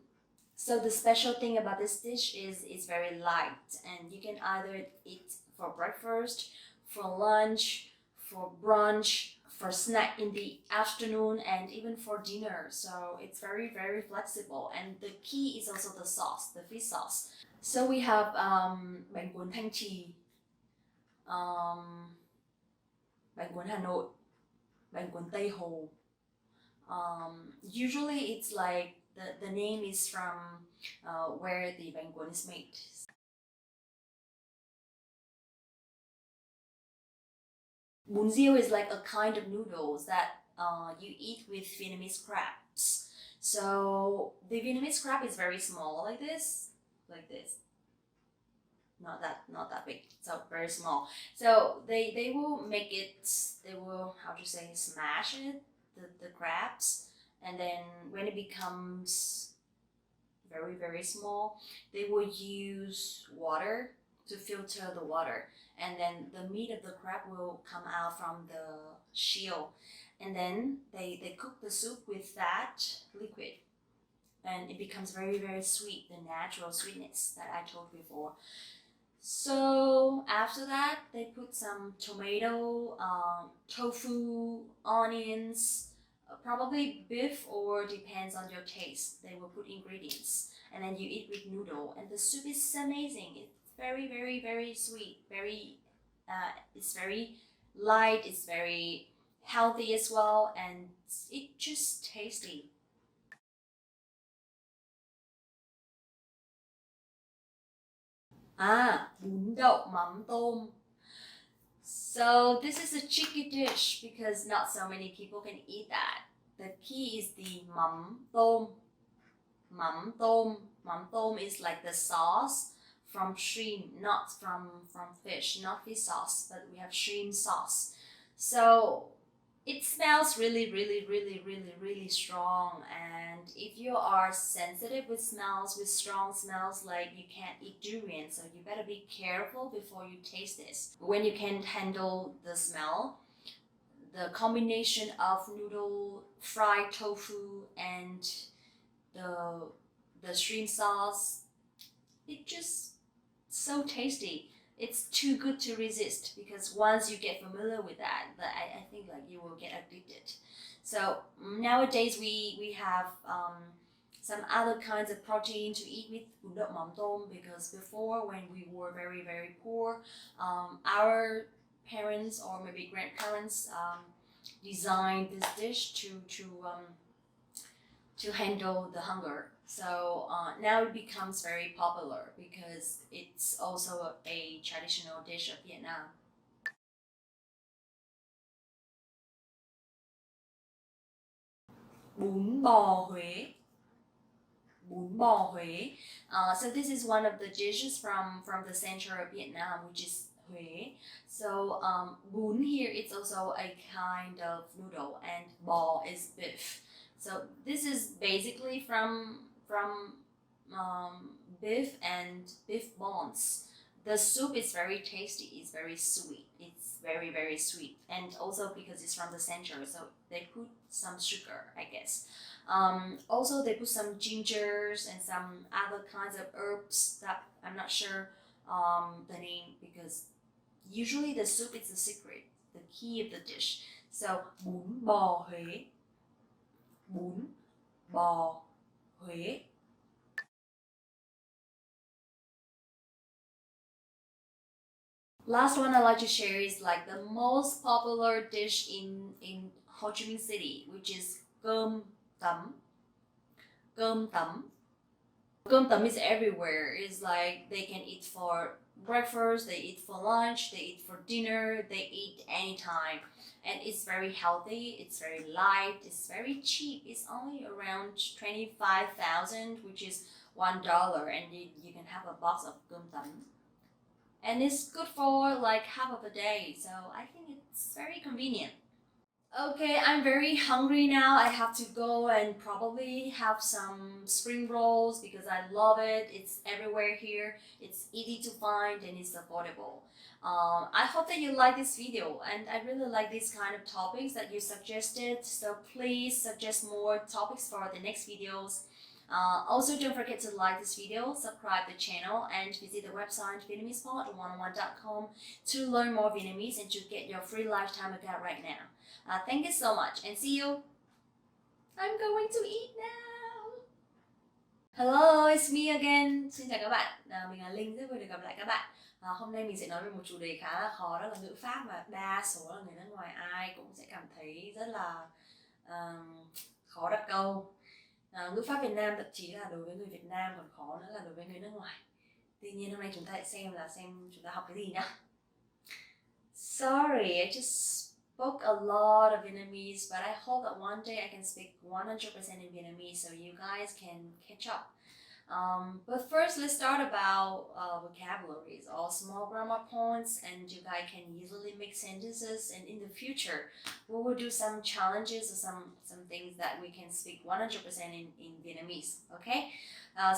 So the special thing about this dish is it's very light, and you can either eat for breakfast, for lunch, for brunch, for snack in the afternoon, and even for dinner. So it's very flexible, and the key is also the sauce, the fish sauce. So we have bánh cuốn Thanh Trì, bánh cuốn Hà Nội, bánh cuốn Tây Hồ. Usually it's like the name is from where the bánh cuốn is made. Bún riêu is like a kind of noodles that you eat with Vietnamese crabs. So the Vietnamese crab is very small, like this, not that big, so very small. So they will make it, they will, how to say, smash it, the crabs, and then when it becomes very very small, they will use water to filter the water, and then the meat of the crab will come out from the shell, and then they cook the soup with that liquid, and it becomes very very sweet, the natural sweetness that I told before. So after that, they put some tomato, tofu, onions, probably beef, or depends on your taste. They will put ingredients, and then you eat with noodle. And the soup is amazing. It's very, very, very sweet. It's very light. It's very healthy as well, and it's just tasty. Bún đậu mắm tôm. So this is a tricky dish because not so many people can eat that. The key is the mắm tôm. Mắm tôm. Mắm tôm is like the sauce from shrimp, not from fish, not fish sauce, but we have shrimp sauce. So it smells really, really, really, really, really strong. And if you are sensitive with smells, with strong smells, like you can't eat durian, so you better be careful before you taste this. When you can't handle the smell, the combination of noodle, fried tofu, and the the shrimp sauce, it just so tasty. It's too good to resist because once you get familiar with that, I think like you will get addicted. So nowadays we have some other kinds of protein to eat with bún đậu mắm tôm, because before when we were very very poor, our parents or maybe grandparents designed this dish to handle the hunger. So now it becomes very popular because it's also a traditional dish of Vietnam. Bún bò Huế. Bún bò Huế. So this is one of the dishes from the center of Vietnam, which is Huế. So bún here it's also a kind of noodle, and bò is beef. So this is basically from beef and beef bones. The soup is very tasty. It's very sweet. It's very very sweet, and also because it's from the center, so they put some sugar, I guess. Also, they put some gingers and some other kinds of herbs that I'm not sure the name, because usually the soup is the secret, the key of the dish. So bún bò Huế, bún bò Huế. Last one I'd like to share is like the most popular dish in Ho Chi Minh City, which is cơm tấm. Cơm tấm. Cơm tấm is everywhere. It's like they can eat for breakfast, they eat for lunch, they eat for dinner, they eat anytime. And it's very healthy, it's very light, it's very cheap. It's only around 25,000, which is $1, and you can have a box of cơm tấm. And it's good for like half of a day, so I think it's very convenient. Okay, I'm very hungry now. I have to go and probably have some spring rolls because I love it. It's everywhere here. It's easy to find and it's affordable. I hope that you like this video, and I really like these kind of topics that you suggested. So please suggest more topics for the next videos. Also, don't forget to like this video, subscribe the channel, and visit the website VietnamesePod101.com to learn more Vietnamese and to get your free lifetime account right now. Thank you so much and see you. I'm going to eat now. Hello, it's me again. Xin chào các bạn. Mình là Linh, rất vui được gặp lại các bạn. Hôm nay mình sẽ nói về một chủ đề khá là khó, đó là ngữ pháp mà đa số là người nước ngoài ai cũng sẽ cảm thấy rất là khó đặt câu. Ngữ pháp Việt Nam thậm chí là đối với người Việt Nam còn khó nữa là đối với người nước ngoài. Tuy nhiên hôm nay chúng ta sẽ xem chúng ta học cái gì nhá. Sorry, I just spoke a lot of Vietnamese, but I hope that one day I can speak 100% in Vietnamese so you guys can catch up. But first, let's start about vocabularies, all small grammar points, and you guys can easily make sentences. And in the future, we will do some challenges or some things that we can speak 100% in Vietnamese. Okay.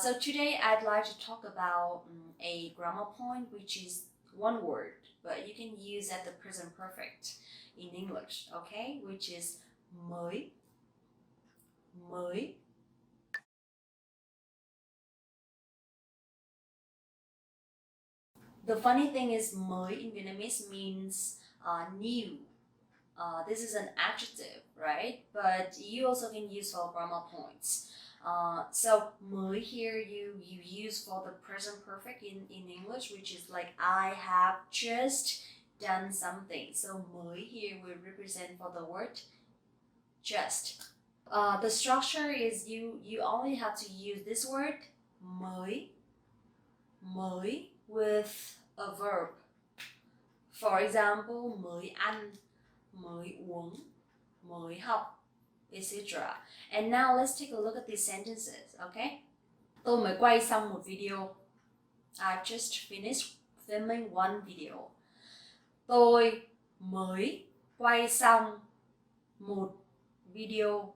So today I'd like to talk about a grammar point, which is one word, but you can use at the present perfect in English. Okay, which is mới, mới. The funny thing is, mới in Vietnamese means new. This is an adjective, right? But you also can use for grammar points. So mới here you use for the present perfect in English, which is like I have just done something. So mới here will represent for the word just. The structure is you only have to use this word mới with a verb. For example, mới ăn, mới uống, mới học, etc. And now let's take a look at these sentences, okay? Tôi mới quay xong một video. I've just finished filming one video. Tôi mới quay xong một video.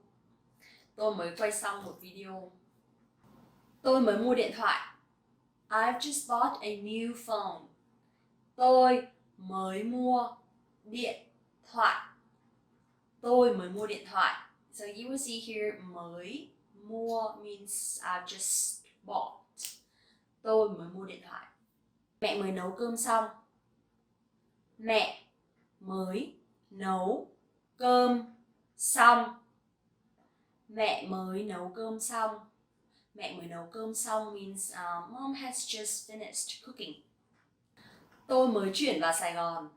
Tôi mới quay xong một video. Tôi mới mua điện thoại. I've just bought a new phone. Tôi mới mua điện thoại. Tôi mới mua điện thoại. So you will see here mới mua means I've just bought. Tôi mới mua điện thoại. Mẹ mới nấu cơm xong. Mẹ mới nấu cơm xong. Mẹ mới nấu cơm xong. Mẹ mới nấu cơm xong means mom has just finished cooking. Tôi mới chuyển vào Sài Gòn.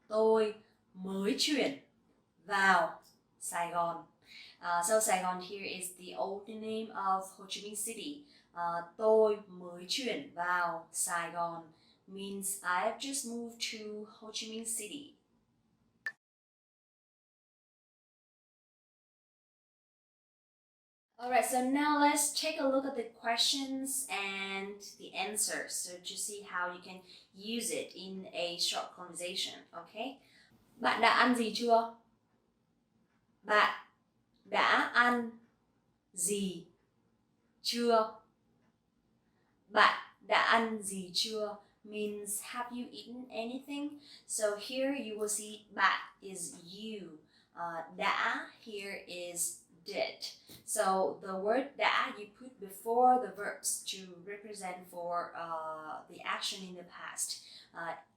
Tôi mới chuyển vào Sài Gòn. So Sài Gòn here is the old name of Ho Chi Minh City. Tôi mới chuyển vào Sài Gòn means I've just moved to Ho Chi Minh City. Alright, so now let's take a look at the questions and the answers so to see how you can use it in a short conversation, okay? Bạn đã ăn gì chưa? Bạn đã ăn gì chưa? Bạn đã ăn gì chưa means have you eaten anything? So here you will see bạn is you. Đã here is did. So the word đã you put before the verbs to represent for the action in the past.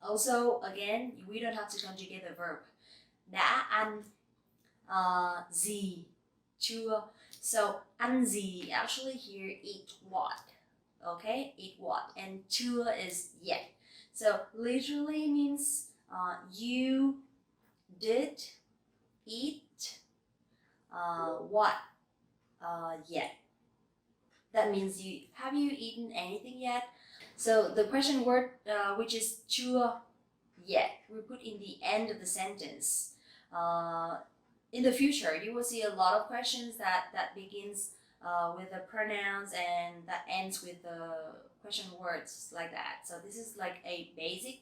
Also, again, we don't have to conjugate the verb. Đã ăn gì chưa? So ăn gì actually here eat what. Okay, eat what, and chưa is yet. So literally means you did eat what yet. That means have you eaten anything yet? So the question word which is chưa yet we put in the end of the sentence. In the future you will see a lot of questions that begins with the pronouns and that ends with the question words like that. So this is like a basic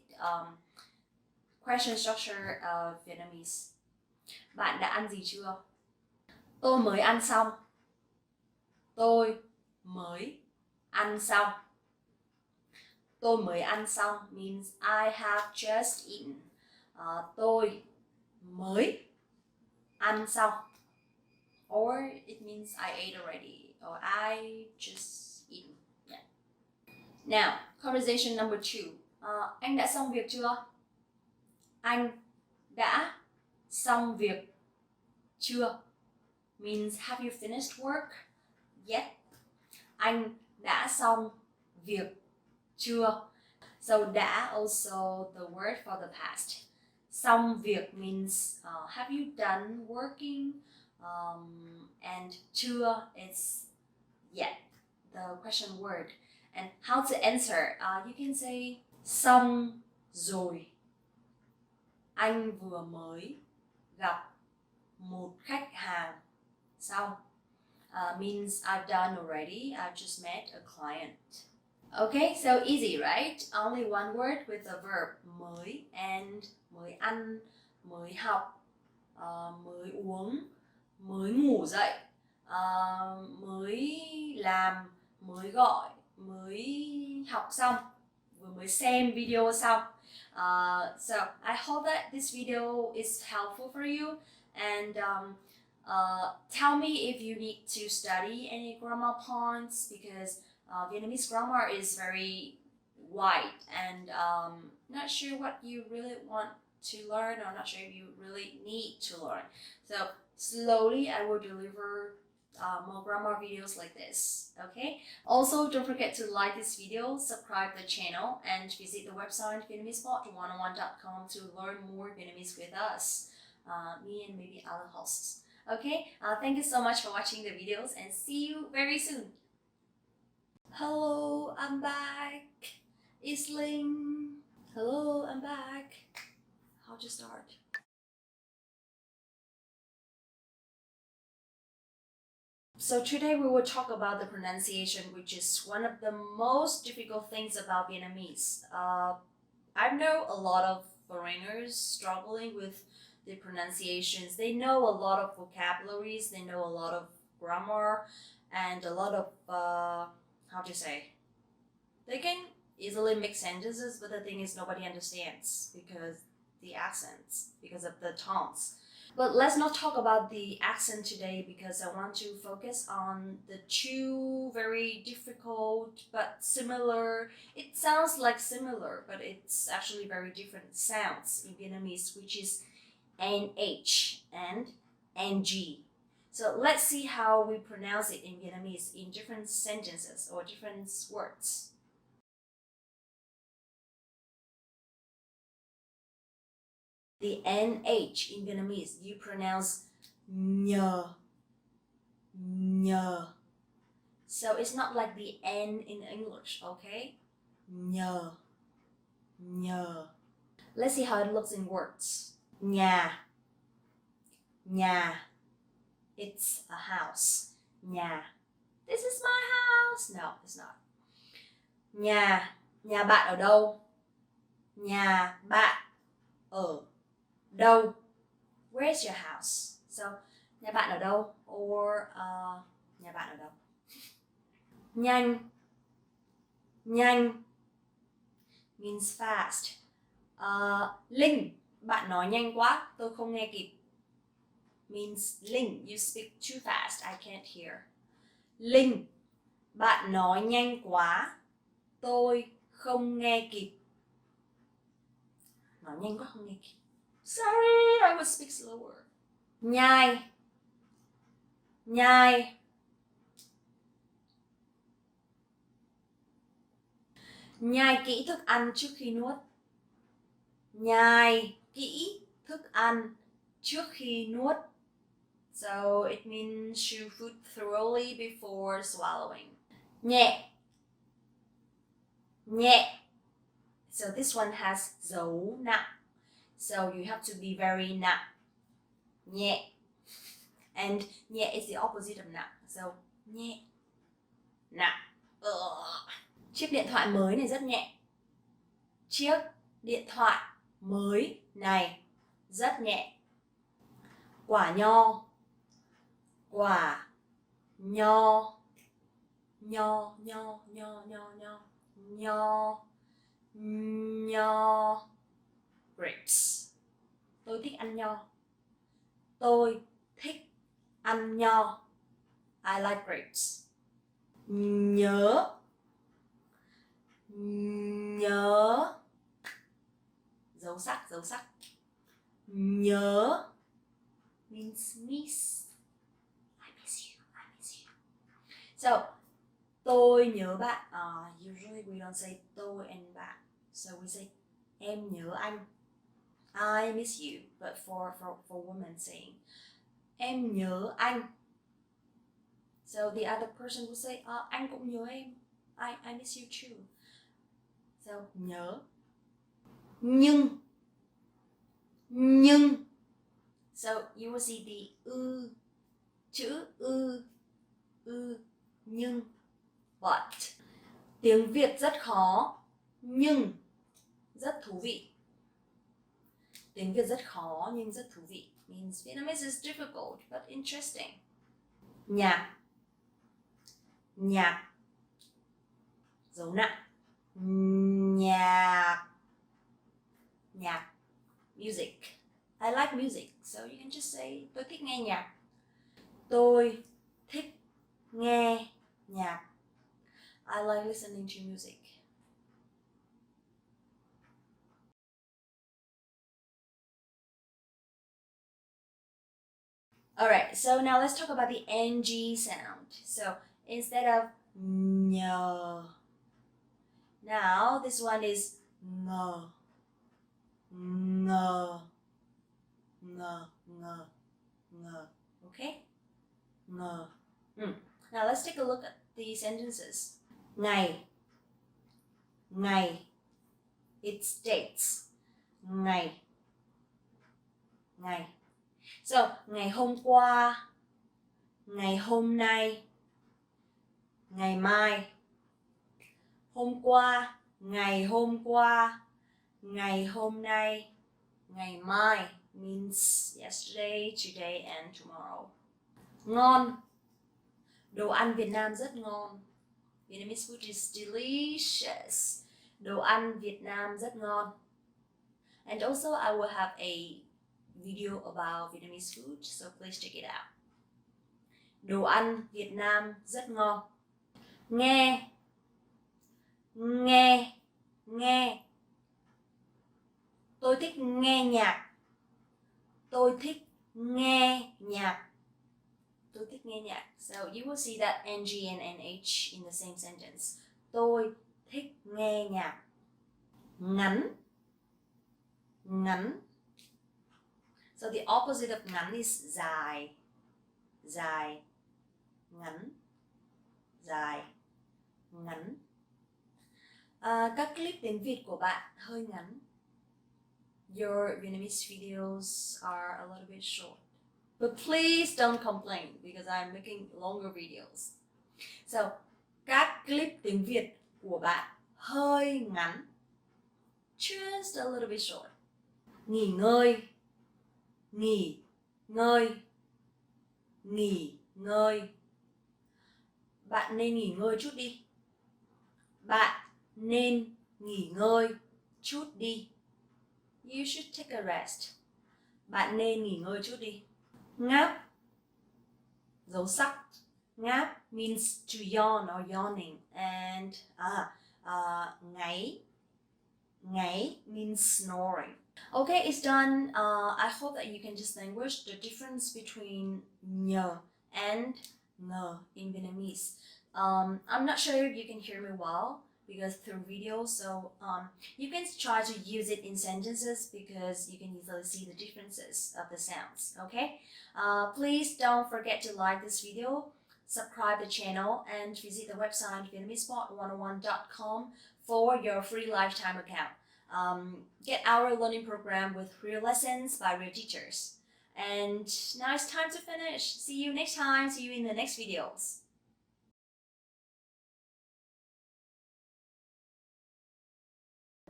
question structure of Vietnamese. Bạn đã ăn gì chưa? Tôi mới ăn xong. Tôi mới ăn xong. Tôi mới ăn xong means I have just eaten. Tôi mới ăn xong. Or it means I ate already or I just eaten. Yeah. Now, conversation number 2. Anh đã xong việc chưa? Anh đã xong việc chưa means have you finished work yet? Anh đã xong việc chưa? So đã also the word for the past. Xong việc means have you done working? And chưa is yet, the question word. And how to answer? You can say xong rồi. Anh vừa mới gặp một khách hàng xong. means I've done already. I've just met a client. Okay, so easy, right? Only one word with a verb mới and mới ăn, mới học, mới uống, mới ngủ dậy, mới làm, mới gọi, mới học xong, vừa mới xem video xong. So I hope that this video is helpful for you, and tell me if you need to study any grammar points, because Vietnamese grammar is very wide, and not sure what you really want to learn, or not sure if you really need to learn. So slowly I will deliver more grammar videos like this. Okay, also don't forget to like this video, subscribe the channel, and visit the website VietnamesePod101.com to learn more Vietnamese with us, me and maybe other hosts. Okay, thank you so much for watching the videos, and see you very soon. Hello, I'm back. It's Ling. Hello, I'm back. How to start? So today we will talk about the pronunciation, which is one of the most difficult things about Vietnamese. I know a lot of foreigners struggling with the pronunciations. They know a lot of vocabularies, they know a lot of grammar, and a lot of, how to say, they can easily make sentences, but the thing is nobody understands because the accents, because of the tones. But let's not talk about the accent today, because I want to focus on the two very difficult but similar. It sounds like similar, but it's actually very different sounds in Vietnamese, which is NH and NG. So let's see how we pronounce it in Vietnamese in different sentences or different words. The NH in Vietnamese, you pronounce nhờ, nhờ. So it's not like the N in English, okay? Nhờ, nhờ. Let's see how it looks in words. Nhà, nhà. It's a house. Nhà. This is my house. No, it's not. Nhà, nhà bạn ở đâu? Nhà bạn ở đâu? Where's your house? So, nhà bạn ở đâu? Or nhà bạn ở đâu? Nhanh, nhanh means fast. Linh, bạn nói nhanh quá, tôi không nghe kịp. Means Linh, you speak too fast, I can't hear. Linh, bạn nói nhanh quá, tôi không nghe kịp. Nói nhanh quá không nghe kịp. Sorry, I will speak slower. Nhai, nhai. Nhai kỹ thức ăn trước khi nuốt. Nhai kỹ thức ăn trước khi nuốt. So it means chew food thoroughly before swallowing. Nhẹ, nhẹ. So this one has dấu nặng. So you have to be very nặng. Nhẹ. And nhẹ is the opposite of nặng. So nhẹ, nặng. Chiếc điện thoại mới này rất nhẹ. Chiếc điện thoại mới này rất nhẹ. Quả nho, quả nho, nho, nho, nho, nho, nho, nho, nho. Grapes. Tôi thích ăn nho. Tôi thích ăn nho. I like grapes. Nhớ, nhớ. Dấu sắc, dấu sắc. Nhớ means miss. I miss you, I miss you. So, tôi nhớ bạn. Usually we don't say tôi and bạn. So we say em nhớ anh. I miss you. But for women saying em nhớ anh. So the other person will say anh cũng nhớ em. I miss you too. So nhớ. Nhưng, nhưng. So you will see the chữ nhưng, but. Tiếng Việt rất khó, nhưng rất thú vị. Tiếng Việt rất khó nhưng rất thú vị. Means Vietnamese is difficult but interesting. Nhạc, nhạc, dấu nặng. Nhạc, nhạc, music. I like music, so you can just say tôi thích nghe nhạc. Tôi thích nghe nhạc. I like listening to music. Alright, so now let's talk about the NG sound. So instead of no, now this one is no, no, no, no, no. Okay? No. Now let's take a look at the sentences. Ngày, ngày. It states ngày, ngày. So, ngày hôm qua, ngày hôm nay, ngày mai. Hôm qua, ngày hôm qua, ngày hôm nay, ngày mai means yesterday, today and tomorrow. Ngon. Đồ ăn Việt Nam rất ngon. Vietnamese food is delicious. Đồ ăn Việt Nam rất ngon. And also I will have a video about Vietnamese food, so please check it out. Đồ ăn Việt Nam rất ngon. Nghe, nghe, nghe. Tôi thích nghe nhạc. Tôi thích nghe nhạc. Tôi thích nghe nhạc. So you will see that NG and NH in the same sentence. Tôi thích nghe nhạc. Ngắn, ngắn. So the opposite of ngắn is dài, dài, ngắn, dài, ngắn. Các clip tiếng Việt của bạn hơi ngắn. Your Vietnamese videos are a little bit short. But please don't complain because I'm making longer videos. So, các clip tiếng Việt của bạn hơi ngắn. Just a little bit short. Nghỉ ngơi, nghỉ ngơi, nghỉ ngơi. Bạn nên nghỉ ngơi chút đi. Bạn nên nghỉ ngơi chút đi. You should take a rest. Bạn nên nghỉ ngơi chút đi. Ngáp, dấu sắc. Ngáp means to yawn or yawning. And ngáy, ngáy means snoring. Okay, it's done. I hope that you can distinguish the difference between nhờ and ngờ in Vietnamese. I'm not sure if you can hear me well because through video, so you can try to use it in sentences because you can easily see the differences of the sounds. Okay, please don't forget to like this video, subscribe the channel, and visit the website vietnamesepod101.com for your free lifetime account. Get our learning program with real lessons by real teachers. And now it's time to finish. See you next time. See you in the next videos.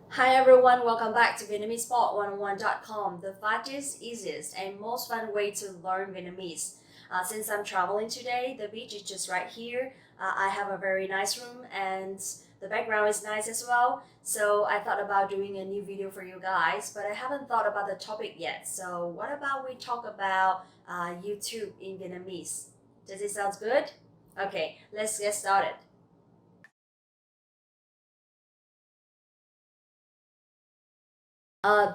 Hi everyone, welcome back to Vietnamesepod101.com, the fastest, easiest, and most fun way to learn Vietnamese. Since I'm traveling today, the beach is just right here. I have a very nice room and the background is nice as well. So I thought about doing a new video for you guys, but I haven't thought about the topic yet. So what about we talk about YouTube in Vietnamese? Does it sound good? Okay, let's get started.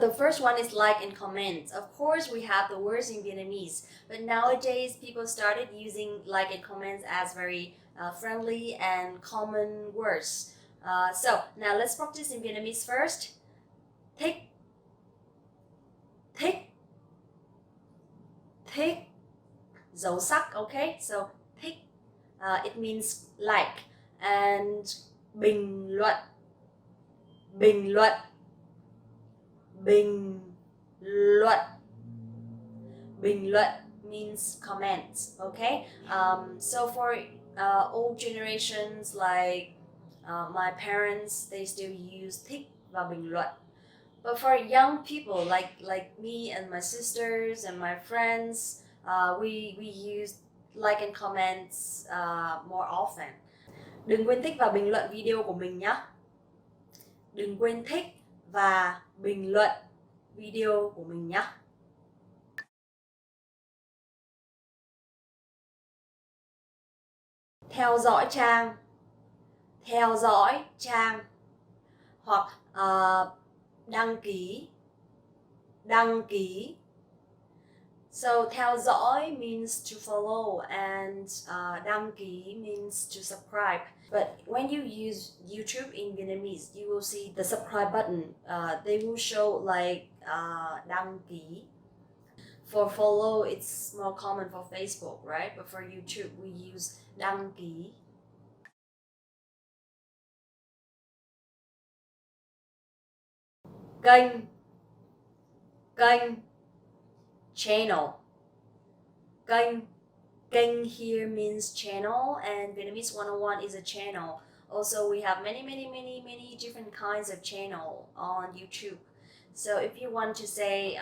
The first one is like and comment. Of course, we have the words in Vietnamese, but nowadays people started using like and comments as very friendly and common words. So now let's practice in Vietnamese first. Thích, thích, thích, dấu sắc. Okay, so thích, it means like, and bình luận, bình luận, bình luận, bình luận means comment. Okay, so for old generations like my parents, they still use thích và bình luận. But for young people like me and my sisters and my friends, we use like and comments more often. Đừng quên thích và bình luận video của mình nhé. Đừng quên thích và bình luận video của mình nhé. Theo dõi trang, theo dõi trang, hoặc đăng ký, đăng ký. So theo dõi means to follow and đăng ký means to subscribe. But when you use YouTube in Vietnamese, you will see the subscribe button. They will show like đăng ký. For follow, it's more common for Facebook, right? But for YouTube, we use đăng ký. Kênh, kênh, channel. Kênh, kênh here means channel, and Vietnamese 101 is a channel. Also, we have many different kinds of channel on YouTube. So if you want to say,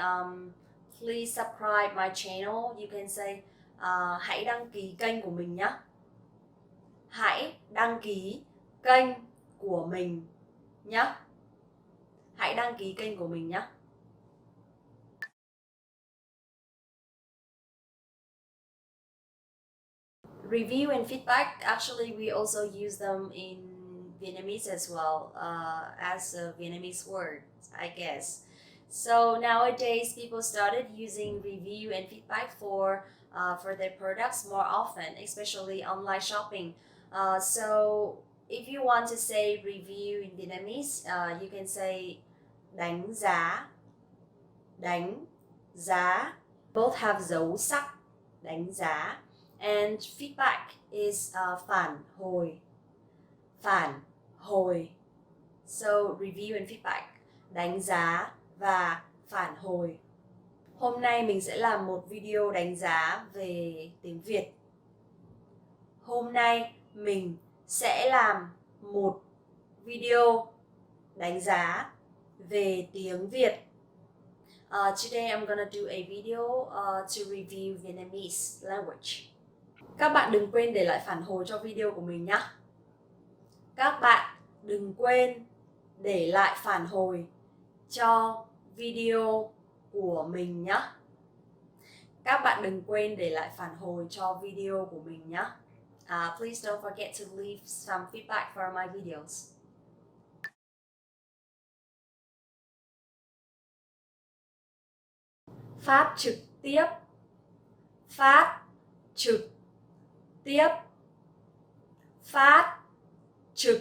please subscribe my channel, you can say, hãy đăng ký kênh của mình nhé. Hãy đăng ký kênh của mình nhé. Hãy đăng ký kênh của mình nhé. Review and feedback, actually we also use them in Vietnamese as well, as a Vietnamese word, I guess. So nowadays people started using review and feedback for their products more often, especially online shopping. So if you want to say review in Vietnamese, you can say đánh giá, đánh giá. Both have dấu sắc, đánh giá. And feedback is phản hồi, phản hồi. So review and feedback, đánh giá và phản hồi. Hôm nay mình sẽ làm một video đánh giá về tiếng Việt. Hôm nay mình sẽ làm một video đánh giá về tiếng Việt. Today I'm gonna do a video to review Vietnamese language. Các bạn đừng quên để lại phản hồi cho video của mình nhé. Các bạn đừng quên để lại phản hồi cho video của mình nhé. Các bạn đừng quên để lại phản hồi cho video của mình nhé. Please don't forget to leave some feedback for my videos. Phát trực tiếp, phát trực tiếp, phát trực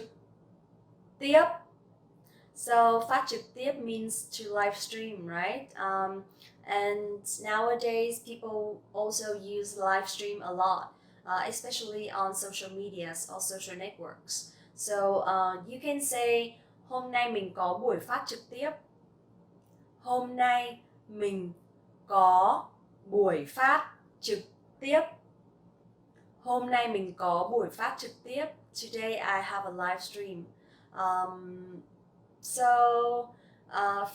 tiếp. So phát trực tiếp means to live stream, right? And nowadays people also use live stream a lot, especially on social medias or social networks. So you can say hôm nay mình có buổi phát trực tiếp. Hôm nay mình có buổi phát trực tiếp. Hôm nay mình có buổi phát trực tiếp. Today I have a live stream.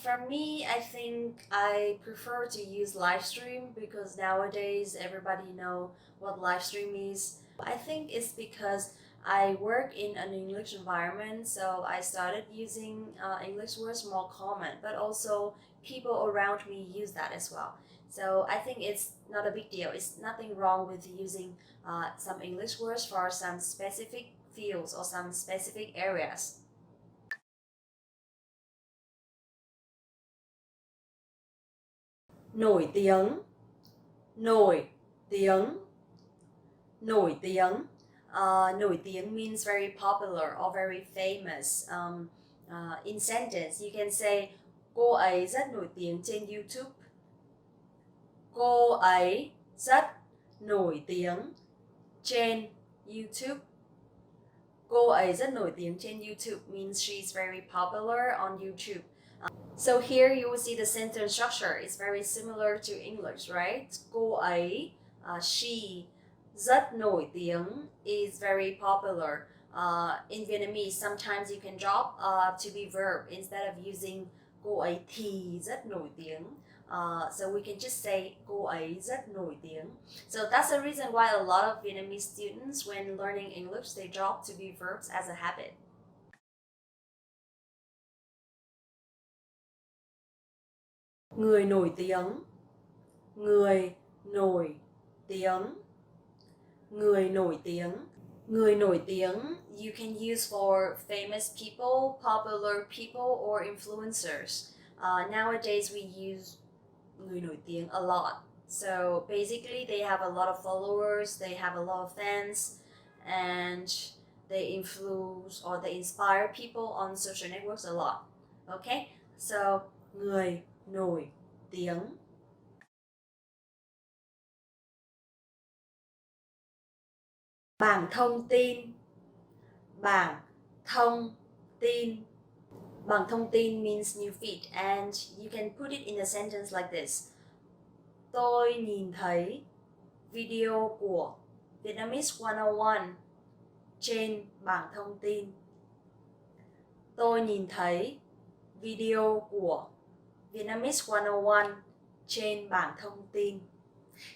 For me, I think I prefer to use live stream because nowadays everybody know what live stream is. I think it's because I work in an English environment, so I started using English words more common, but also people around me use that as well. So I think it's not a big deal. It's nothing wrong with using some English words for some specific fields or some specific areas. Nổi tiếng, nổi tiếng, nổi tiếng. Nổi tiếng means very popular or very famous. In sentence, you can say cô ấy rất nổi tiếng trên YouTube. Cô ấy rất nổi tiếng trên YouTube. Cô ấy rất nổi tiếng trên YouTube means she's very popular on YouTube. So here you will see the sentence structure is very similar to English, right? Cô ấy She, rất nổi tiếng is very popular. In Vietnamese, sometimes you can drop to be verb instead of using cô ấy thì rất nổi tiếng. So we can just say cô ấy rất nổi tiếng. So that's the reason why a lot of Vietnamese students, when learning English, they drop to be verbs as a habit. Người nổi tiếng. Người nổi tiếng. Người nổi tiếng. Người nổi tiếng you can use for famous people, popular people, or influencers. Nowadays we use người nổi tiếng a lot. So basically they have a lot of followers, they have a lot of fans, and they influence or they inspire people on social networks a lot. Okay? So người nổi tiếng. Bảng thông tin. Bảng thông tin. Bảng thông tin means new feed, and you can put it in a sentence like this. Tôi nhìn thấy video của Vietnamese 101 trên bảng thông tin. Tôi nhìn thấy video của Vietnamese 101 trên bảng thông tin.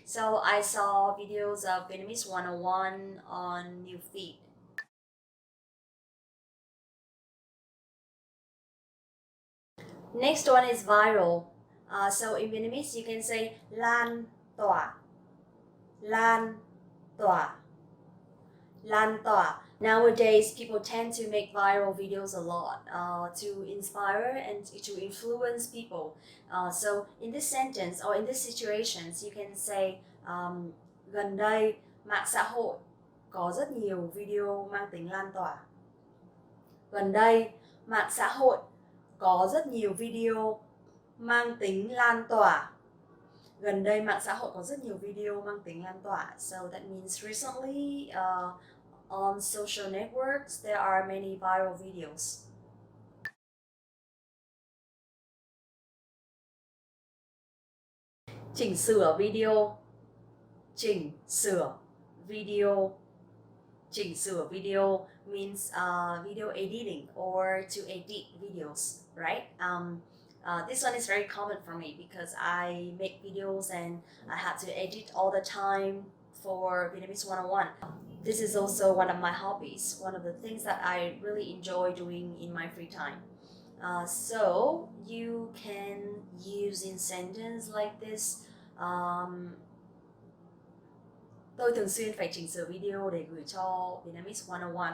So I saw videos of Vietnamese 101 on new feed. Next one is viral. So in Vietnamese you can say lan tỏa. Lan tỏa. Lan tỏa. Nowadays people tend to make viral videos a lot to inspire and to influence people. So in this sentence or in these situations you can say gần đây mạng xã hội có rất nhiều video mang tính lan tỏa. Gần đây mạng xã hội có rất nhiều video mang tính lan tỏa. Gần đây mạng xã hội có rất nhiều video mang tính lan tỏa. So that means recently on social networks there are many viral videos. Chỉnh sửa video. Chỉnh sửa video. Chỉnh sửa video means video editing or to edit videos, right? This one is very common for me because I make videos and I have to edit all the time for Vietnamese 101. This is also one of my hobbies, one of the things that I really enjoy doing in my free time. So you can use in sentence like this. Tôi thường xuyên phải chỉnh sửa video để gửi cho Vietnamese 101.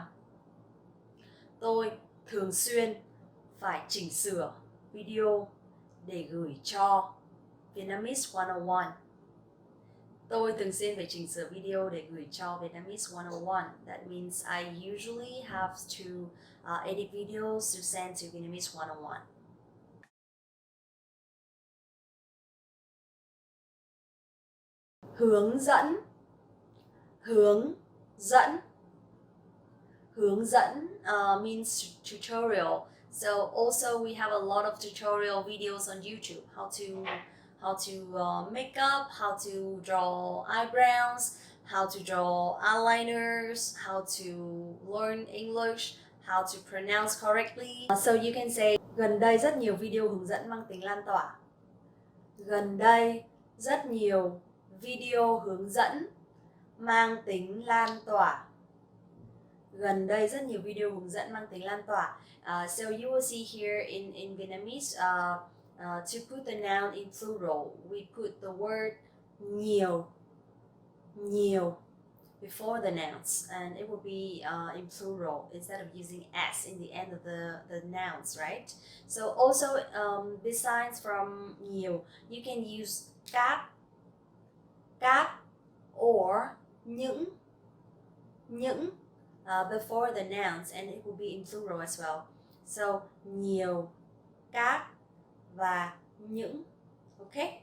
Tôi thường xuyên phải chỉnh sửa video để gửi cho Vietnamese 101. Tôi thường xuyên phải chỉnh sửa video để gửi cho Vietnamese 101. That means I usually have to edit videos to send to Vietnamese 101. Hướng dẫn. Hướng dẫn. Hướng dẫn means tutorial. So also we have a lot of tutorial videos on YouTube. How to make up, how to draw eyebrows, how to draw eyeliners, how to learn English, how to pronounce correctly. So you can say gần đây rất nhiều video hướng dẫn mang tính lan tỏa. Gần đây rất nhiều video hướng dẫn mang tính lan tỏa. Gần đây rất nhiều video hướng dẫn mang tính lan tỏa. So you will see here in Vietnamese, to put the noun in plural, we put the word nhiều, nhiều before the nouns, and it will be in plural instead of using s in the end of the nouns, right? So also besides from nhiều, you can use các, or những before the nouns, and it will be in plural as well. So nhiều, các và những. Okay?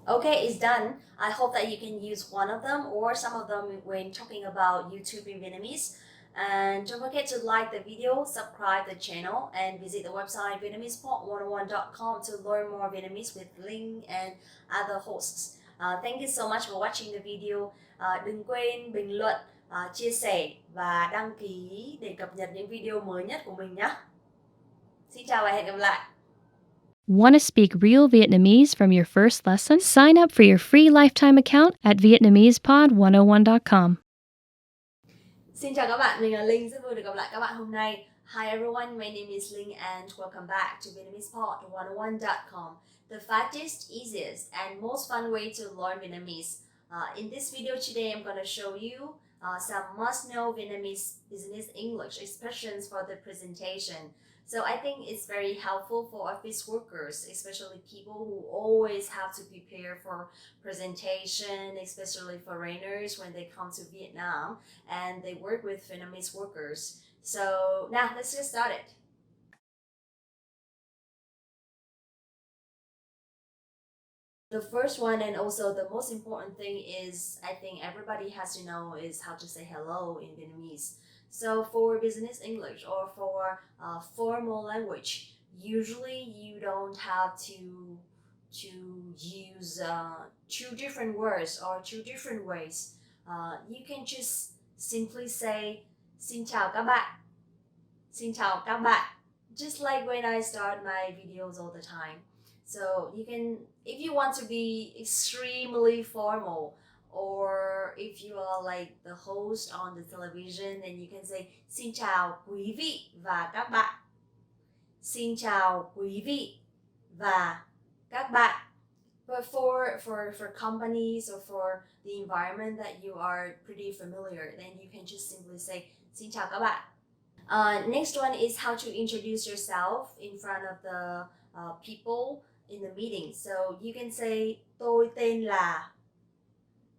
Okay, it's done. I hope that you can use one of them or some of them when talking about YouTube in Vietnamese. And don't forget to like the video, subscribe the channel, and visit the website vietnamesepod101.com to learn more Vietnamese with Linh and other hosts. Thank you so much for watching the video. Đừng quên bình luận, chia sẻ và đăng ký để cập nhật những video mới nhất của mình nhé. Xin chào và hẹn gặp lại. Want to speak real Vietnamese from your first lesson? Sign up for your free lifetime account at Vietnamesepod101.com. Xin chào các bạn, mình là Linh, rất vui được gặp lại các bạn hôm nay. Hi everyone, my name is Linh and welcome back to Vietnamesepod101.com, the fastest, easiest and most fun way to learn Vietnamese. In this video today, I'm going to show you some must-know Vietnamese business English expressions for the presentation. So I think it's very helpful for office workers, especially people who always have to prepare for presentation, especially foreigners when they come to Vietnam and they work with Vietnamese workers. So now let's get started. The first one and also the most important thing is I think everybody has to know is how to say hello in Vietnamese. So for business English or for formal language, usually you don't have to use two different words or two different ways. You can just simply say xin chào các bạn. Xin chào các bạn. Just like when I start my videos all the time. So you can, if you want to be extremely formal, or if you are like the host on the television, then you can say xin chào quý vị và các bạn. Xin chào quý vị và các bạn. But for companies or for the environment that you are pretty familiar, then you can just simply say xin chào các bạn. Next one is how to introduce yourself in front of the people in the meeting. So you can say tôi tên là.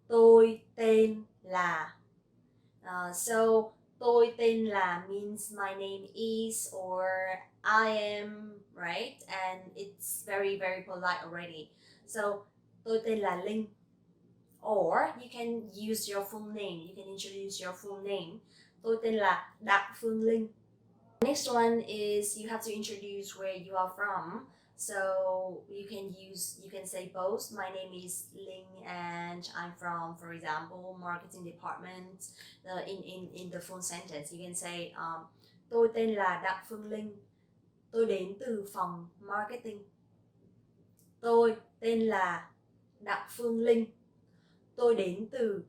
Tôi tên là. So tôi tên là means my name is or I am, right? And it's very, very polite already. So tôi tên là Linh. Or you can use your full name. You can introduce your full name. Tôi tên là Đặng Phương Linh. Next one is you have to introduce where you are from. So you can say both. My name is Ling and I'm from, for example, marketing department. In the full sentence, you can say tôi tên là Đặng Phương Linh. Tôi đến từ phòng marketing. Tôi tên là Đặng Phương Linh. Tôi đến từ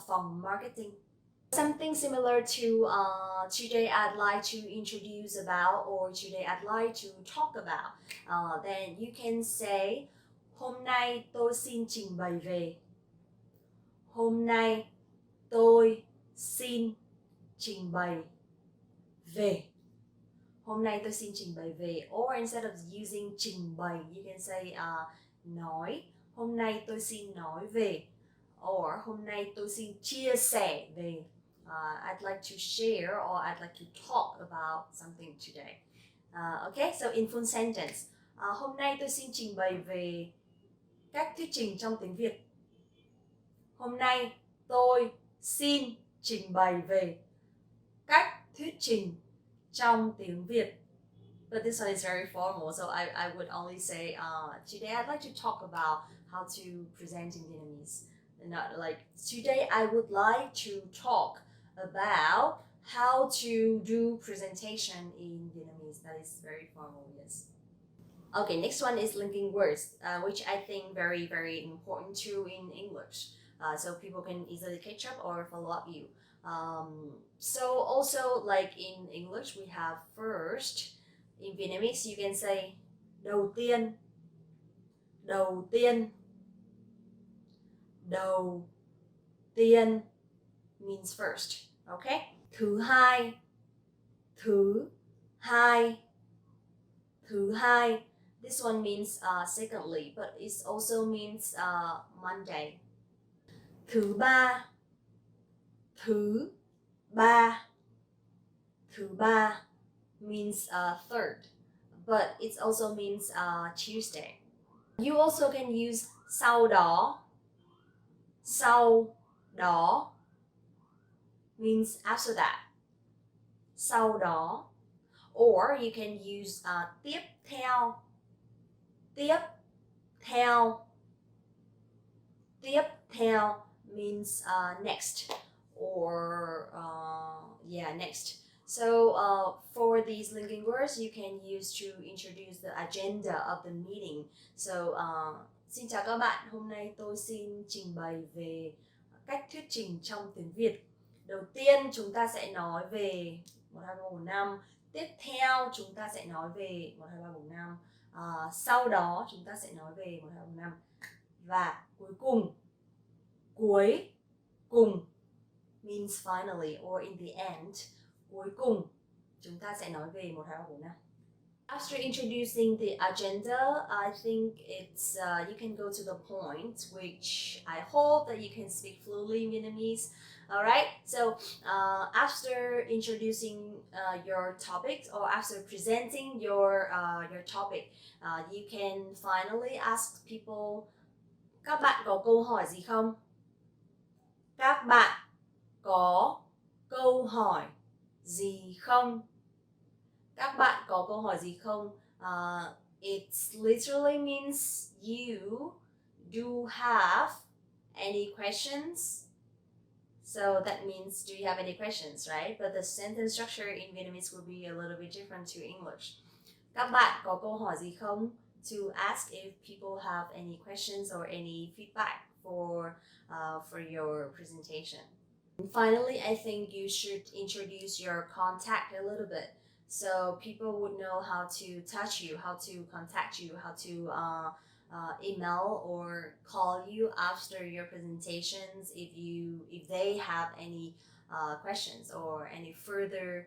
phòng marketing. Something similar to today I'd like to introduce about or today I'd like to talk about. Then you can say hôm nay tôi xin trình bày về. Hôm nay tôi xin trình bày về. Hôm nay tôi xin trình bày về. Or instead of using trình bày, you can say nói. Hôm nay tôi xin nói về. Or hôm nay tôi xin chia sẻ về. I'd like to share or I'd like to talk about something today. Okay, so in full sentence. Hôm nay tôi xin trình bày về cách thuyết trình trong tiếng Việt. Hôm nay tôi xin trình bày về cách thuyết trình trong tiếng Việt. But this one is very formal, so I would only say today I'd like to talk about how to present in Vietnamese. Not like today I would like to talk about how to do presentation in Vietnamese. That is very formal, yes. Okay, next one is linking words, which I think very, very important too in English. So people can easily catch up or follow up you. So also like in English, we have first. In Vietnamese, you can say đầu tiên. Đầu tiên. Đầu tiên means first, okay? Thứ hai. Thứ hai. Thứ hai. This one means secondly, but it also means Monday. Thứ ba. Thứ ba. Thứ ba means third, but it also means Tuesday. You also can use sau đó. Sau đó means after that. Sau đó. Or you can use tiếp theo. Tiếp theo Tiếp theo means next or next. So for these linking words you can use to introduce the agenda of the meeting. So xin chào các bạn, hôm nay tôi xin trình bày về cách thuyết trình trong tiếng Việt. Đầu tiên chúng ta sẽ nói về 1, 2, 3, 4, 5. Tiếp theo chúng ta sẽ nói về 1, 2, 3, 4, 5. Sau đó chúng ta sẽ nói về 1, 2, 3, 4, 5. Và cuối cùng means finally or in the end. Cuối cùng chúng ta sẽ nói về 1, 2, 3, 4, 5. After introducing the agenda, I think it's you can go to the point, which I hope that you can speak fluently in Vietnamese. Alright, so after introducing your topics or after presenting your topic, you can finally ask people, các bạn có câu hỏi gì không? Các bạn có câu hỏi gì không? Các bạn có câu hỏi gì không? It literally means you do have any questions. So that means, do you have any questions, right? But the sentence structure in Vietnamese will be a little bit different to English. Các bạn có câu hỏi gì không? To ask if people have any questions or any feedback for your presentation. And finally, I think you should introduce your contact a little bit, so people would know how to touch you, how to contact you, how to email or call you after your presentations if they have any questions or any further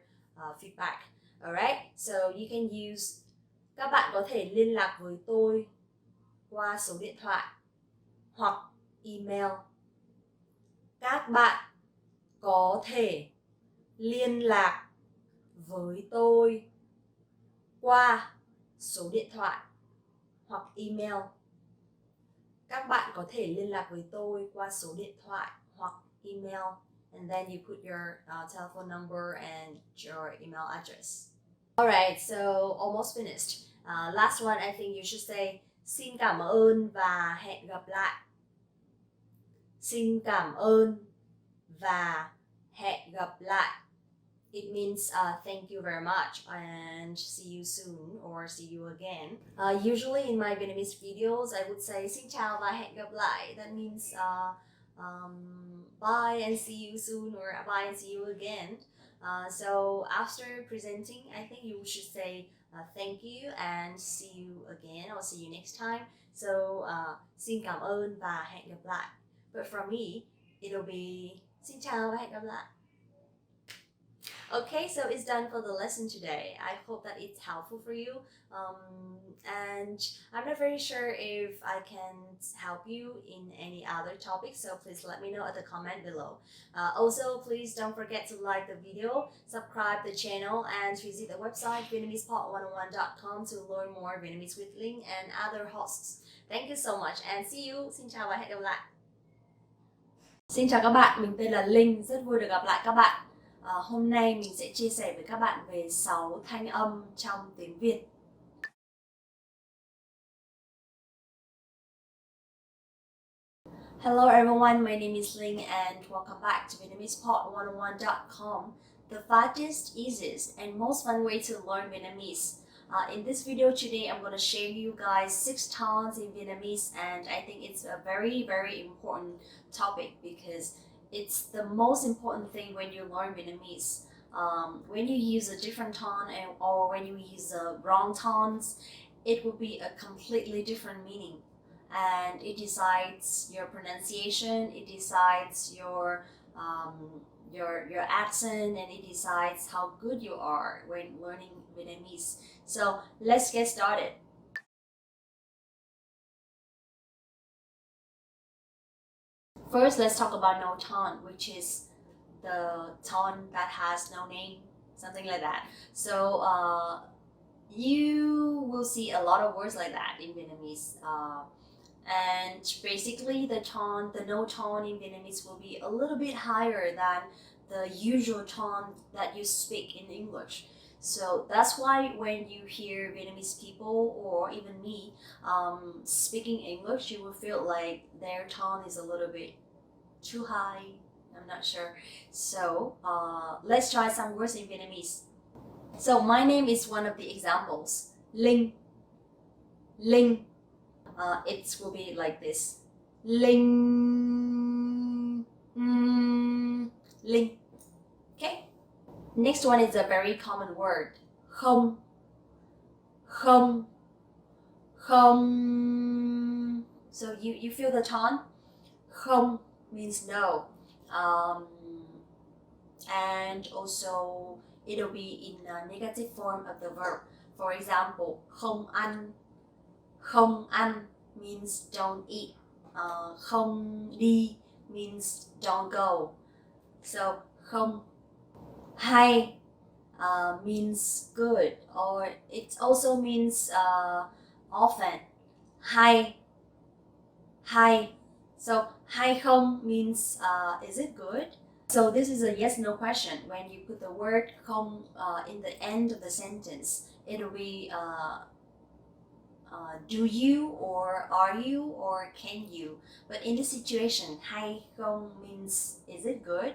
feedback. Alright, so you can use, các bạn có thể liên lạc với tôi qua số điện thoại hoặc email. Các bạn có thể liên lạc với tôi qua số điện thoại hoặc email. Các bạn có thể liên lạc với tôi qua số điện thoại hoặc email. And then you put your telephone number and your email address. Alright, so almost finished. Last one, I think you should say xin cảm ơn và hẹn gặp lại. Xin cảm ơn và hẹn gặp lại. It means thank you very much and see you soon or see you again. Usually in my Vietnamese videos, I would say xin chào và hẹn gặp lại. That means bye and see you soon or bye and see you again. So after presenting, I think you should say thank you and see you again or see you next time. So xin cảm ơn và hẹn gặp lại. But for me, it'll be xin chào và hẹn gặp lại. Okay, so it's done for the lesson today. I hope that it's helpful for you. And I'm not very sure if I can help you in any other topics, so please let me know at the comment below. Also, please don't forget to like the video, subscribe the channel, and visit the website VietnamesePod101.com to learn more Vietnamese with Linh and other hosts. Thank you so much and see you. Xin chào và hẹn gặp lại. Xin chào các bạn, mình tên là Linh, rất vui được gặp lại các bạn. Hôm nay mình sẽ chia sẻ với các bạn về 6 thanh âm trong tiếng Việt. Hello everyone, my name is Linh and welcome back to VietnamesePod101.com, the fastest, easiest, and most fun way to learn Vietnamese. In this video today, I'm going to share you guys 6 tones in Vietnamese, and I think it's a very, very important topic because it's the most important thing when you learn Vietnamese. When you use a different tone or when you use the wrong tones, it will be a completely different meaning. And it decides your pronunciation, it decides your accent, and it decides how good you are when learning Vietnamese. So let's get started. First, let's talk about no tone, which is the tone that has no name, something like that. So you will see a lot of words like that in Vietnamese. And basically the no tone in Vietnamese will be a little bit higher than the usual tone that you speak in English. So that's why when you hear Vietnamese people or even me speaking English, you will feel like their tone is a little bit too high. I'm not sure. So let's try some words in Vietnamese. So my name is one of the examples. Linh, Linh. It will be like this. Linh, Linh. Okay. Next one is a very common word. Không, không, không. So you feel the tone? Không means no. And also it'll be in a negative form of the verb. For example, không ăn. Không ăn means don't eat. Không đi means don't go. So không. Hay means good, or it also means often. Hay, hay. So hay không means is it good? So this is a yes no question. When you put the word không in the end of the sentence, it'll be do you, or are you, or can you. But in this situation, hay không means is it good?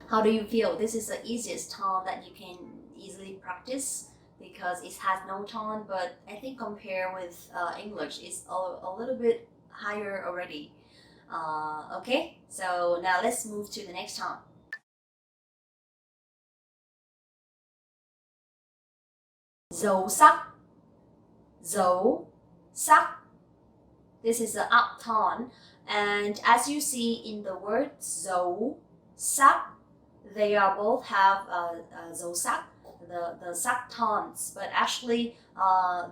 How do you feel? This is the easiest tone that you can easily practice because it has no tone, but I think compared with English, it's a little bit higher already. Okay, so now let's move to the next tone. Dấu sắc, dấu sắc. This is the up tone, and as you see in the word dấu sắc, they are both have dấu sắc, the sắc tones, but actually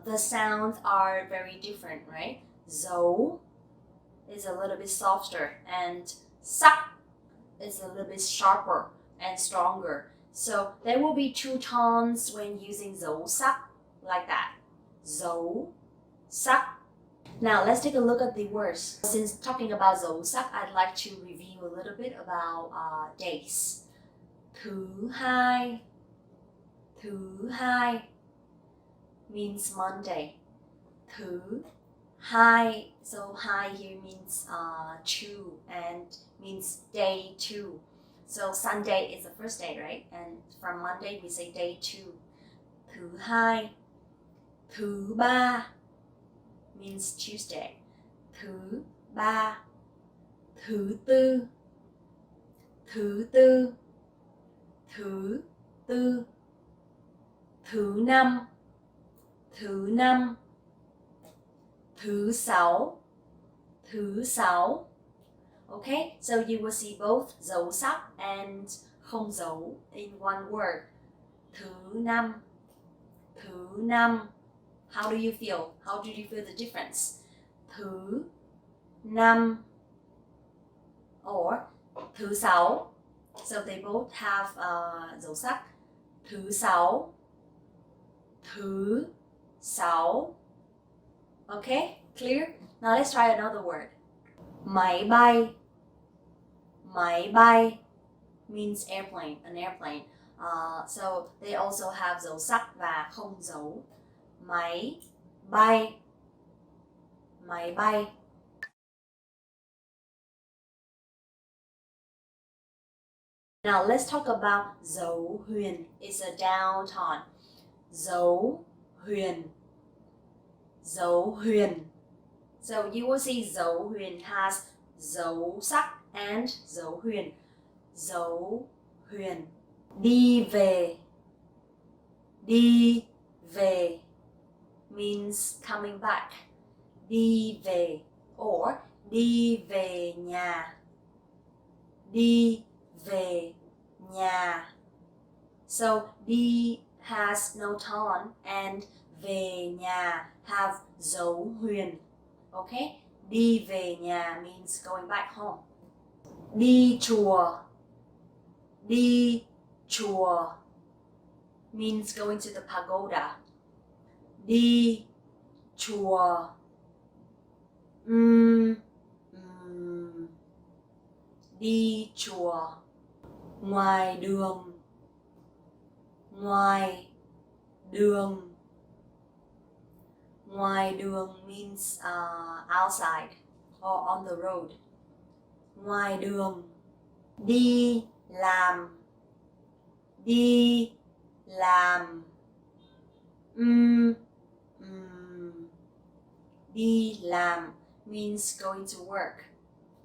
the sounds are very different, right? Dấu is a little bit softer, and sắc is a little bit sharper and stronger. So there will be two tones when using dấu sắc, like that. Dấu sắc. Now let's take a look at the words. Since talking about dấu sắc, I'd like to review a little bit about days. Thứ hai, thứ hai means Monday. Thứ hai, so hai here means two and means day two. So Sunday is the first day, right? And from Monday we say day two. Thứ hai, thứ ba means Tuesday. Thứ ba, thứ tư, thứ tư, thứ tư, thứ năm, thứ năm, thứ sáu, thứ sáu. Okay, so you will see both dấu sắc and không dấu in one word. Thứ năm, thứ năm. How do you feel? How do you feel the difference? Thứ năm or thứ sáu. So they both have dấu sắc. Thứ sáu, thứ sáu. Okay, clear? Now let's try another word. Máy bay. Máy bay means airplane, an airplane. So they also have dấu sắc và không dấu. Máy bay. Máy bay. Now let's talk about dấu huyền. It's a down tone. Dấu huyền. Dấu huyền. So you will see dấu huyền has dấu sắc and dấu huyền. Dấu huyền. Đi về. Đi về means coming back. Đi về or đi về nhà. Đi về nhà. So đi has no tone and về nhà have dấu huyền. Okay? Đi về nhà means going back home. Đi chùa. Đi chùa means going to the pagoda. Đi chùa. Đi chùa. Ngoài đường. Ngoài đường. Ngoài đường means outside or on the road. Ngoài đường. Đi làm. Đi làm. Đi làm means going to work.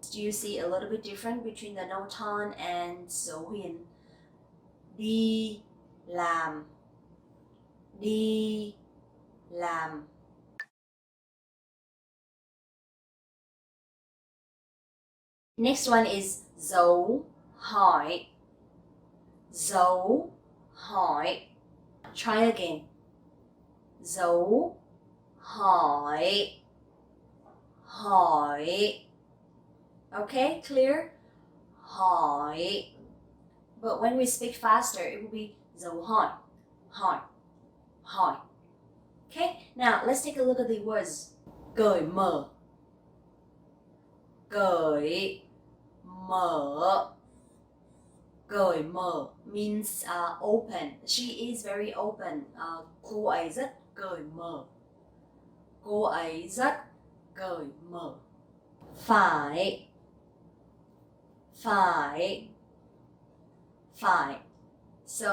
Do you see a little bit different between the no tone and số huyền? Đi làm. Đi làm. Next one is dấu hỏi. Dấu hỏi. Try again. Dấu hỏi. Hỏi. Okay, clear? Hỏi. But when we speak faster, it will be dấu hỏi. Hỏi. Hỏi. Okay, now let's take a look at the words. Cởi mở. Cởi mở. Cởi mở means open. She is very open. Cô ấy rất cởi mở. Cô ấy rất cởi mở. Phải. Phải. Phải. So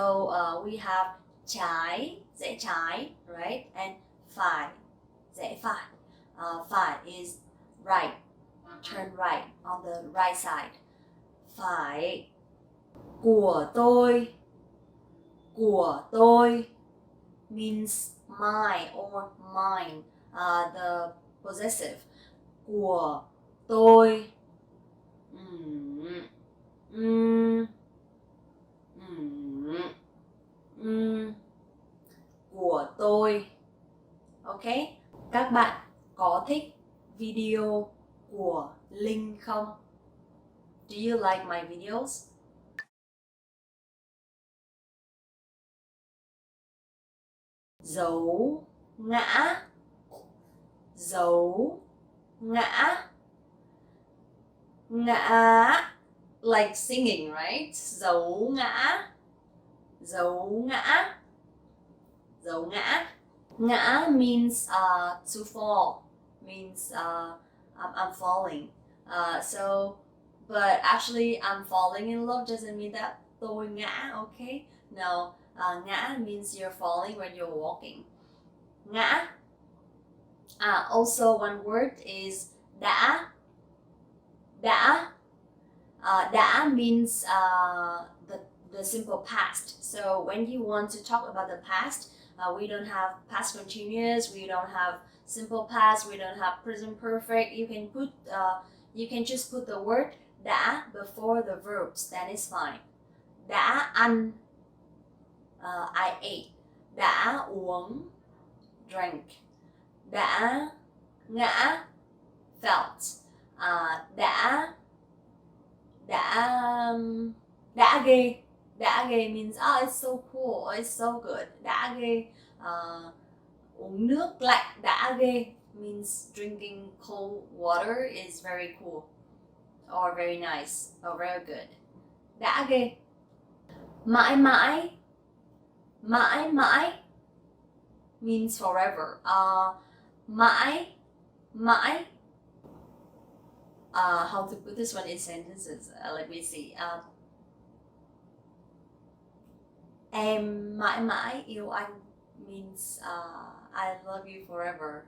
we have trái, rẽ trái, right? And phải, rẽ phải. Phải is right. Turn right on the right side. Phải. Của tôi. Của tôi means my or mine. The possessive. Của tôi. Của tôi. Okay? Các bạn có thích video của Linh không? Do you like my videos? Dấu ngã. Dấu ngã. Ngã like singing, right? Dấu ngã. Dấu ngã. Dấu ngã. Ngã means to fall. Means I'm falling. But actually I'm falling in love doesn't mean that tôi ngã, okay? No, ngã means you're falling when you're walking. Ngã. Also one word is đã. Đã. Đã means the simple past. So when you want to talk about the past, we don't have past continuous, we don't have simple past, we don't have present perfect. You can just put the word đã before the verbs, that is fine. Đã ăn, I ate. Đã uống, drank. Đã ngã, felt. Đã ghê. Đã ghê means it's so cool, it's so good. Đã ghê. Uống nước lạnh. Đã ghê means drinking cold water is very cool or very nice or very good. Đã ghê. Mãi mãi. Mãi mãi means forever. Mãi mãi. How to put this one in sentences? Let me see. Em mãi mãi yêu anh means I love you forever.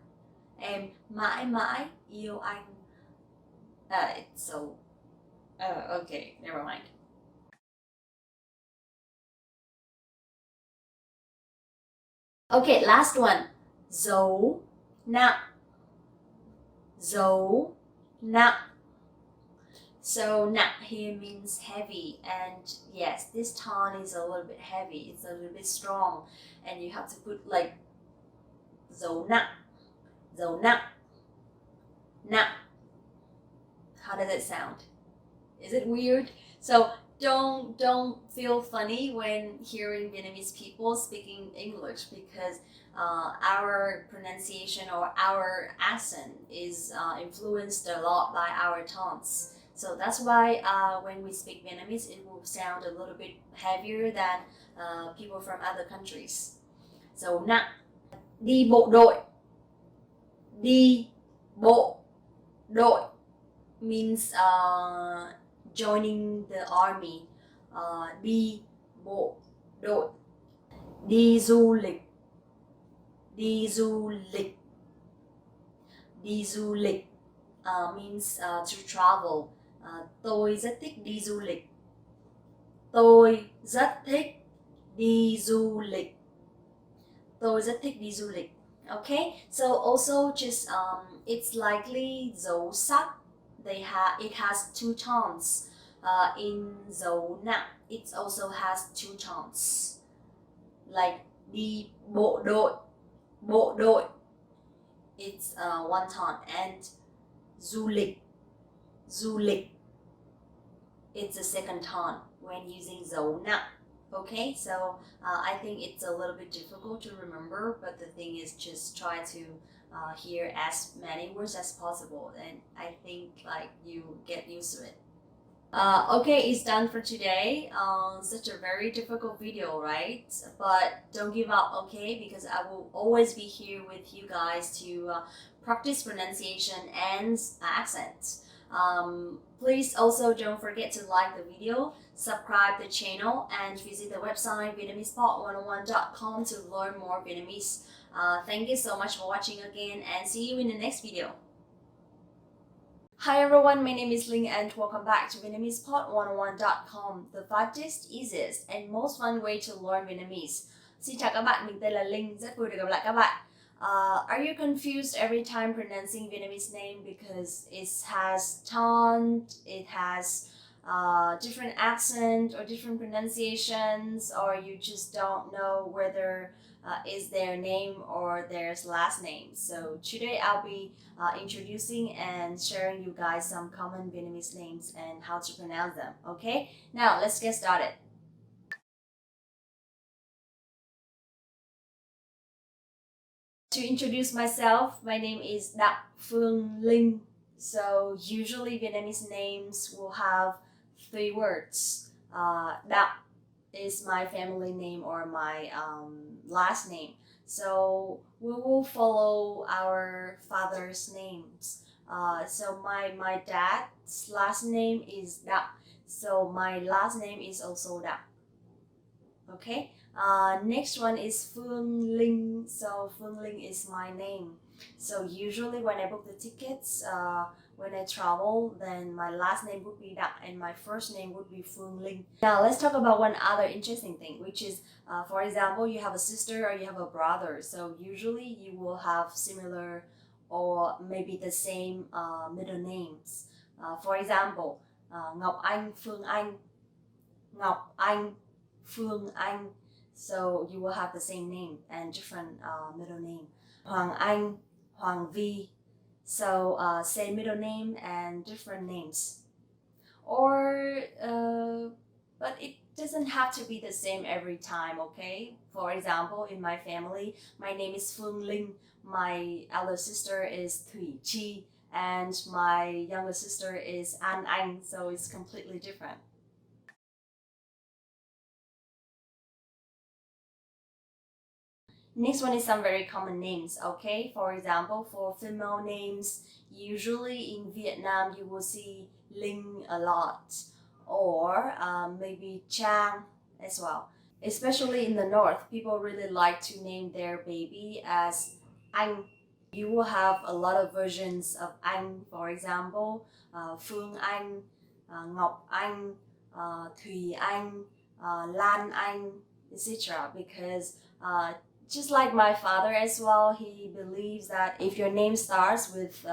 Em mãi mãi yêu anh. It's so. Okay, never mind. Okay, last one. Dấu nặng. Dấu nặng. So nặng here means heavy, and yes, this tone is a little bit heavy, it's a little bit strong, and you have to put like dấu nặng. Dấu nặng. Nặng. How does it sound? Is it weird? So don't feel funny when hearing Vietnamese people speaking English, because our pronunciation or our accent is influenced a lot by our tones. So that's why when we speak Vietnamese, it will sound a little bit heavier than people from other countries. dấu nặng. Đi bộ đội, đi bộ đội means joining the army. Đi bộ đội. Đi du lịch, đi du lịch, đi du lịch means to travel. Tôi rất thích đi du lịch. Tôi rất thích đi du lịch. Tôi rất thích đi du lịch. Okay, so also just it's likely dấu sắc. It has two tones. In dấu nặng, it also has two tones. Like đi bộ đội, it's one tone, and du lịch, it's a second tone when using dấu nặng. Okay, so I think it's a little bit difficult to remember, but the thing is just try to hear as many words as possible, and I think like you get used to it. Okay, it's done for today. Such a very difficult video, right? But don't give up, okay? Because I will always be here with you guys to practice pronunciation and accent. Please also don't forget to like the video, subscribe the channel, and visit the website VietnamesePod101.com to learn more Vietnamese. Thank you so much for watching again, and see you in the next video. Hi everyone, my name is Ling and welcome back to VietnamesePod101.com, the fastest, easiest and most fun way to learn Vietnamese. Xin chào các bạn, mình tên là Linh, rất vui được gặp lại các bạn. Are you confused every time pronouncing Vietnamese name because it has tone, it has different accent or different pronunciations, or you just don't know whether is their name or their last name? So today I'll be introducing and sharing you guys some common Vietnamese names and how to pronounce them. Okay, now let's get started. To introduce myself, my name is Đặng Phương Linh. So usually Vietnamese names will have three words. Đặng is my family name or my last name. So we will follow our father's names. So my dad's last name is Đặng. So my last name is also Đặng. Okay. Next one is Phương Linh. So Phương Linh is my name. So usually when I book the tickets, when I travel, then my last name would be Đặng and my first name would be Phương Linh. Now let's talk about one other interesting thing, which is, for example, you have a sister or you have a brother. So usually you will have similar or maybe the same middle names. For example, Ngọc Anh, Phương Anh, Ngọc Anh, Phương Anh. So you will have the same name and different middle name. Hoàng Anh, Hoàng Vi. So same middle name and different names. Or, but it doesn't have to be the same every time, okay? For example, in my family, my name is Phương Linh, my elder sister is Thủy Chi, and my younger sister is An Anh, so it's completely different. Next one is some very common names, okay? For example, for female names, usually in Vietnam you will see Linh a lot, or maybe Trang as well. Especially in the north, people really like to name their baby as Anh. You will have a lot of versions of Anh, for example, Phương Anh, Ngọc Anh, Thùy Anh, Lan Anh, etc. Because just like my father as well, he believes that if your name starts with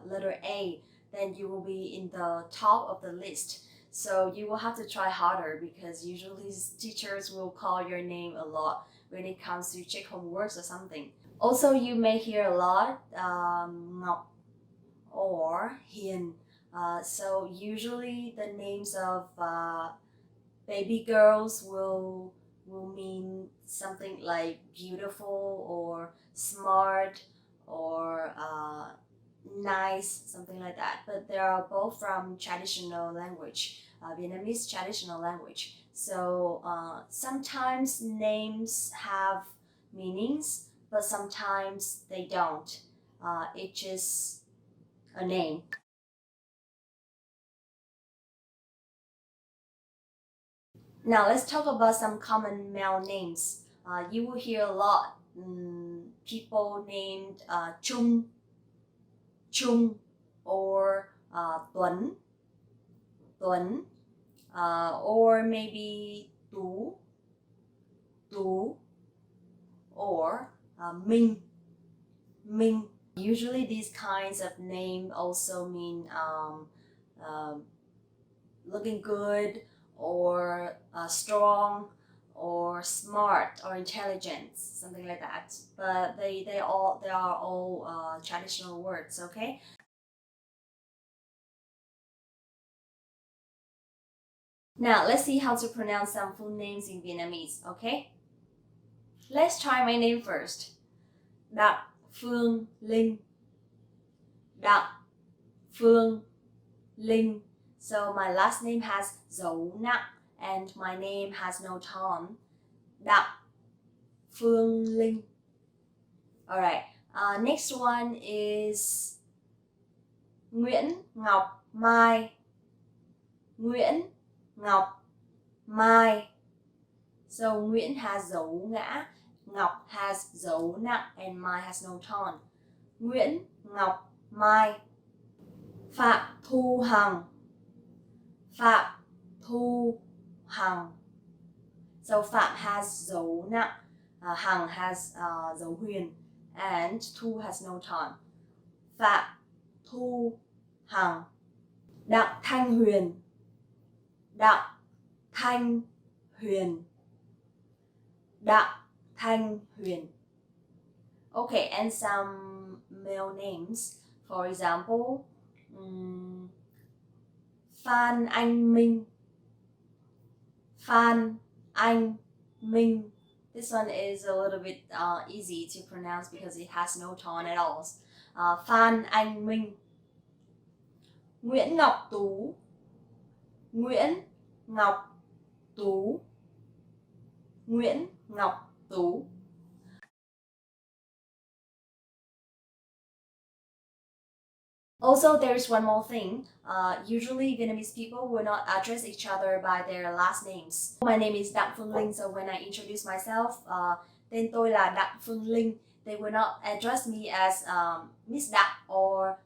letter A, then you will be in the top of the list. So you will have to try harder because usually teachers will call your name a lot when it comes to check homeworks or something. Also, you may hear a lot Ngọc or Hiền. So usually the names of baby girls will mean something like beautiful or smart or nice, something like that. But they are both from traditional language, Vietnamese traditional language. So sometimes names have meanings, but sometimes they don't. It's just a name. Now let's talk about some common male names. You will hear a lot people named Chung, Chung, or Tuấn, Tuấn, or maybe Tú, Tú, or Minh, Minh. Usually these kinds of names also mean looking good or strong or smart or intelligent, something like that. But they are all traditional words, okay? Now let's see how to pronounce some full names in Vietnamese, okay? Let's try my name first. Đặng Phương Linh. Đặng Phương Linh. So my last name has dấu nặng and my name has no tone. Đặng Phương Linh. Alright, next one is Nguyễn Ngọc Mai. Nguyễn Ngọc Mai. So Nguyễn has dấu ngã, Ngọc has dấu nặng, and Mai has no tone. Nguyễn Ngọc Mai. Phạm Thu Hằng. Phạm Thu Hằng. So Phạm has dấu nặng, Hằng has dấu huyền, and Thu has no tone. Phạm Thu Hằng. Đặng Thanh Huyền. Đặng Thanh Huyền. Đặng Thanh Huyền. Okay, and some male names. For example, Phan Anh Minh. Phan Anh Minh. This one is a little bit easy to pronounce because it has no tone at all. Phan Anh Minh. Nguyễn Ngọc Tú. Nguyễn Ngọc Tú. Nguyễn Ngọc Tú. Also, there's one more thing. Usually Vietnamese people will not address each other by their last names. My name is Đặng Phương Linh, so when I introduce myself, tên tôi là Đặng Phương Linh, they will not address me as Miss Đặng or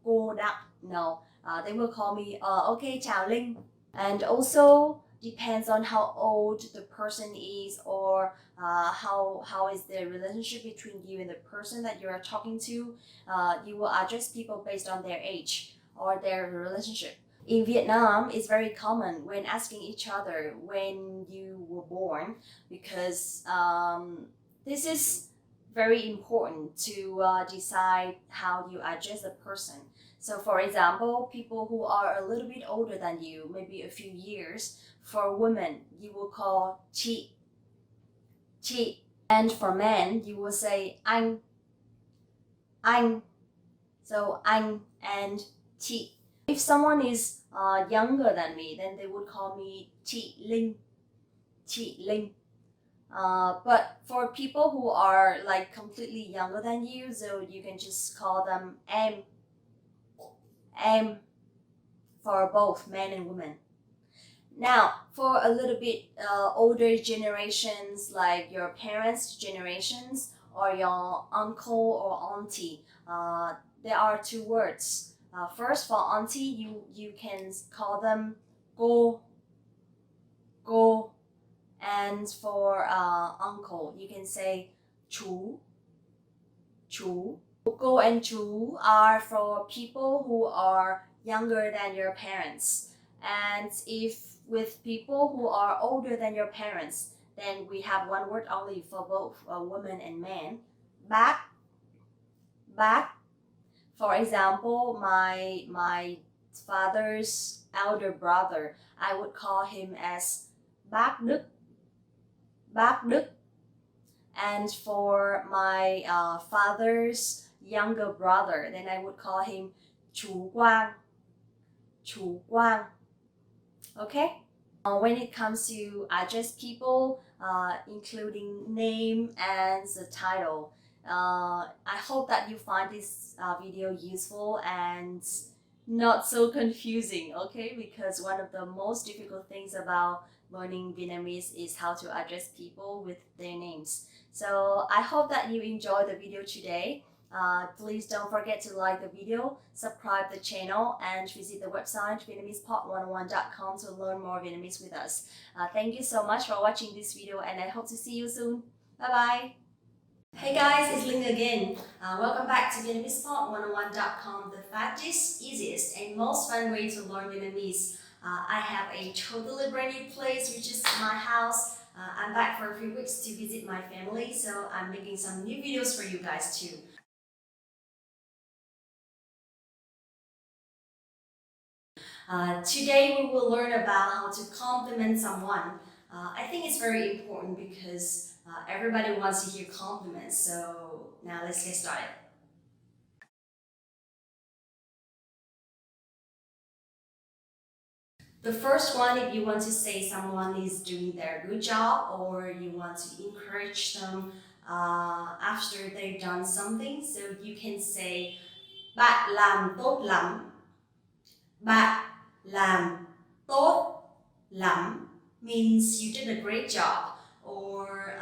cô Đặng. No, they will call me okay, chào Linh. And also depends on how old the person is or how is the relationship between you and the person that you are talking to. You will address people based on their age or their relationship. In Vietnam, it's very common when asking each other when you were born because this is very important to decide how you address a person. So for example, people who are a little bit older than you, maybe a few years, for women, you will call chị, chị. And for men, you will say anh, anh. So anh and chị. If someone is younger than me, then they would call me chị Linh, chị Linh. But for people who are like completely younger than you, so you can just call them em for both men and women. Now, for a little bit older generations, like your parents' generations or your uncle or auntie, there are two words. First, for auntie, you can call them cô, cô. And for uncle, you can say chú, chú. Cô and chú are for people who are younger than your parents. And if with people who are older than your parents, then we have one word only for both women and men. Bác, bác. For example, my father's elder brother, I would call him as bác Đức, bác Đức. And for my father's younger brother, then I would call him chú Quang, chú Quang. Okay? When it comes to address people, including name and the title. I hope that you find this video useful and not so confusing, okay? Because one of the most difficult things about learning Vietnamese is how to address people with their names. So I hope that you enjoyed the video today. Please don't forget to like the video, subscribe the channel, and visit the website VietnamesePod101.com to learn more Vietnamese with us. Thank you so much for watching this video, and I hope to see you soon. Bye bye! Hey guys, it's Linh again. Welcome back to VietnamesePod101.com, the fastest, easiest, and most fun way to learn Vietnamese. I have a totally brand new place, which is my house. I'm back for a few weeks to visit my family, so I'm making some new videos for you guys too. Today we will learn about how to compliment someone. I think it's very important because everybody wants to hear compliments. So now let's get started. The first one, if you want to say someone is doing their good job or you want to encourage them after they've done something, so you can say bạn làm tốt lắm. Bạn làm tốt lắm means you did a great job or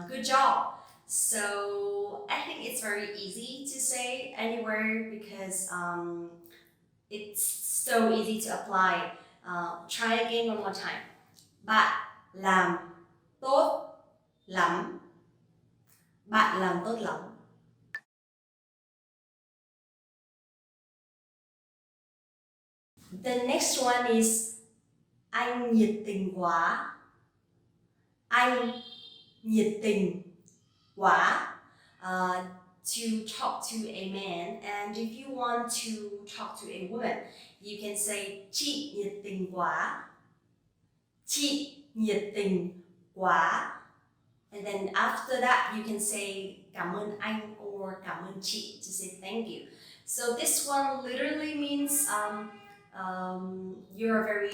good job. So I think it's very easy to say anywhere because it's so easy to apply. Try again one more time. Bạn làm tốt lắm. Bạn làm tốt lắm. The next one is anh nhiệt tình quá. Anh nhiệt tình quá. To talk to a man, and if you want to talk to a woman, you can say chị nhiệt tình quá. Chị nhiệt tình quá. And then after that, you can say cảm ơn anh or cảm ơn chị to say thank you. So this one literally means you're very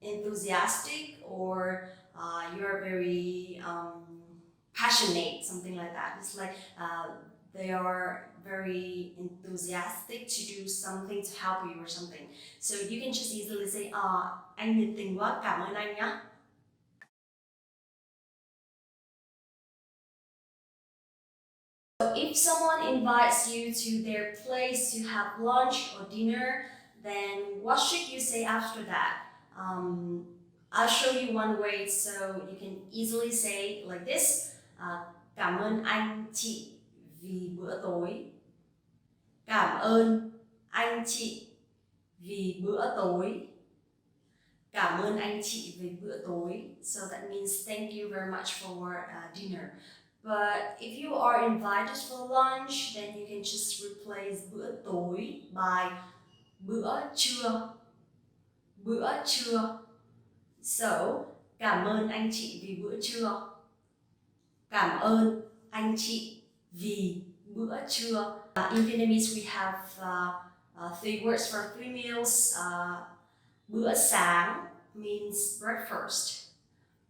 enthusiastic or you're very passionate, something like that. It's like they are very enthusiastic to do something to help you or something. So you can just easily say, anh nhiệt tình quá, cảm ơn anh nhé. So if someone invites you to their place to have lunch or dinner, then what should you say after that? I'll show you one way so you can easily say like this. Cảm ơn anh chị vì bữa tối. Cảm ơn anh chị vì bữa tối. Cảm ơn anh chị vì bữa tối. So that means thank you very much for dinner. But if you are invited for lunch, then you can just replace bữa tối by bữa trưa. Bữa trưa. So, cảm ơn anh chị vì bữa trưa. Cảm ơn anh chị vì bữa trưa. In Vietnamese, we have three words for three meals. Bữa sáng means breakfast.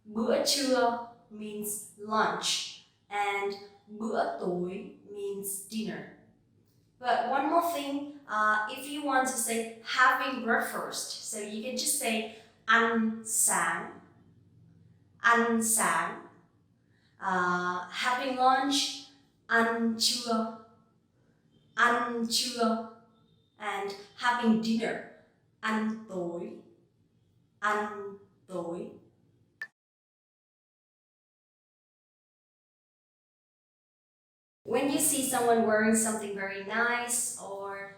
Bữa trưa means lunch. And bữa tối means dinner. But one more thing, if you want to say having breakfast, so you can just say ăn sáng. Ăn sáng. Having lunch, ăn trưa. Ăn trưa. And having dinner, ăn tối. Ăn tối. When you see someone wearing something very nice or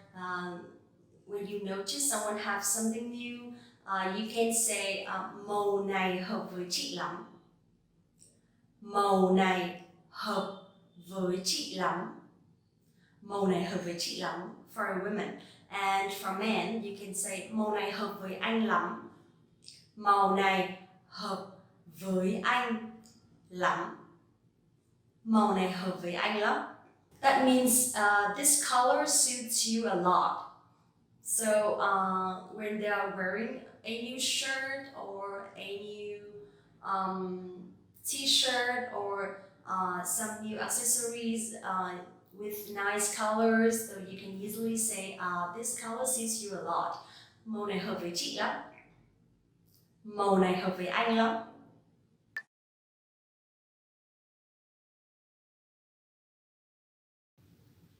when you notice someone have something new, you can say màu này hợp với chị lắm. Màu này hợp với chị lắm. Màu này hợp với chị lắm for a woman. And for men, you can say màu này hợp với anh lắm. Màu này hợp với anh lắm. Màu này hợp với anh lắm. That means this color suits you a lot. So when they are wearing a new shirt or a new t-shirt or some new accessories with nice colors, so you can easily say this color suits you a lot. Màu này hợp với chị lắm. Màu này hợp với anh lắm.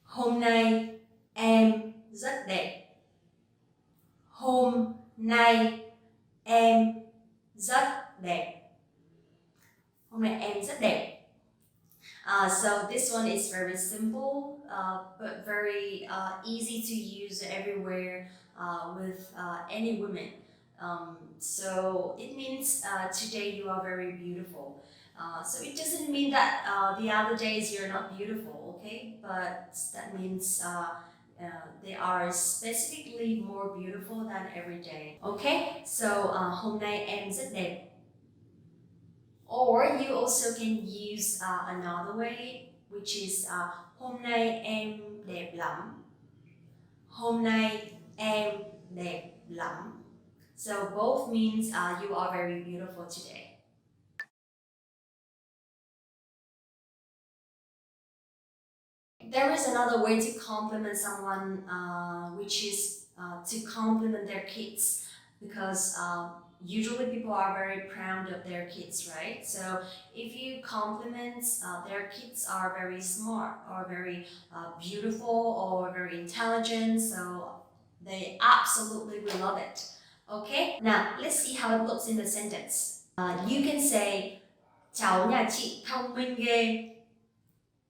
Hôm nay em rất đẹp. Hôm nay em rất đẹp. Hôm nay em rất đẹp. So this one is very simple, but very easy to use everywhere with any woman. So it means today you are very beautiful. So it doesn't mean that the other days you're not beautiful, okay? But that means they are specifically more beautiful than every day. Okay? So hôm nay em rất đẹp. Or you also can use another way, which is hôm nay em đẹp lắm. Hôm nay em đẹp lắm. So both means you are very beautiful today. There is another way to compliment someone, which is to compliment their kids, because usually people are very proud of their kids, right? So if you compliment their kids are very smart or very beautiful or very intelligent, so they absolutely will love it. Okay, now let's see how it looks in the sentence. You can say cháu nhà chị thông minh ghê.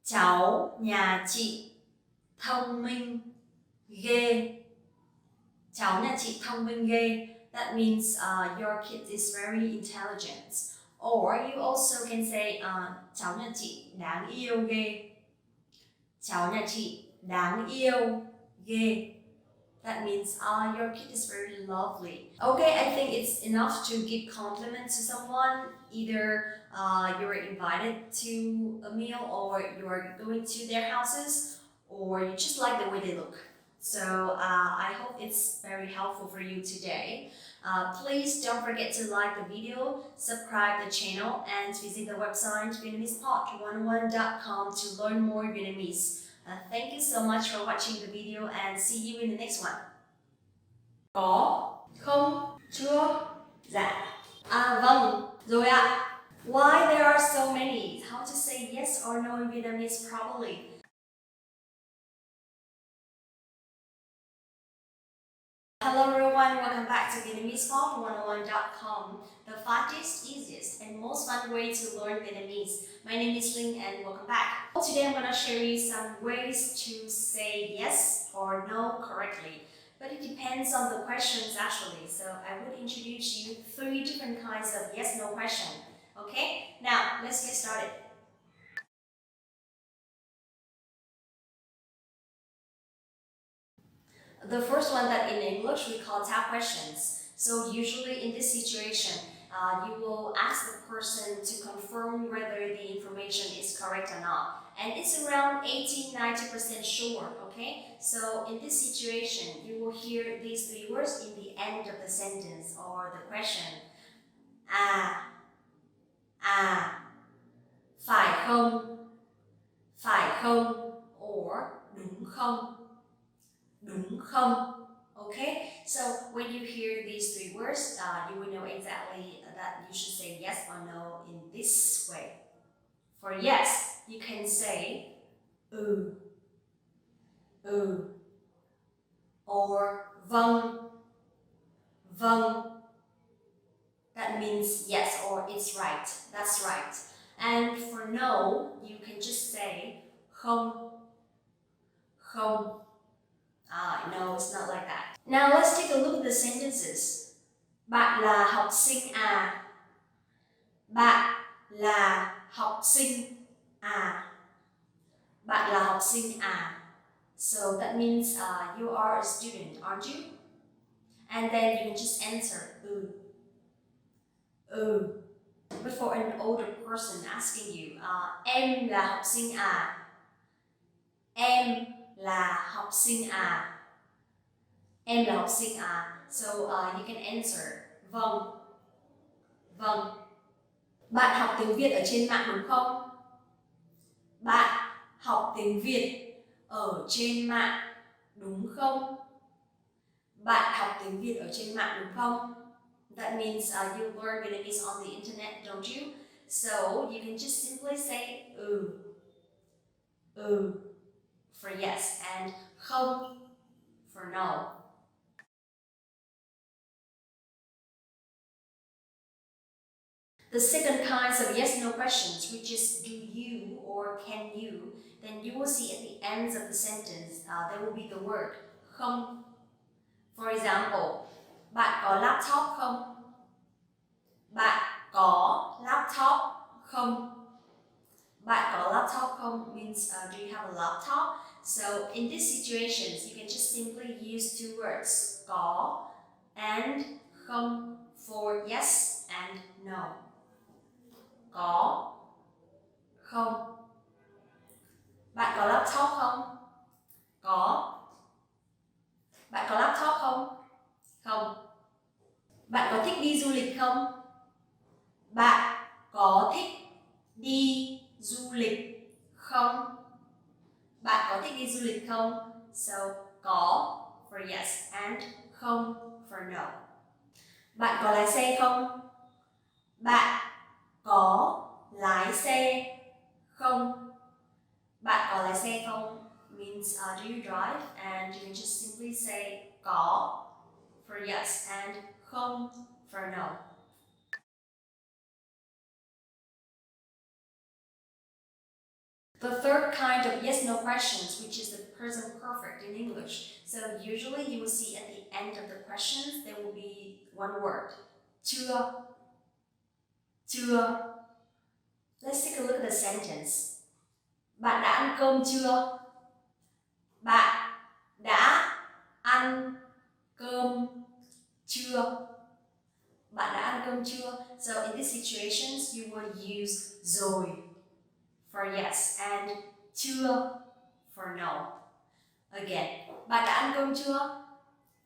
Cháu nhà chị thông minh ghê. Cháu nhà chị thông minh ghê. That means your kid is very intelligent. Or you also can say cháu nhà chị đáng yêu ghê. Cháu nhà chị đáng yêu ghê. That means your kid is very lovely. Okay, I think it's enough to give compliments to someone. Either you're invited to a meal, or you're going to their houses, or you just like the way they look. So I hope it's very helpful for you today. Please don't forget to like the video, subscribe the channel, and visit the website VietnamesePod101.com to learn more Vietnamese. Thank you so much for watching the video and see you in the next one. Có, không, chưa, dạ. Vâng, rồi ạ. Why there are so many? How to say yes or no in Vietnamese properly? Hello everyone, welcome back to VietnamesePod101.com, the fastest, easiest, and most fun way to learn Vietnamese. My name is Linh and welcome back. Today I'm going to show you some ways to say yes or no correctly. But it depends on the questions actually, so I would introduce you 3 different kinds of yes-no question. Okay, now let's get started. The first one that in English we call tap questions. So usually in this situation, you will ask the person to confirm whether the information is correct or not. And it's around 80-90% sure, okay? So in this situation, you will hear these 3 words in the end of the sentence or the question. Phải không, or đúng không. Đúng không? Okay, so when you hear these 3 words, you will know exactly that you should say yes or no in this way. For yes, you can say ừ, or vâng. That means yes or it's right. That's right. And for no, you can just say không. No, it's not like that. Now let's take a look at the sentences. Bạn là học sinh à? Bạn là học sinh à? Bạn là học sinh à? So that means you are a student, aren't you? And then you can just answer But for an older person asking you, em là học sinh à? Em là học sinh à? Em là học sinh à? So you can answer Vâng. Vâng. Bạn học tiếng Việt ở trên mạng đúng không? Bạn học tiếng Việt ở trên mạng đúng không? Bạn học tiếng Việt ở trên mạng đúng không? That means you learn Vietnamese on the internet, don't you? So you can just simply say for yes and không for no. The second kinds of yes-no questions, which is do you or can you, then you will see at the ends of the sentence there will be the word không. For example, bạn có laptop không? Bạn có laptop không? Bạn có laptop không means do you have a laptop? So in these situations, you can just simply use two words, có and không for yes and no. Có không? Bạn có laptop không? Có. Bạn có laptop không? Không. Bạn có thích đi du lịch không? Bạn có thích đi du lịch không? Bạn có thích đi du lịch không? So, có for yes and không for no. Bạn có lái xe không? Bạn có lái xe không? Bạn có lái xe không means do you drive, and you can just simply say có for yes and không for no. The third kind of yes-no questions, which is the present perfect in English. So usually you will see at the end of the questions there will be one word. Chưa. Chưa. Let's take a look at the sentence. Bạn đã ăn cơm chưa? Bạn đã ăn cơm chưa? Bạn đã ăn cơm chưa? So in these situations you will use rồi for yes and chưa for no. Again, bạn đã ăn cơm chưa?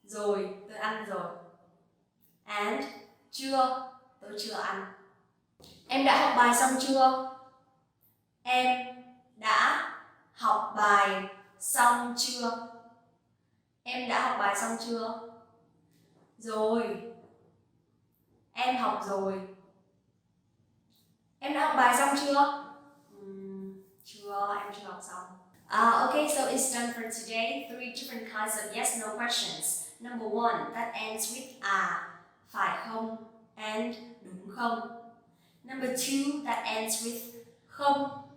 Rồi, tôi ăn rồi. And chưa, tôi chưa ăn. Em đã học bài xong chưa? Em đã học bài xong chưa? Em đã học bài xong chưa? Rồi. Em học rồi. Em đã học bài xong chưa? Chưa, em chưa học xong. Okay, so it's done for today. 3 different kinds of yes-no questions. Number 1, that ends with phải không and đúng không. Number 2, that ends with không,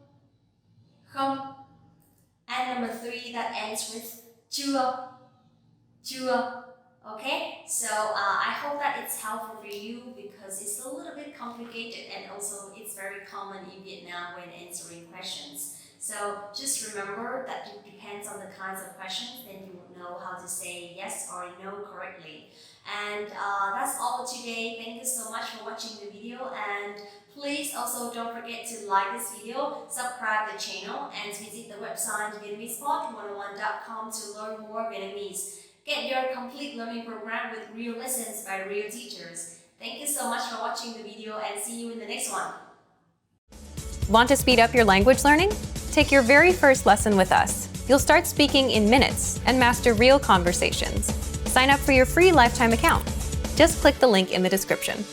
không. And number 3, that ends with chưa, chưa. Okay, so I hope that it's helpful for you because it's a little bit complicated and also it's very common in Vietnam when answering questions. So just remember that it depends on the kinds of questions, then you will know how to say yes or no correctly. And that's all for today. Thank you so much for watching the video, and please also don't forget to like this video, subscribe the channel, and visit the website VietnamesePod101.com to learn more Vietnamese. Get your complete learning program with real lessons by real teachers. Thank you so much for watching the video, and see you in the next one. Want to speed up your language learning? Take your very first lesson with us. You'll start speaking in minutes and master real conversations. Sign up for your free lifetime account. Just click the link in the description.